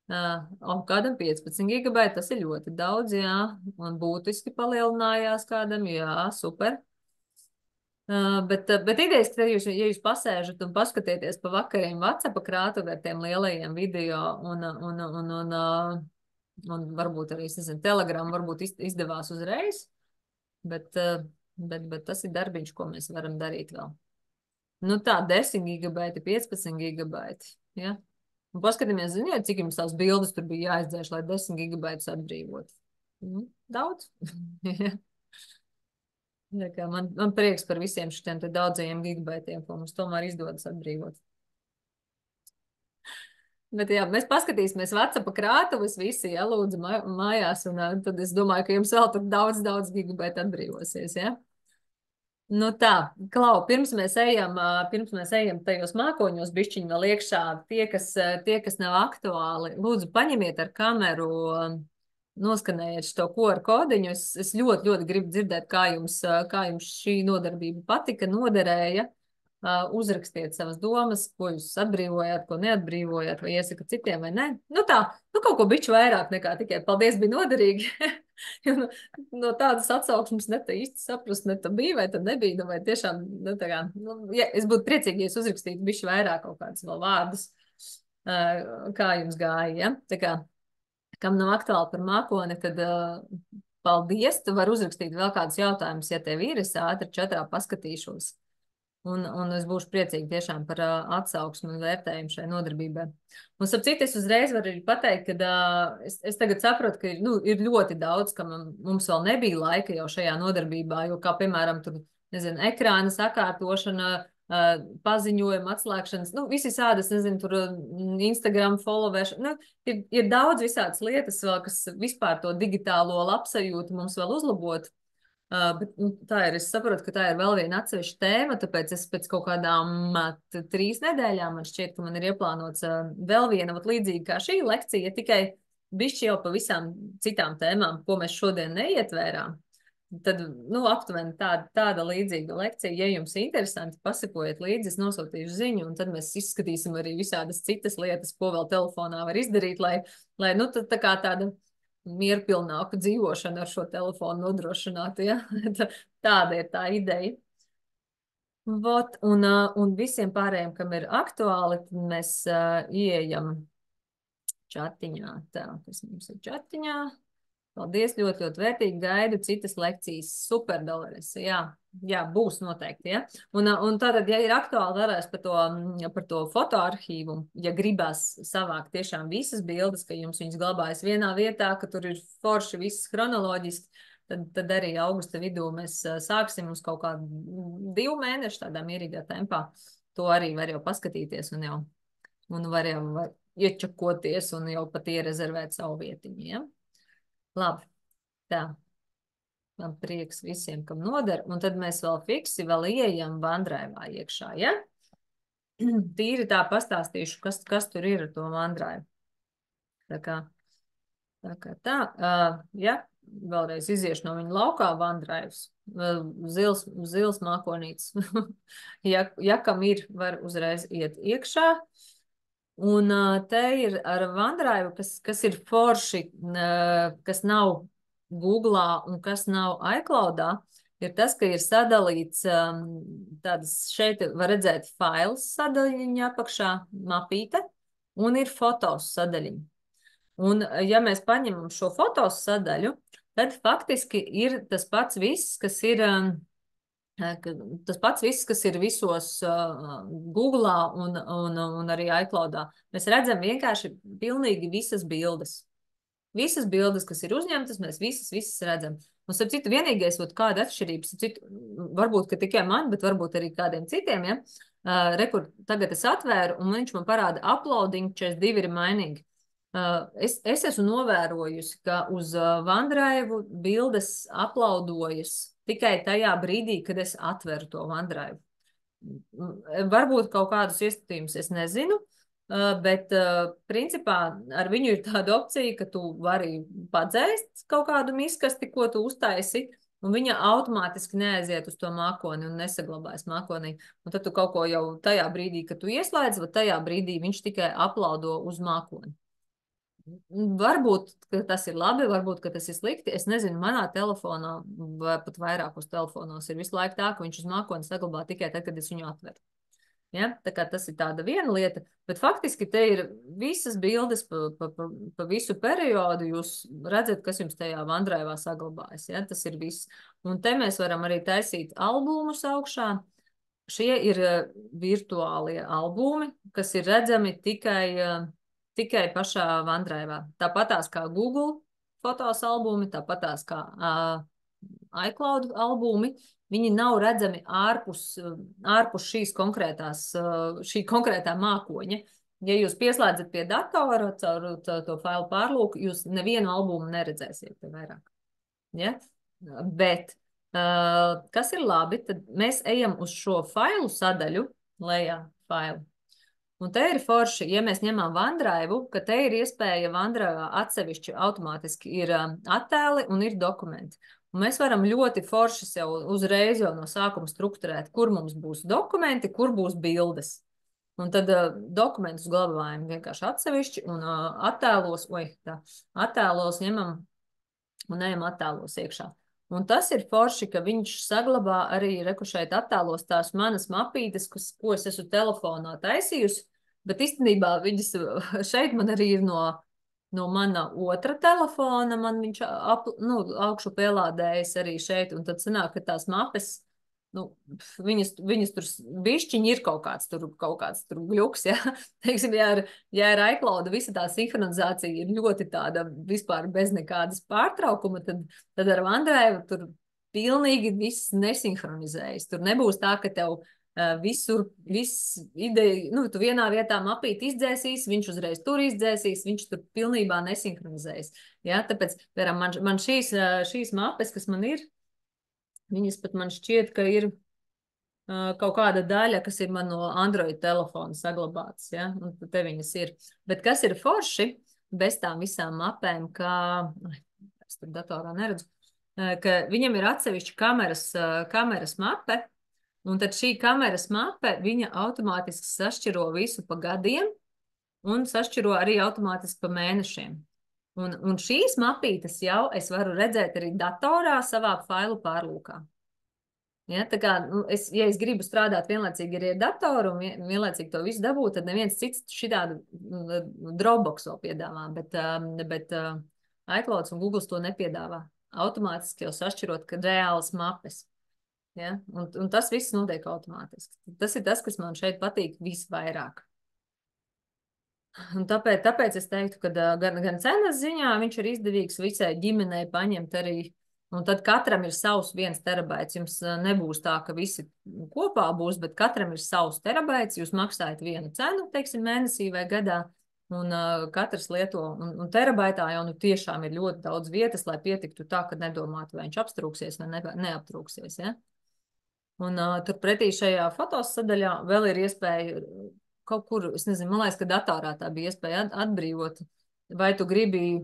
Kādam 15 gigabaiti, tas ir ļoti daudz, jā, un būtiski palielinājās kādam, jā, super. Bet idejas, ka ja jūs pasēžat un paskatieties pa vakariem WhatsAppa krātuvi ar tiem lielajiem video un varbūt arī, es nezinu, Telegram varbūt izdevās uzreiz, bet tas ir darbiņš, ko mēs varam darīt vēl. Nu tā, 10 gigabaiti, 15 gigabaiti. Ja? Un paskatāmies, ziniet, cik jums tās bildes tur bija jāizdzēš, lai 10 gigabaitus atbrīvot. Daudz. Ja, kā man prieks par visiem šitiem te daudzajiem gigabaitiem, ko mums tomēr izdodas atbrīvot. Bet jā, mēs paskatīsimies WhatsApp krātuves visi, ja, lūdzu, mājās, un tad es domāju, ka jums vēl tur daudz gigabaitu atbrīvosies, ja? Nu tā, Klau, pirms mēs ejam tajos mākoņos bišķiņi vēl iekšā, tie, kas nav aktuāli, lūdzu, paņemiet ar kameru, noskanējiet šo QR kodiņu. Es ļoti gribu dzirdēt, kā jums šī nodarbība patika, noderēja. Uzrakstiet savas domas, ko jūs atbrīvojāt, ko neatbrīvojāt, vai iesakat citiem, vai ne. Nu tā, kaut ko bišķi vairāk nekā tikai paldies, bija noderīgi. No tādas atsauksmes ne tā īsti saprast, ne tā bija, vai tā nebija, nu, vai tiešām, nu, tā kā, nu, ja, es būtu priecīgi, ja es uzrakstītu bišķi vairāk kaut kādus vēl vārdus, kā jums gāja, ja. Tā kā, kam nav aktuāli par mākoni, tad paldies, tu vari uzrakstīt vēl kādus jautājumus, ja tev ir, es ātri čatrā paskatīšos. Un es būšu priecīgi tiešām par atsauksmi un vērtējumu šai nodarbībai. Un, sapcīt, es uzreiz varu arī pateikt, ka es tagad saprotu, ka ir ļoti daudz, ka mums vēl nebija laika jau šajā nodarbībā, jo kā, piemēram, tur, nezinu, ekrāna sakārtošana, paziņojuma atslēgšanas, nu, visi sādas, nezinu, tur Instagram followēšana, nu, ir daudz visādas lietas vēl, kas vispār to digitālo labsajūtu mums vēl uzlabot. Bet tā ir, es saprotu, ka tā ir vēl viena atsevišķa tēma, tāpēc es pēc kaut kādām 3 nedēļām man šķiet, ka man ir ieplānots vēl viena līdzīga kā šī lekcija, tikai bišķi jau pa visām citām tēmām, ko mēs šodien neietvērām. Tad, nu, aptuveni tāda līdzīga lekcija, ja jums interesanti, pasekojiet līdzi, es nosūtīšu ziņu, un tad mēs izskatīsim arī visādas citas lietas, ko vēl telefonā var izdarīt, lai nu, tā kā tāda mierpilnāku dzīvošanu ar šo telefonu nodrošinātu, ja? Tāda ir tā ideja. Vot, un visiem pārējiem, kam ir aktuāli, tad mēs ieejam čatiņā. Tā, kas mums ir čatiņā. Paldies, ļoti vērtīgi, gaidu citas lekcijas. Super, Dolores. Jā, būs noteikti, ja. Un tātad, ja ir aktuāli vēlreiz par to fotoarhīvu, ja gribās savākt tiešām visas bildes, ka jums viņas glabājas vienā vietā, ka tur ir forši viss chronoloģiski, tad arī augusta vidū mēs sāksim uz kaut kādu 2 mēnešu tādā mierīgā tempā. To arī var jau paskatīties un var jau iečakoties un jau pat ierezervēt savu vietiņu, ja. Labi, tā. Man prieks visiem, kam noder. Un tad mēs vēl fiksi ieejam OneDrive iekšā, ja? Tīri tā pastāstīšu, kas tur ir ar to OneDrive. Tā. Ja, vēlreiz iziešu no viņa laukā OneDrive. Zils mākonīts. Ja kam ir, var uzreiz iet iekšā. Un te ir ar OneDrive, kas ir forši, kas nav Google'ā un kas nav iCloud'ā, ir tas, ka ir sadalīts tādas, šeit var redzēt fails sadaļiņa apakšā, mapīte, un ir fotos sadaļiņa. Un ja mēs paņemam šo fotos sadaļu, tad faktiski ir tas pats viss, kas ir... Tas pats viss, kas ir visos Google'ā un arī iCloud'ā. Mēs redzam vienkārši pilnīgi visas bildes. Visas bildes, kas ir uzņemtas, mēs visas redzam. Un, starp citu, vienīgais, kāda atšķirība, varbūt, ka tikai man, bet varbūt arī kādiem citiem, ja? Rekur, tagad es atvēru, un viņš man parāda uploading 42 remaining. Es esmu novērojusi, ka uz OneDrive bildes uploadojas tikai tajā brīdī, kad es atveru to OneDrive. Varbūt kaut kādus iestatījumus es nezinu, bet principā ar viņu ir tāda opcija, ka tu vari padzēst kaut kādu miskasti, ko tu uztaisi, un viņa automātiski neaiziet uz to mākoni un nesaglabājas mākonī. Un tad tu kaut ko jau tajā brīdī, kad tu ieslēdz, vai tajā brīdī viņš tikai uploado uz mākoni. Varbūt, ka tas ir labi, varbūt, ka tas ir slikti. Es nezinu, manā telefonā vai pat vairākos telefonos ir visu laiku tā, ka viņš uz mākoni saglabā tikai tad, kad es viņu atveru. Ja? Tā kā tas ir tāda viena lieta, bet faktiski te ir visas bildes pa visu periodu. Jūs redzat, kas jums tajā OneDrive'ā saglabājas. Ja? Tas ir viss. Un te mēs varam arī taisīt albumus augšā. šie ir virtuālie albumi, kas ir redzami tikai pašā OneDrive. Tāpatās kā Google fotos albumi, tāpatās kā iCloud albumi, viņi nav redzami ārpus šī konkrētā mākoņa. Ja jūs pieslēdzat pie datora caur to failu pārlūku, jūs nevienu albumu neredzēsiet vairāk. Ja? Bet, kas ir labi, tad mēs ejam uz šo failu sadaļu, lejā failu. Un te ir forši, ja mēs ņemam OneDrive, ka te ir iespēja OneDrive atsevišķi automātiski ir attēli un ir dokumenti. Un mēs varam ļoti forši sev uzreiz jau no sākuma strukturēt, kur mums būs dokumenti, kur būs bildes. Un tad dokumentus glabājam vienkārši atsevišķi un attēlos ņemam un ejam attēlos iekšā. Un tas ir forši, ka viņš saglabā arī šeit attēlos tās manas mapītes, ko es esmu telefonā taisījusi, bet īstenībā viņas šeit man arī ir no mana otra telefona, man viņš augšu pielādējas arī šeit, un tad sanāk, ka tās mapes, viņas tur bišķiņi ir kaut kāds tur gļuks, ja? Teiksim, ja ar iCloud visa tā sinhronizācija ir ļoti tāda vispār bez nekādas pārtraukuma, tad ar OneDrive tur pilnīgi viss nesinhronizējas. Tur nebūs tā, ka tev viss ideja, tu vienā vietā mapīt izdzēsīs, viņš uzreiz tur izdzēsīs, viņš tur pilnībā nesinhronizējas. Ja? Tāpēc, piemēram, man šīs mapes, kas man ir, viņas pat man šķiet, ka ir kaut kāda daļa, kas ir man no Android telefona saglabātas, ja? Un te viņas ir. Bet kas ir forši, bez tām visām mapēm, es tur datorā neredzu, ka viņam ir atsevišķi kameras mape, un tad šī kameras mape, viņa automātiski sašķiro visu pa gadiem, un sašķiro arī automātiski pa mēnešiem. Un šīs mapītes jau es varu redzēt arī datorā savā failu pārlūkā. Ja, tā kā, ja es gribu strādāt vienlaicīgi arī ar datoru un vienlaicīgi to visu dabūt, tad neviens cits šitādu Dropbox vēl piedāvā, bet iCloud un Google to nepiedāvā. Automātiski jau sašķirot, ka reālas mapes. Ja? Un tas viss notiek automātiski. Tas ir tas, kas man šeit patīk visvairāk. Un tāpēc es teiktu, ka gan cenas ziņā viņš ir izdevīgs visai ģimenei paņemt arī, un tad katram ir savs 1 terabaits. Jums nebūs tā, ka visi kopā būs, bet katram ir savs terabaits. Jūs maksājat vienu cenu, teiksim, mēnesī vai gadā, un katrs lieto. Un terabaitā jau tiešām ir ļoti daudz vietas, lai pietiktu tā, ka nedomātu, vai viņš apstrūksies vai neaptrūksies. Ja? Un turpretī šajā fotos sadaļā vēl ir iespēja kaut kur, es nezinu, man liekas, ka datorā tā bija iespēja atbrīvot, vai tu gribi,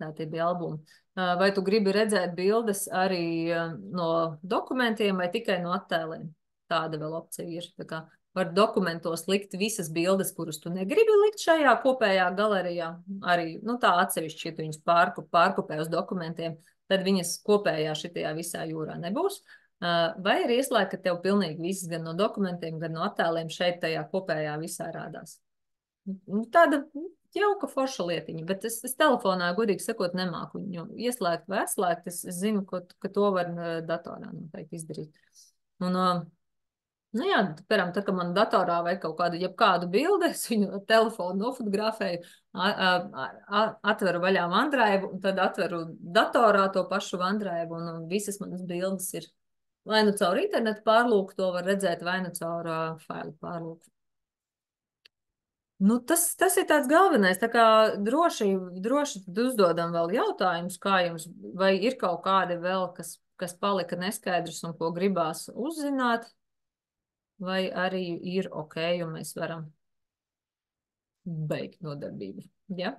tie bija albumi, vai tu gribi redzēt bildes arī no dokumentiem vai tikai no attēliem. Tāda vēl opcija ir. Tā kā var dokumentos likt visas bildes, kuras tu negribi likt šajā kopējā galerijā. Arī, tā atsevišķi, ja tu viņas pārkopē uz dokumentiem, tad viņas kopējā šitajā visā jūrā nebūs. Vai ir ieslēgta, ka tev pilnīgi viss gan no dokumentiem, gan no attēliem šeit tajā kopējā visā rādās. Tāda jauka forša lietiņa, bet es telefonā, godīgi sakot, nemāku viņu ieslēgt vai atslēgt. Es zinu, ka to var datorā noteikti izdarīt. Un, jā, piemēram, tā, ka man datorā vai jebkādu bildi, es viņu telefonu nofotografēju, atveru vaļā OneDrive, un tad atveru datorā to pašu OneDrive, un visas manas bildes ir vai nu caur internetu pārlūku to var redzēt, vai nu caur failu pārlūku. Tas ir tāds galvenais, tā kā droši tad uzdodam vēl jautājumus, kā jums, vai ir kaut kādi vēl, kas palika neskaidrs un ko gribās uzzināt, vai arī ir ok, un mēs varam beigt nodarbību. Ja?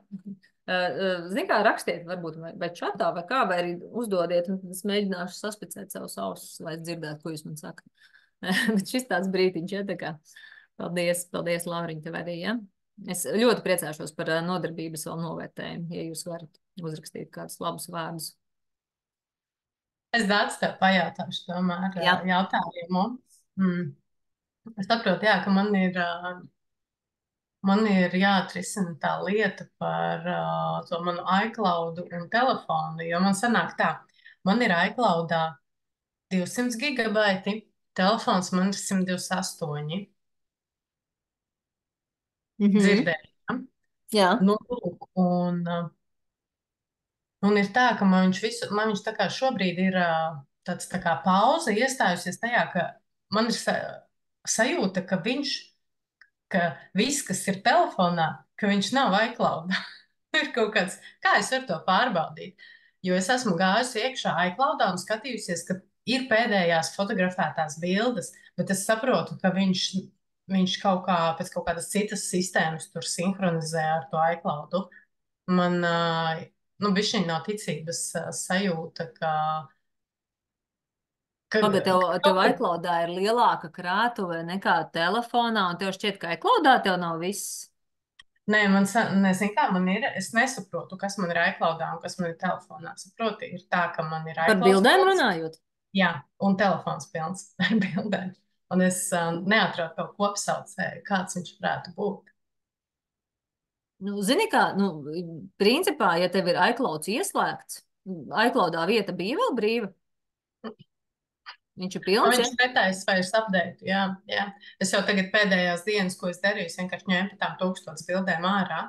Zini kā, rakstiet varbūt vai čatā vai kā, vai arī uzdodiet, un es mēģināšu saspicēt savus ausis, lai dzirdētu, ko jūs man sakat. Bet šis tāds brītiņš, ja, tā kā paldies Lauriņ, tev arī, ja? Es ļoti priecāšos par nodarbības vēl novērtējumu, ja jūs varat uzrakstīt kādus labus vārdus. Es daudz tev pajautāšu tomēr jautājumu. Es saprotu, jā, ka man ir jāatrisina tā lieta par to manu iCloud un telefonu, jo man sanāk tā, man ir iCloudā 200 gigabaiti, Telefons man ir 128. Mhm. Dzirdējām. Jā. Nu, lūk, un ir tā, ka man viņš tā kā šobrīd ir tāds tā kā pauze iestājusies tajā, ka man ir sajūta, ka viss, kas ir telefonā, ka viņš nav iCloud. Ir kaut kāds, kā es varu to pārbaudīt? Jo es esmu gājusi iekšā iCloudā un skatījusies, ka ir pēdējās fotografētās bildes, bet es saprotu, ka viņš kaut kā pēc kaut kādas citas sistēmas tur sinhronizē ar to iCloudu. Man, nu, bišķiņ nav ticības sajūta, ka Pagad, tev kaut kur. iCloudā ir lielāka krātuve nekā telefonā, un tev šķiet, ka iCloudā tev nav viss. Nē, nezinu, kā man ir. Es nesaprotu, kas man ir iCloudā un kas man ir telefonā. Saprotu, ir tā, ka man ir Par iClouds bildēm pilns, runājot. jā, un telefons pilns ar bildēm. Un es neatradu to kopsaucēju, kāds viņš varētu būt. Nu, zini kā, nu, principā, ja tev ir iClouds ieslēgts, iCloudā vieta bija vēl brīva. Viņš ir Man pilns, ja? viņš netaisa vairs update, jā, jā. Es jau tagad pēdējās dienas, ko es darīju, es vienkārši ņēmu tām 1000 bildēm ārā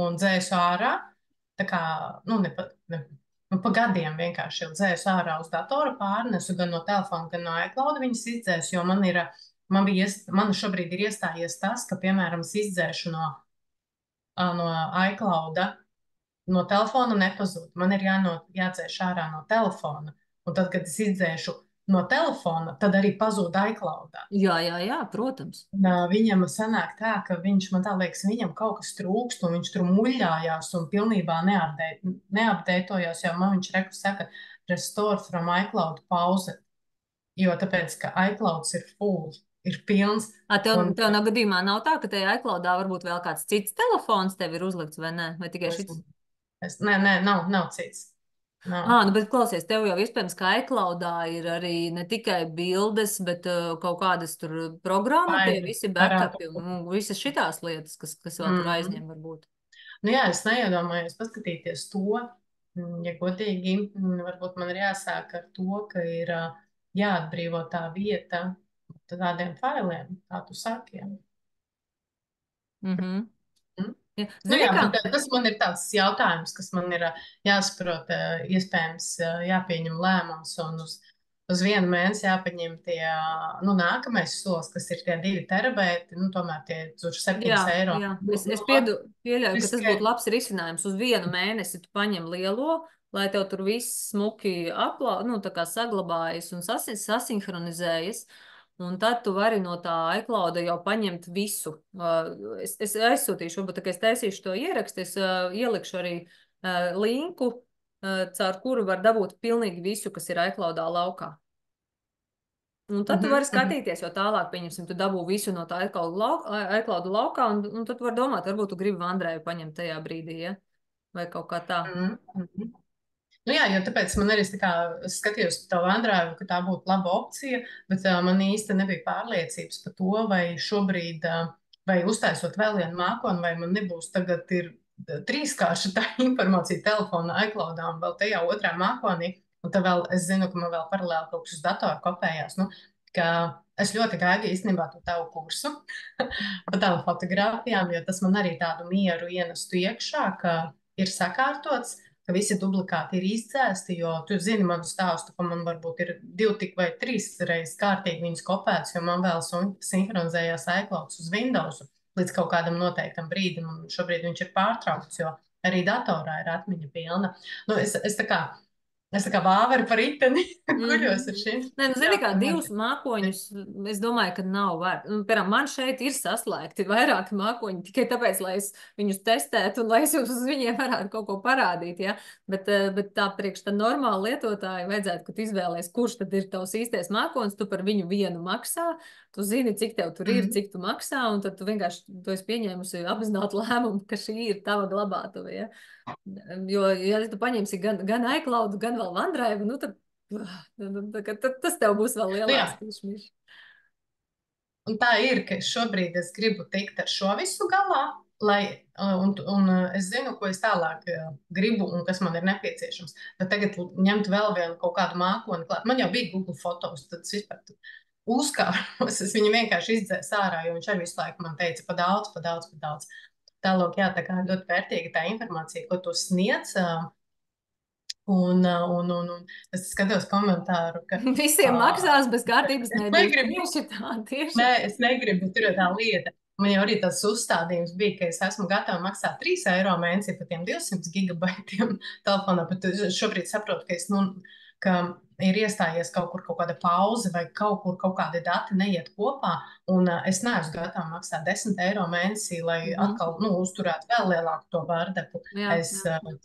un dzēsu ārā. Tā kā, nu, nu, pa gadiem vienkārši jau dzēsu ārā uz datora pārnesu, gan no telefona, gan no iCloud viņas izdzēsu, jo man šobrīd ir iestājies tas, ka, piemēram, es izdzēšu no iCloud, no telefona nepazūd. Man ir jādzēš ārā no telefona. Un tad, kad es izdzēšu no telefona, tad arī pazūd iCloud. Jā, protams. Un, viņam sanāk tā, ka man tā liekas, viņam kaut kas trūkst, un viņš tur muļļājās un pilnībā neapdeitojās, jo man viņš reku saka, restore from iCloud pauze, jo tāpēc, ka iClouds ir full, ir pilns. Tev no gadījumā nav tā, ka tajā iCloudā varbūt vēl kāds cits telefons tev ir uzlikts, vai ne? Vai tikai šis? Nē, nav cits. Nu, bet klausies, tev jau iespējams, ka iCloudā ir arī ne tikai bildes, bet kaut kādas tur programmatie, visi backupi un visas šitās lietas, kas vēl tur aizņem varbūt. Nu jā, es neiedomājos paskatīties to, ja godīgi, varbūt man ir jāsāk ar to, ka ir jāatbrīvo tā vieta tādiem failiem, kā tu saki. Ja. Mhm. Ja. Nu, jā, tas man ir tāds jautājums, kas man ir jāsaprot, iespējams, jāpieņem lēmums un uz vienu mēnesi jāpaņem tie, nu, nākamais solis, kas ir tie 2 terabaiti, nu, tomēr tie 7 eiro. Jā, es pieļauju, ka tas būtu labs risinājums. Uz vienu mēnesi tu paņem lielo, lai tev tur viss smuki nu, tā kā saglabājas un sasinhronizējas. Un tad tu vari no tā iClouda jau paņemt visu. Es aizsūtīšu, varbūt, ka es taisīšu to ierakstu, es ielikšu arī linku, caur kuru var dabūt pilnīgi visu, kas ir iCloudā laukā. Un tad tu vari skatīties, jo tālāk, pieņemsim, tu dabū visu no tā iClouda laukā, un tad tu vari domāt, varbūt tu gribi Vandrēju paņemt tajā brīdī, ja? Vai kaut kā tā. Nu jā, jo tāpēc man arī es skatījos par tavu Andrēvu, ka tā būtu laba opcija, bet man īsti nebija pārliecības par to, vai šobrīd, vai uztaisot vēl vienu mākoni, vai man nebūs tagad ir 3-kārša tā informācija telefonā, iCloudā un vēl tajā otrā mākonī. Un tad vēl es zinu, ka man vēl paralēli kaut kas uz datoru kopējās. Nu, ka es ļoti gaidu īstenībā to tavu kursu par tavu fotogrāfijām, jo tas man arī tādu mieru ienestu iekšā, ka ir sakārtots, ka visi dublikāti ir izdzēsti, jo tu zini manu stāstu, ka man varbūt ir 2 vai 3 reizes kārtīgi viņas kopētas, jo man vēl sinhronizējās iClouds uz Windows līdz kaut kādam noteiktam brīdim, un šobrīd viņš ir pārtraukts, jo arī datorā ir atmiņa pilna. Nu, es tā kā vāveru par riteni, kuļos ar šim. Nē, nu, zini, kā 2 mākoņus, es domāju, ka nav vērts. Piemēram, man šeit ir saslēgti vairāki mākoņi tikai tāpēc, lai es viņus testētu un lai es uz viņiem varētu kaut ko parādīt, ja? Bet tā priekš tā normāla lietotāja vajadzētu, ka tu izvēlies, kurš tad ir tavs īstais mākonis, tu par viņu vienu maksā, tu zini, cik tev tur ir, cik tu maksā, un tad tu vienkārši to esi pieņēmusi apzinātu lēmumu, ka šī ir tava glabātuve, ja? Jo, ja tu paņemsi gan iCloud, gan vēl OneDrive, nu tad tas tev būs vēl lielāks tīšmišs. Un tā ir, ka šobrīd es gribu tikt ar šo visu galā, un es zinu, ko es tālāk gribu un kas man ir nepieciešams. Bet tagad ņemt vēl vienu kaut kādu mākoni klāt. Man jau bija Google Fotos, tad es vispār uzkāros, es viņu vienkārši izdzēsu ārā, jo viņš arī visu laiku man teica pa daudz, pa daudz, pa daudz. Tālāk, jā, tā kā ļoti vērtīga tā informācija, ko tu sniedz. Un es skatos komentāru, ka Visiem maksās, bez kārtības nebūs. negribu. Tieši tā, tieši Nē, tā. es negribu, tur ir tā lieta. Man jau arī tas uzstādījums bija, ka es esmu gatava maksāt 3 eiro mēnesī par tiem 200 gigabaitiem telefonā, bet es šobrīd saprotu, ka, ka ir iestājies kaut kur kaut kāda pauze vai kaut kur kaut kādi dati neiet kopā, un es neesmu gatava maksāt 10 eiro mēnesī, lai atkal, nu, uzturētu vēl lielāku to vārdepu. Jā,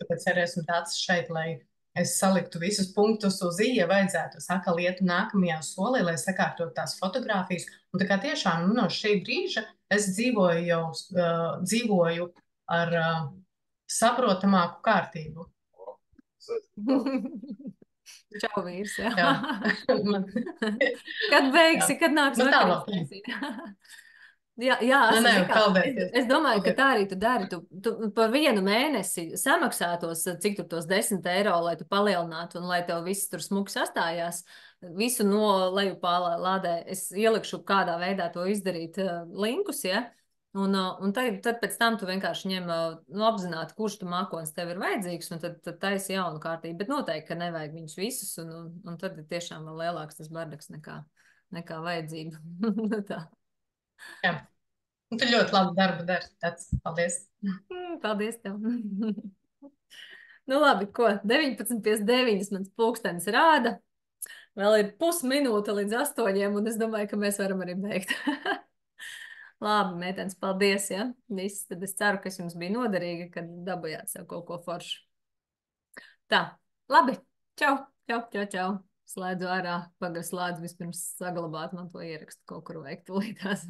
Tāpēc arī esmu tāds šeit, lai es saliktu visus punktus uz ija, vajadzētu atkal iet nākamajā solī, lai sakārtotu tās fotogrāfijas. Un tā kā tiešām no šī brīža es dzīvoju ar saprotamāku kārtību. Čau, vīrs, jā. Jā. Kad beigsi, kad nāks Nu, vakarīs tālāk. taisīt? Jā, Nē, zini kā, peldēties. es domāju, ka Ok. tā arī tu dari. Tu par vienu mēnesi samaksātos, cik tur tos 10 eiro, lai tu palielinātu un lai tev viss tur smuki sastājās. Visu no lejupā lādē. Es ielikšu, kādā veidā to izdarīt linkus, ja? Un tad pēc tam tu vienkārši ņem apzināti, kurš tu mākonis tev ir vajadzīgs, un tad taisi jaunu kārtību. Bet noteikti, ka nevajag viņus visus, un tad ir tiešām vēl lielāks tas bardaks nekā vajadzība. Tā. Jā. Un tu ļoti labu darbu dari. Paldies. Paldies tev. Nu labi, ko? 19:09 mans pulkstenis rāda. Vēl ir pusminūte līdz 8, un es domāju, ka mēs varam arī beigt. Labi, meitenes, paldies, ja? Viss, tad es ceru, ka es jums biju noderīga, kad dabujāt sev kaut ko foršu. Tā, labi. Čau, čau, čau, čau. Slēdzu ārā, pagaru slēdzu vispirms saglabāt man to ierakstu kaut kur veikt tūlītās.